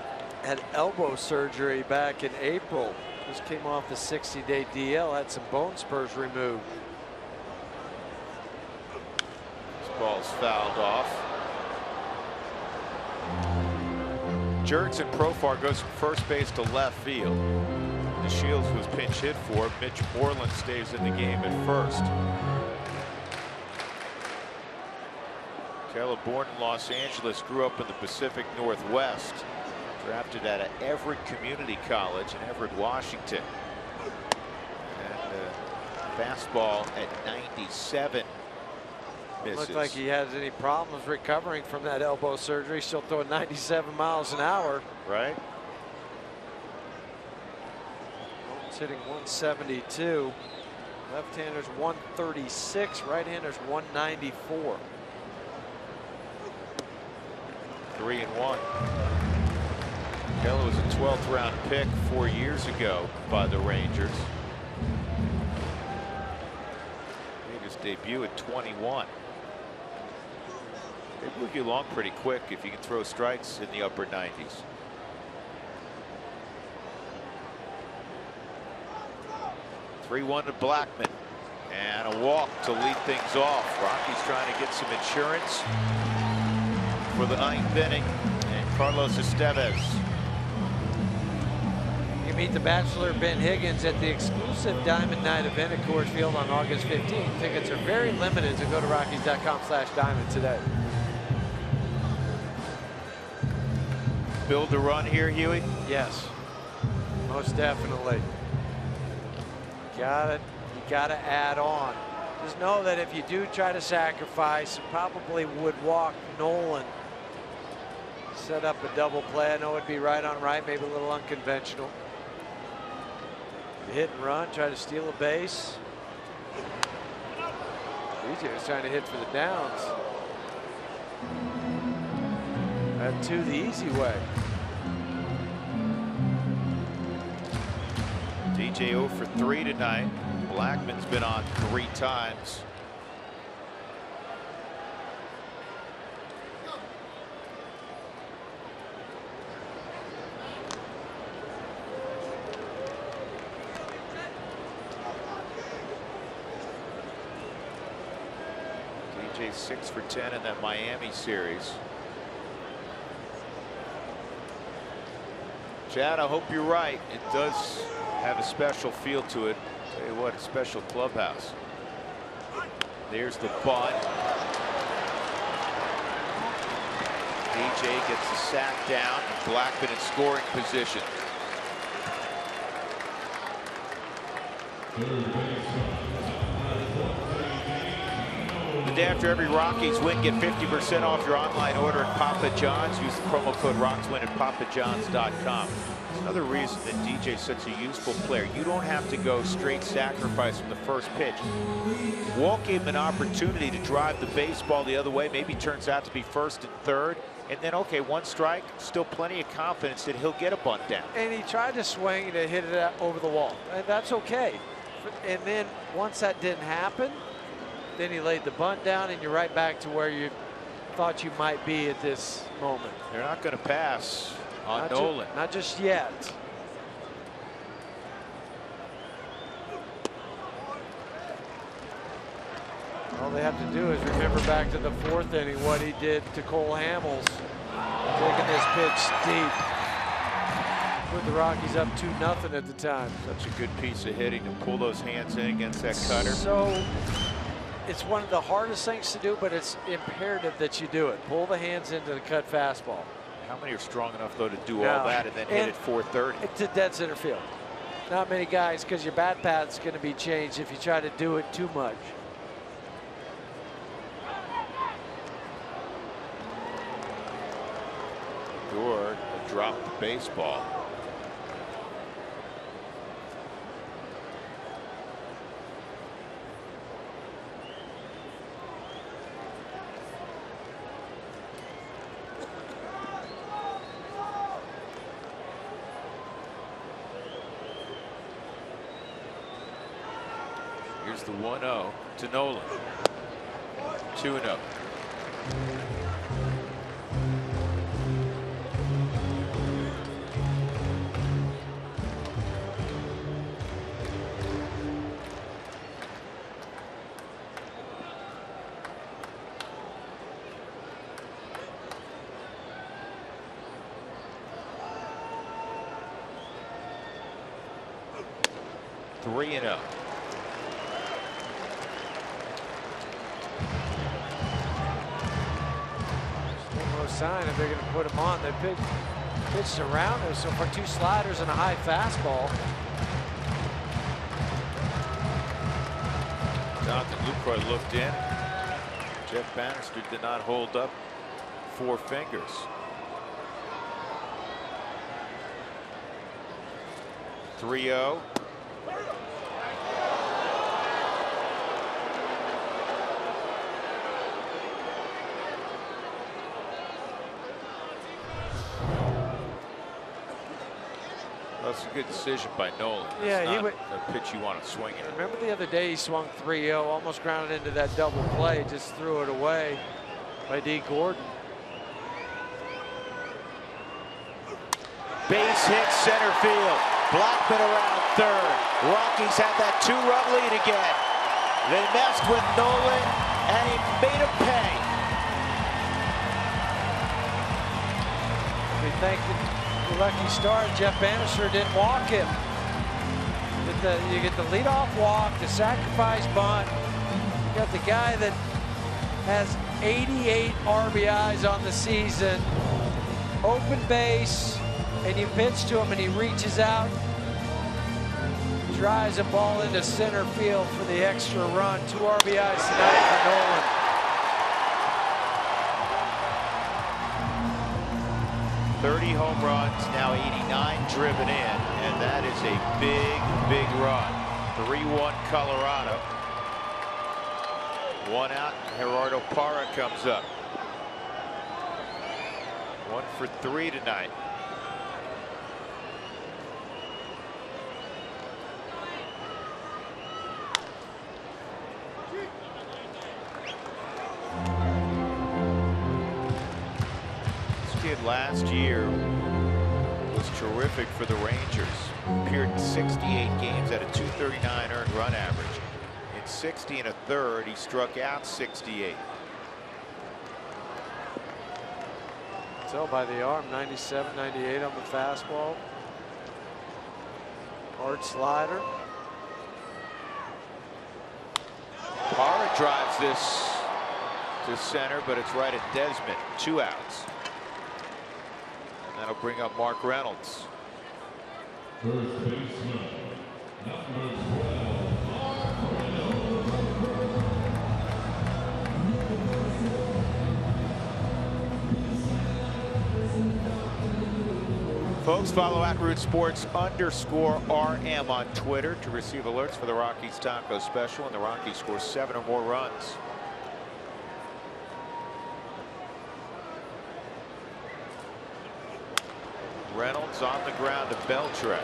Had elbow surgery back in April. Just came off the 60-day DL. Had some bone spurs removed. Fastball's fouled off. Jurickson Profar goes from first base to left field. DeShields was pinch hit for. Mitch Moreland stays in the game at first. Keller, born in Los Angeles, grew up in the Pacific Northwest. Drafted out of Everett Community College in Everett, Washington. And fastball at 97. Misses. Looked like he has any problems recovering from that elbow surgery. Still throwing 97 miles an hour. Right. It's hitting 172. Left-handers 136. Right-handers 194. 3-1. Keller was a 12th round pick 4 years ago by the Rangers. Made his debut at 21. They move you along pretty quick if you can throw strikes in the upper 90s. (3-1) to Blackman, and a walk to lead things off. Rockies trying to get some insurance for the 9th inning, and Carlos Estevez. You meet the Bachelor Ben Higgins at the exclusive Diamond Night event at Coors Field on August 15th. Tickets are very limited, so go to Rockies.com/diamond today. Build a run here, Huey? Yes, most definitely. You gotta add on. Just know that if you do try to sacrifice, you probably would walk Nolan. Set up a double play. I know it'd be right on right, maybe a little unconventional. Hit and run, try to steal a base. DJ was trying to hit for the downs. That 2 the easy way. DJ 0 for 3 tonight. Blackman's been on 3 times. DJ 6 for 10 in that Miami series. Chad, I hope you're right. It does have a special feel to it. Tell you what, a special clubhouse. There's the bunt. DJ gets the sack down, and Blackman in scoring position. The day after every Rockies win, get 50% off your online order at Papa John's. Use the promo code ROCKSWIN at papajohns.com. Another reason that DJ is such a useful player. You don't have to go straight sacrifice from the first pitch. Walt gave him an opportunity to drive the baseball the other way. Maybe turns out to be first and third. And then, okay, 1 strike, still plenty of confidence that he'll get a bunt down. And he tried to swing and hit it over the wall. And that's okay. And then once that didn't happen, then he laid the bunt down, and you're right back to where you thought you might be at this moment. They're not going to pass on Nolan. Not just yet. All they have to do is remember back to the 4th inning what he did to Cole Hamels, taking this pitch deep. Put the Rockies up 2-0 at the time. Such a good piece of hitting to pull those hands in against that cutter. So it's one of the hardest things to do, but it's imperative that you do it. Pull the hands into the cut fastball. How many are strong enough, though, to do all that and then hit it 430? It's a dead center field. Not many guys, because your bat path's going to be changed if you try to do it too much. Gore dropped the baseball. Here's the 1-0 to Nolan. 2-0. 3-0. No sign if they're going to put him on. They pitched around him so far, 2 sliders and a high fastball. Jonathan Lucroy looked in. Jeff Bannister did not hold up 4 fingers. (3-0). That's a good decision by Nolan. Yeah, it's he not would. a pitch you want to swing at. Remember the other day he swung 3-0, almost grounded into that double play, just threw it away by D. Gordon. Base hit center field. Blackman around third. Rockies had that 2-run lead again. They messed with Nolan and he made him pay. We thank the lucky start. Jeff Bannister didn't walk him. You get the leadoff walk, the sacrifice bunt. You got the guy that has 88 RBIs on the season. Open base, and you pitch to him and he reaches out, drives a ball into center field for the extra run. 2 RBIs tonight for Nolan. .30 home runs, now 89 driven in, and that is a big run. 3-1 Colorado. 1 out, Gerardo Parra comes up. 1 for 3 tonight. Last year was terrific for the Rangers. Appeared in 68 games at a .239 earned run average. In 60 1/3, he struck out 68. Tell by the arm, 97, 98 on the fastball. Hard slider. Parra drives this to center, but it's right at Desmond. 2 outs. That'll bring up Mark Reynolds. First baseman, number 12. Folks, follow @RootSports_RM on Twitter to receive alerts for the Rockies taco special, and the Rockies score 7 or more runs. Reynolds on the ground to Beltran.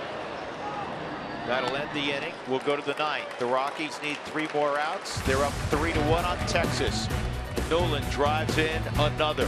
That'll end the inning. We'll go to the 9th. The Rockies need 3 more outs. They're up 3-1 on Texas. Nolan drives in another.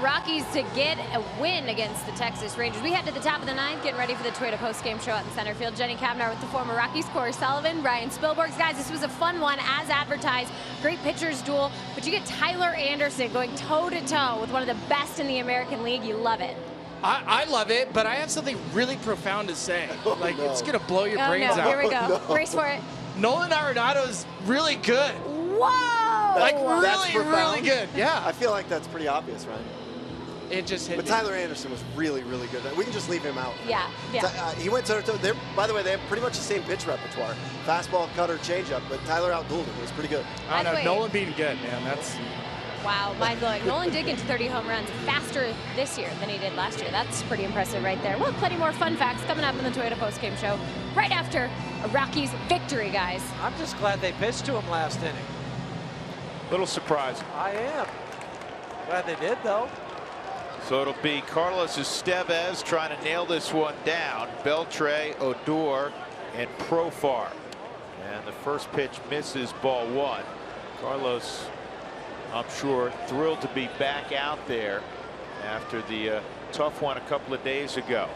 Rockies to get a win against the Texas Rangers. We head to the top of the 9th, getting ready for the Toyota post-game show out in center field. Jenny Kavnar with the former Rockies, Corey Sullivan, Ryan Spilborghs. Guys, this was a fun one as advertised. Great pitchers duel, but you get Tyler Anderson going toe-to-toe with one of the best in the American League. You love it. I love it, but I have something really profound to say. Like, it's going to blow your brains out. Here we go. Brace for it. Nolan Arenado's really good. Whoa! Like, That's really, really profound. good. Yeah. I feel like that's pretty obvious, right? It just hit But me. Tyler Anderson was really, really good. We can just leave him out. Yeah, yeah. He went toe-to-toe. By the way, they have pretty much the same pitch repertoire. Fastball, cutter, changeup, but Tyler outdueled him. It was pretty good. I don't know. Wait. Nolan being good, man. That's... Wow, mind-blowing. Nolan did get to 30 home runs faster this year than he did last year. That's pretty impressive right there. Well, plenty more fun facts coming up in the Toyota postgame show right after a Rockies victory, guys. I'm just glad they pitched to him last inning. Little surprising. I am. Glad they did, though. So it'll be Carlos Estevez trying to nail this one down. Beltre, Odor, and Profar. And the first pitch misses, ball one. Carlos, I'm sure, thrilled to be back out there after the tough one a couple of days ago.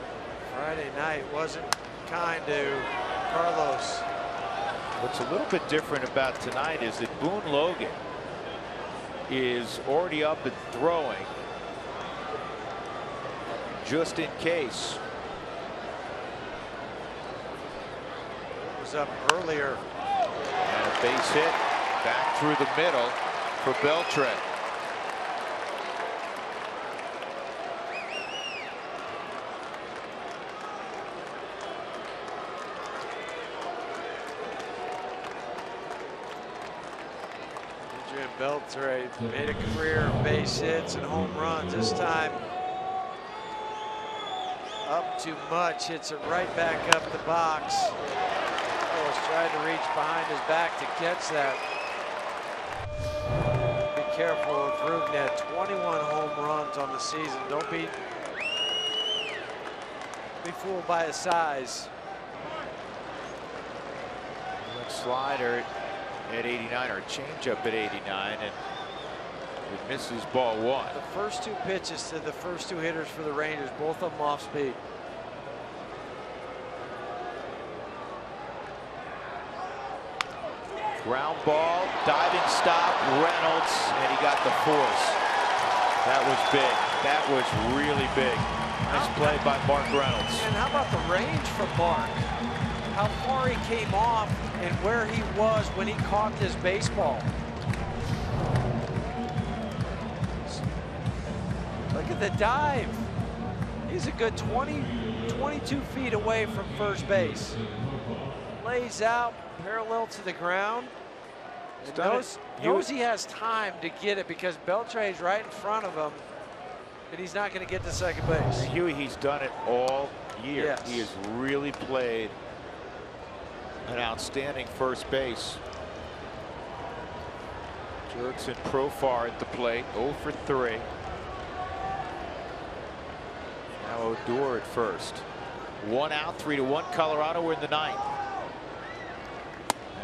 Friday night wasn't kind to Carlos. What's a little bit different about tonight is that Boone Logan is already up and throwing just in case. It was up earlier. And a base hit back through the middle for Beltre. Adrian Beltre made a career of base hits and home runs. This time up too much, hits it right back up the box. Carlos tried to reach behind his back to catch that. Be careful of Rugnet. 21 home runs on the season. Don't be fooled by his size. Slider at 89, or changeup at 89, and it misses, ball one. The first two pitches to the first two hitters for the Rangers, both of them off speed. Ground ball, diving stop, Reynolds, and he got the force. That was big. That was really big. Nice play by Mark Reynolds. And how about the range from Mark? How far he came off and where he was when he caught this baseball. Look at the dive. He's a good 22 feet away from first base. Lays out parallel to the ground. Knows he has time to get it because Beltre is right in front of him, and he's not going to get to second base. Huey, he's done it all year. Yes. He has really played an outstanding first base. Jerks and Profar at the plate, 0 for 3. Now Odor at first. 1 out, 3-1 Colorado. We're in the 9th.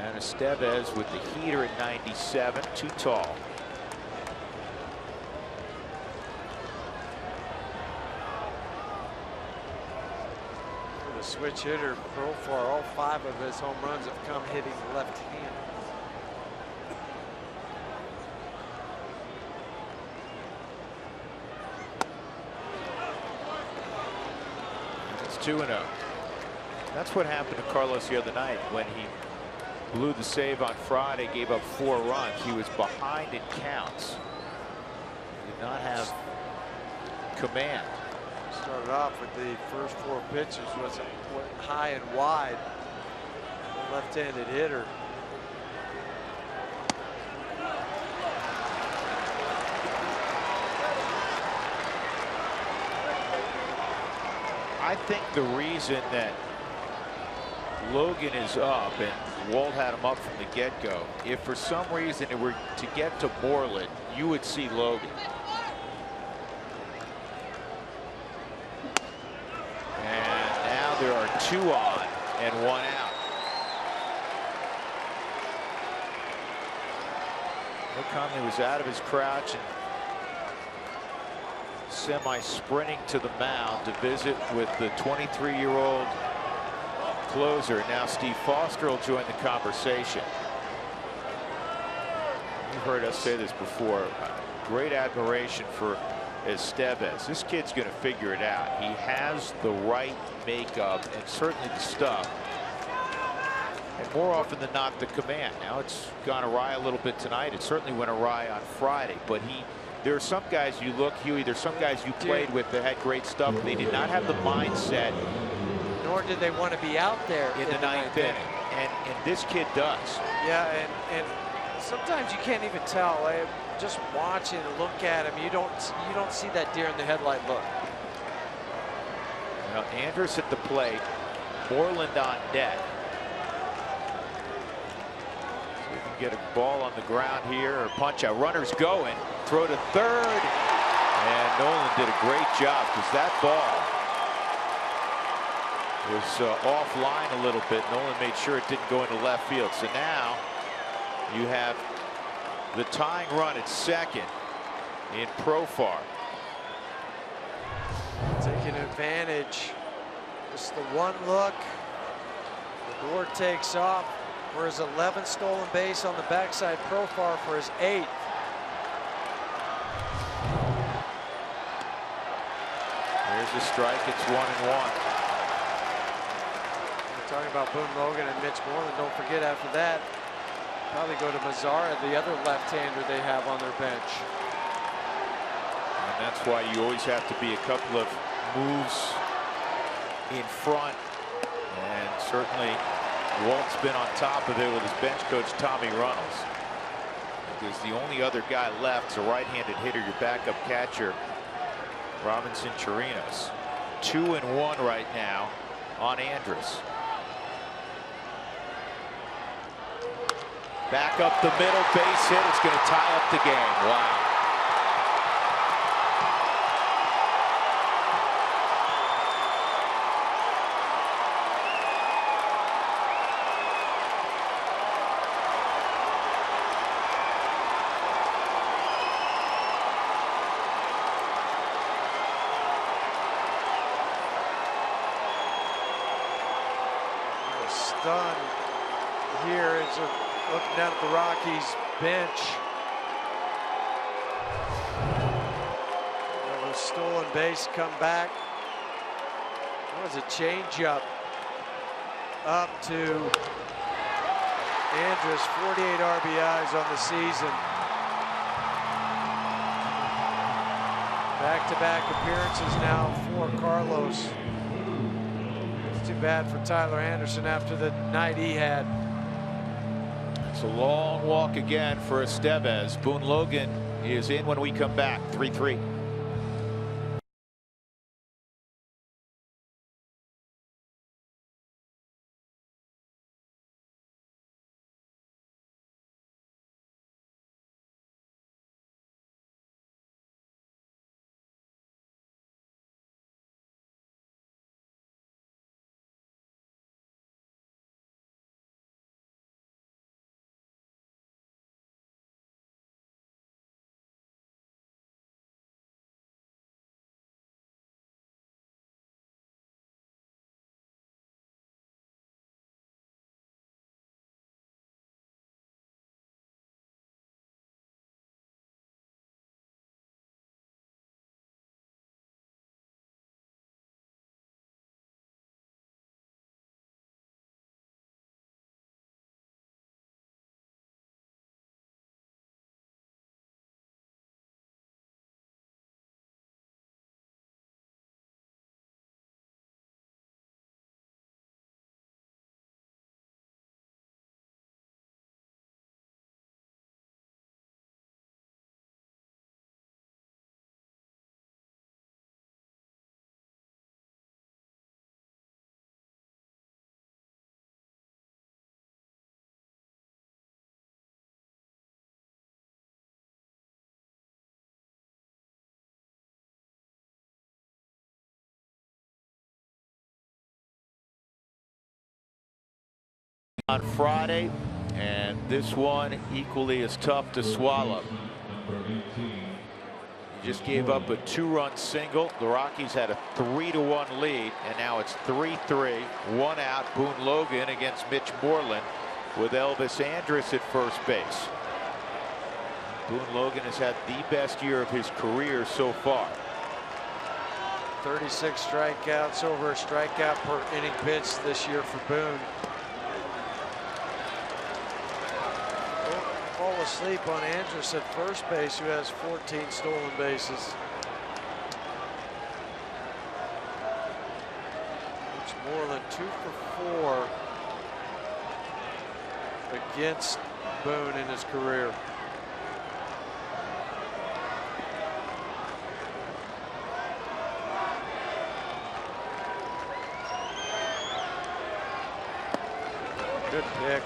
And Estevez with the heater at 97, too tall. The switch hitter, Profar, all 5 of his home runs have come hitting left hand. It's 2-0. That's what happened to Carlos the other night when he blew the save on Friday, gave up 4 runs. He was behind in counts. He did not have command. Started off with the first 4 pitches was went high and wide. Left-handed hitter. I think the reason that Logan is up and Walt had him up from the get-go, if for some reason it were to get to Moreland, you would see Logan. And now there are 2 on and 1 out. Look, Conley was out of his crouch and semi-sprinting to the mound to visit with the 23-year-old closer. Now Steve Foster will join the conversation. You've heard us say this before. Great admiration for Estevez. This kid's going to figure it out. He has the right makeup and certainly the stuff. And more often than not, the command. Now it's gone awry a little bit tonight. It certainly went awry on Friday. But there are some guys you look, Huey, there's some guys you played with that had great stuff. They did not have the mindset. Nor did they want to be out there in the ninth inning. And this kid does. Yeah, and sometimes you can't even tell. Just watching and look at him, you don't see that deer in the headlight look. Well, Andrus at the plate, Moreland on deck. See if we can get a ball on the ground here or punch out. Runners going, throw to third, and Nolan did a great job because that ball was offline a little bit. Nolan made sure it didn't go into left field. So now you have the tying run at second in Profar. Taking advantage. Just the one look. The board takes off for his 11th stolen base on the backside. Profar for his 8th. There's a strike. It's 1-1. We're talking about Boone Logan and Mitch Moreland. Don't forget after that, probably go to Mazzara, the other left-hander they have on their bench. And that's why you always have to be a couple of moves in front. And certainly Walt's been on top of it with his bench coach Tommy Runnels. Because the only other guy left is a right-handed hitter, your backup catcher, Robinson Chirinos. 2-1 right now on Andrus. Back up the middle, base hit. It's going to tie up the game. Wow. Stunned here is looking down at the Rockies bench. A stolen base come back. That was a changeup up to Andrus. 48 RBIs on the season. Back-to-back appearances now for Carlos. It's too bad for Tyler Anderson after the night he had. It's a long walk again for Estevez. Boone Logan is in when we come back. 3-3. On Friday, and this one equally as tough to swallow. He just gave up a 2-run single. The Rockies had a 3-1 lead, and now it's 3-3. 1 out. Boone Logan against Mitch Moreland with Elvis Andrus at first base. Boone Logan has had the best year of his career so far. 36 strikeouts, over a strikeout per inning pitched this year for Boone. Don't fall asleep on Andrus at first base, who has 14 stolen bases. It's more than 2 for 4 against Boone in his career. Good pick.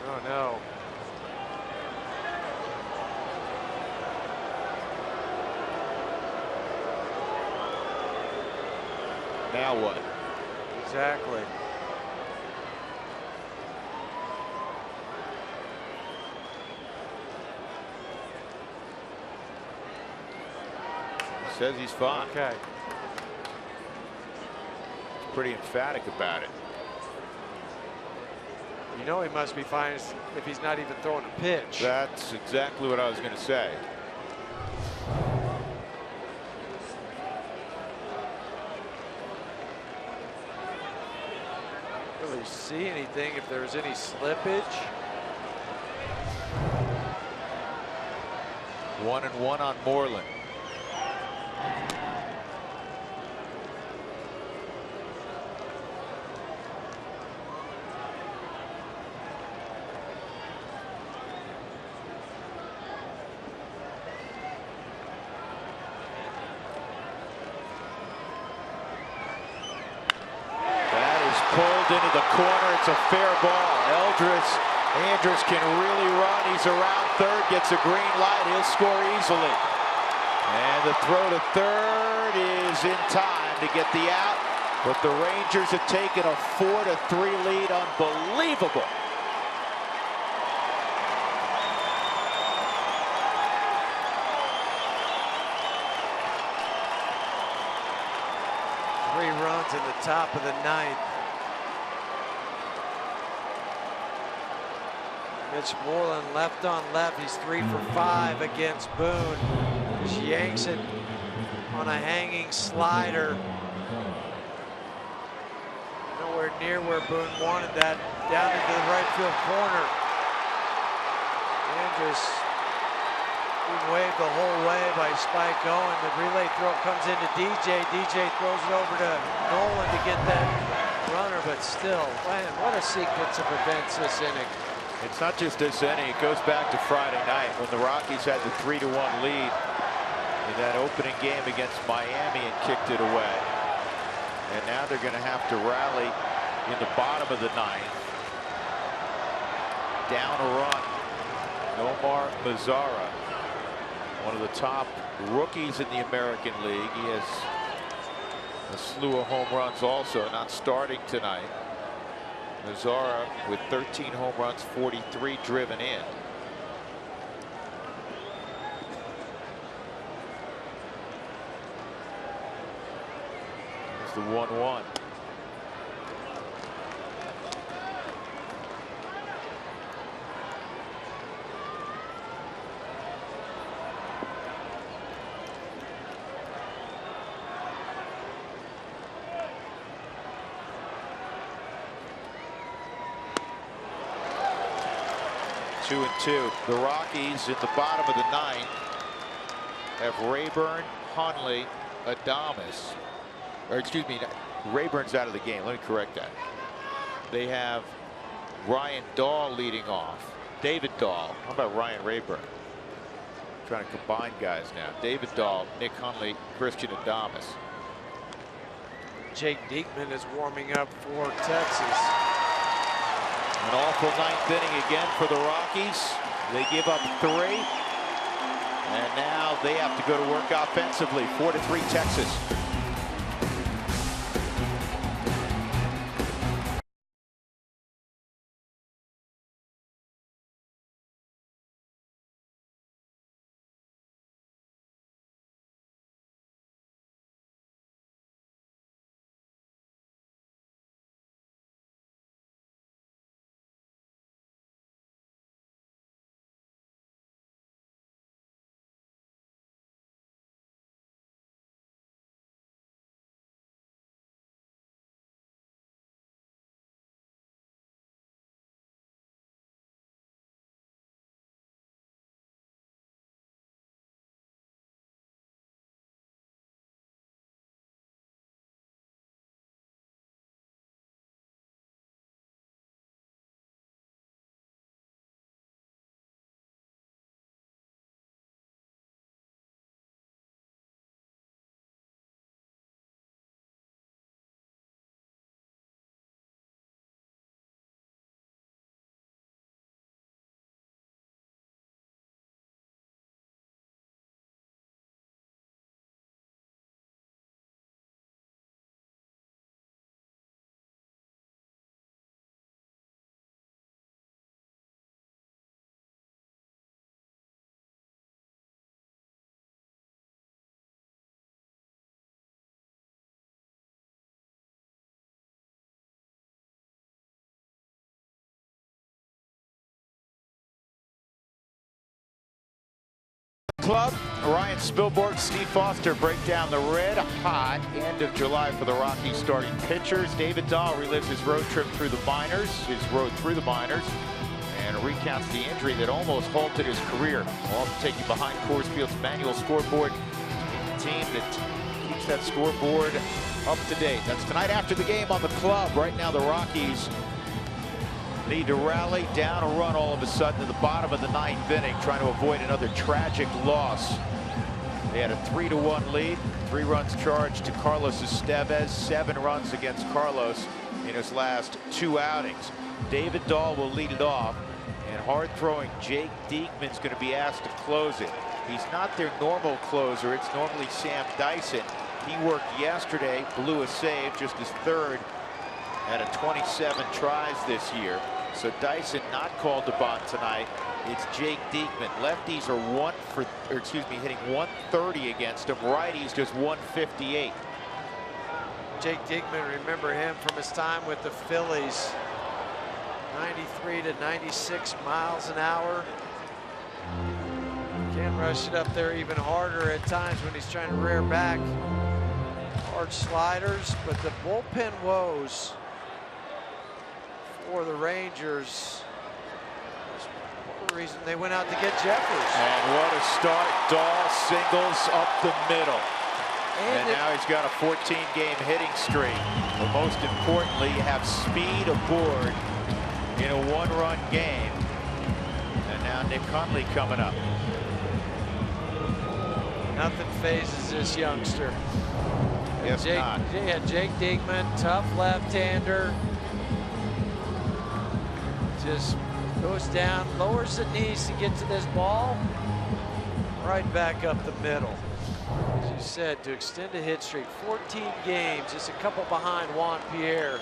Oh no. Now what? Exactly. He says he's fine. Okay. He's pretty emphatic about it. You know he must be fine if he's not even throwing a pitch. That's exactly what I was going to say. Really see anything if there's any slippage. 1-1 on Moreland. Pulled into the corner. It's a fair ball. Andrus can really run. He's around third, gets a green light. He'll score easily. And the throw to third is in time to get the out. But the Rangers have taken a 4-3 lead. Unbelievable. Three runs in the top of the ninth. Mitch Moreland left on left. He's 3 for 5 against Boone. Just yanks it on a hanging slider. Nowhere near where Boone wanted that. Down into the right field corner. Andrus being waved the whole way by Spike Owen. The relay throw comes into DJ. DJ throws it over to Nolan to get that runner, but still, man, what a sequence of events this inning. It's not just this inning. It goes back to Friday night when the Rockies had the 3-1 lead in that opening game against Miami and kicked it away. And now they're going to have to rally in the bottom of the ninth. Down a run. Nomar Mazara, one of the top rookies in the American League. He has a slew of home runs also, not starting tonight. Mazara with 13 home runs, 43 driven in. There's the 1-1. Two and two. The Rockies in the bottom of the ninth have Rayburn, Hundley, Adames. Or excuse me, Rayburn's out of the game. Let me correct that. They have Ryan Dahl leading off. David Dahl. How about Ryan Rayburn? Trying to combine guys now. David Dahl, Nick Hundley, Christian Adames. Jake Diekman is warming up for Texas. An awful ninth inning again for the Rockies. They give up 3. And now they have to go to work offensively. 4-3 Texas. Club. Ryan Spilborg, Steve Foster break down the red-hot end of July for the Rockies starting pitchers. David Dahl relives his road trip through the minors, and recounts the injury that almost halted his career. We'll also take you behind Coors Field's manual scoreboard, the team that keeps that scoreboard up to date. That's tonight after the game on the Club. Right now the Rockies need to rally, down a run all of a sudden to the bottom of the 9th inning, trying to avoid another tragic loss. They had a 3-1 lead, 3 runs charged to Carlos Estevez, 7 runs against Carlos in his last 2 outings. David Dahl will lead it off, and hard-throwing Jake Diekman's going to be asked to close it. He's not their normal closer. It's normally Sam Dyson. He worked yesterday, blew a save, just his 3rd out of 27 tries this year. So Dyson not called upon tonight. It's Jake Diekman. Lefties are hitting 130 against him. Righties just 158. Jake Diekman, remember him from his time with the Phillies. 93 to 96 miles an hour. Can rush it up there even harder at times when he's trying to rear back. Hard sliders, but the bullpen woes for the Rangers. That's the reason they went out to get Jeffers. And what a start. Dahl singles up the middle. And now he's got a 14-game hitting streak. But most importantly, you have speed aboard in a 1-run game. And now Nick Hundley coming up. Nothing phases this youngster. Yes, not. Yeah, Jake Diekman, tough left-hander. Just goes down, lowers the knees to get to this ball. Right back up the middle. As you said, to extend a hit streak, 14 games, just a couple behind Juan Pierre.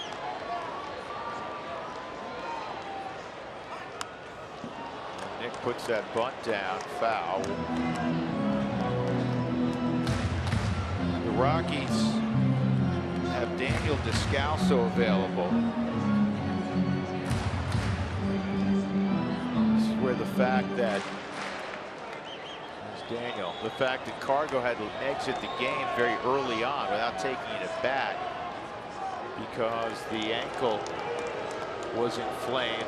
Nick puts that bunt down, foul. The Rockies have Daniel Descalso available. This is where the fact that the fact that Cargo had to exit the game very early on without taking it back because the ankle was inflamed.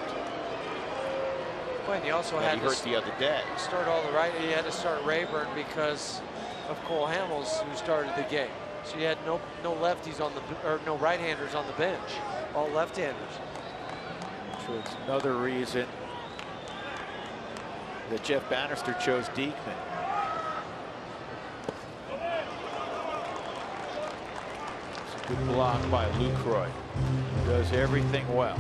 Well, and he also had hurt the other day. Start all the right. He had to start Rayburn because of Cole Hamels, who started the game. So you had no lefties on the, or no right-handers on the bench, all left-handers. So it's another reason that Jeff Bannister chose Diekman. It's a good block by Lucroy. He does everything well.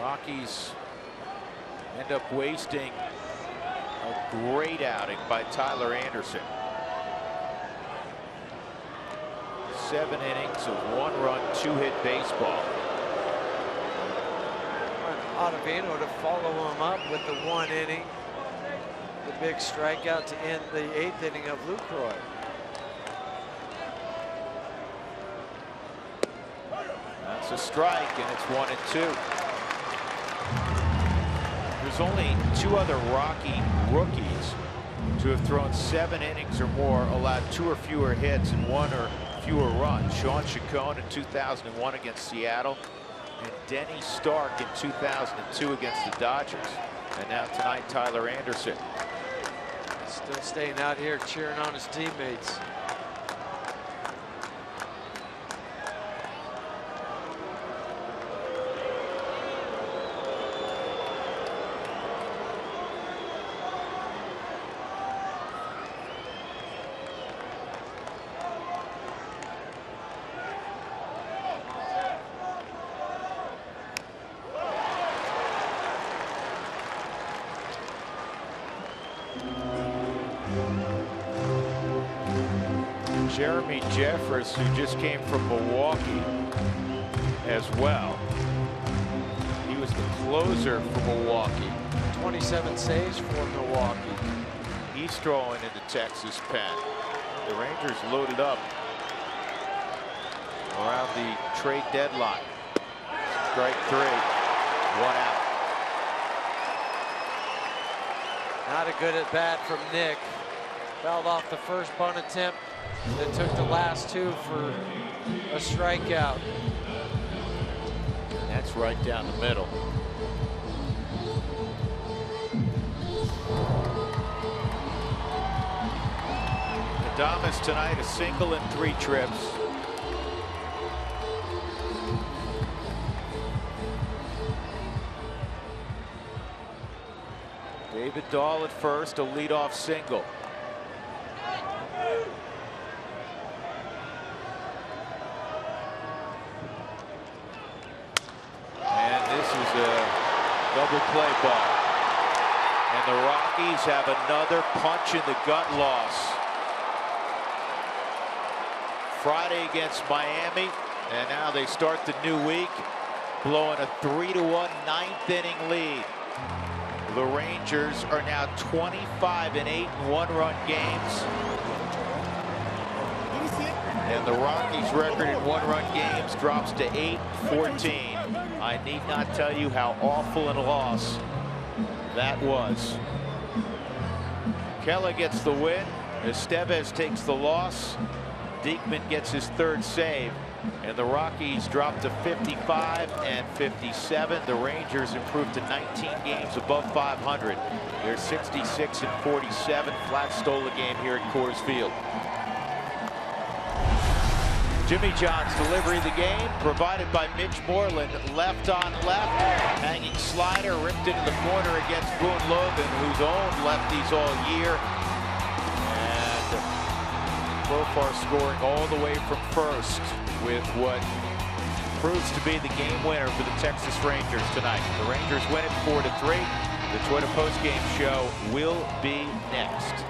Rockies end up wasting a great outing by Tyler Anderson. 7 innings of 1-run, 2-hit baseball. Ottavino to follow him up with the 1 inning. The big strikeout to end the 8th inning of Lucroy. That's a strike, and it's 1-2. There's only 2 other Rocky rookies to have thrown 7 innings or more, allowed 2 or fewer hits and 1 or fewer runs. Sean Chacon in 2001 against Seattle, and Denny Stark in 2002 against the Dodgers. And now tonight, Tyler Anderson. Still staying out here cheering on his teammates. Jeremy Jeffress, who just came from Milwaukee as well. He was the closer for Milwaukee. 27 saves for Milwaukee. He's throwing in the Texas pen. The Rangers loaded up around the trade deadline. Strike 3, 1 out. Not a good at bat from Nick. Fouled off the first bunt attempt, then took the last 2 for a strikeout. That's right down the middle. Adames tonight, a single and 3 trips. David Dahl at first, a leadoff single. And this is a double play ball. And the Rockies have another punch in the gut loss. Friday against Miami, and now they start the new week blowing a 3-1 9th inning lead. The Rangers are now 25 in 8 one-run games. And the Rockies' record in one-run games drops to 8-14. I need not tell you how awful a loss that was. Kela gets the win. Estevez takes the loss. Diekman gets his 3rd save. And the Rockies drop to 55 and 57. The Rangers improved to 19 games above 500. They're 66 and 47. Flat stole the game here at Coors Field. Jimmy John's delivery of the game provided by Mitch Moreland. Left on left. Hanging slider ripped into the corner against Boone Logan, who's owned lefties all year. Profar scoring all the way from first with what proves to be the game winner for the Texas Rangers tonight. The Rangers win it 4-3. The Twitter postgame show will be next.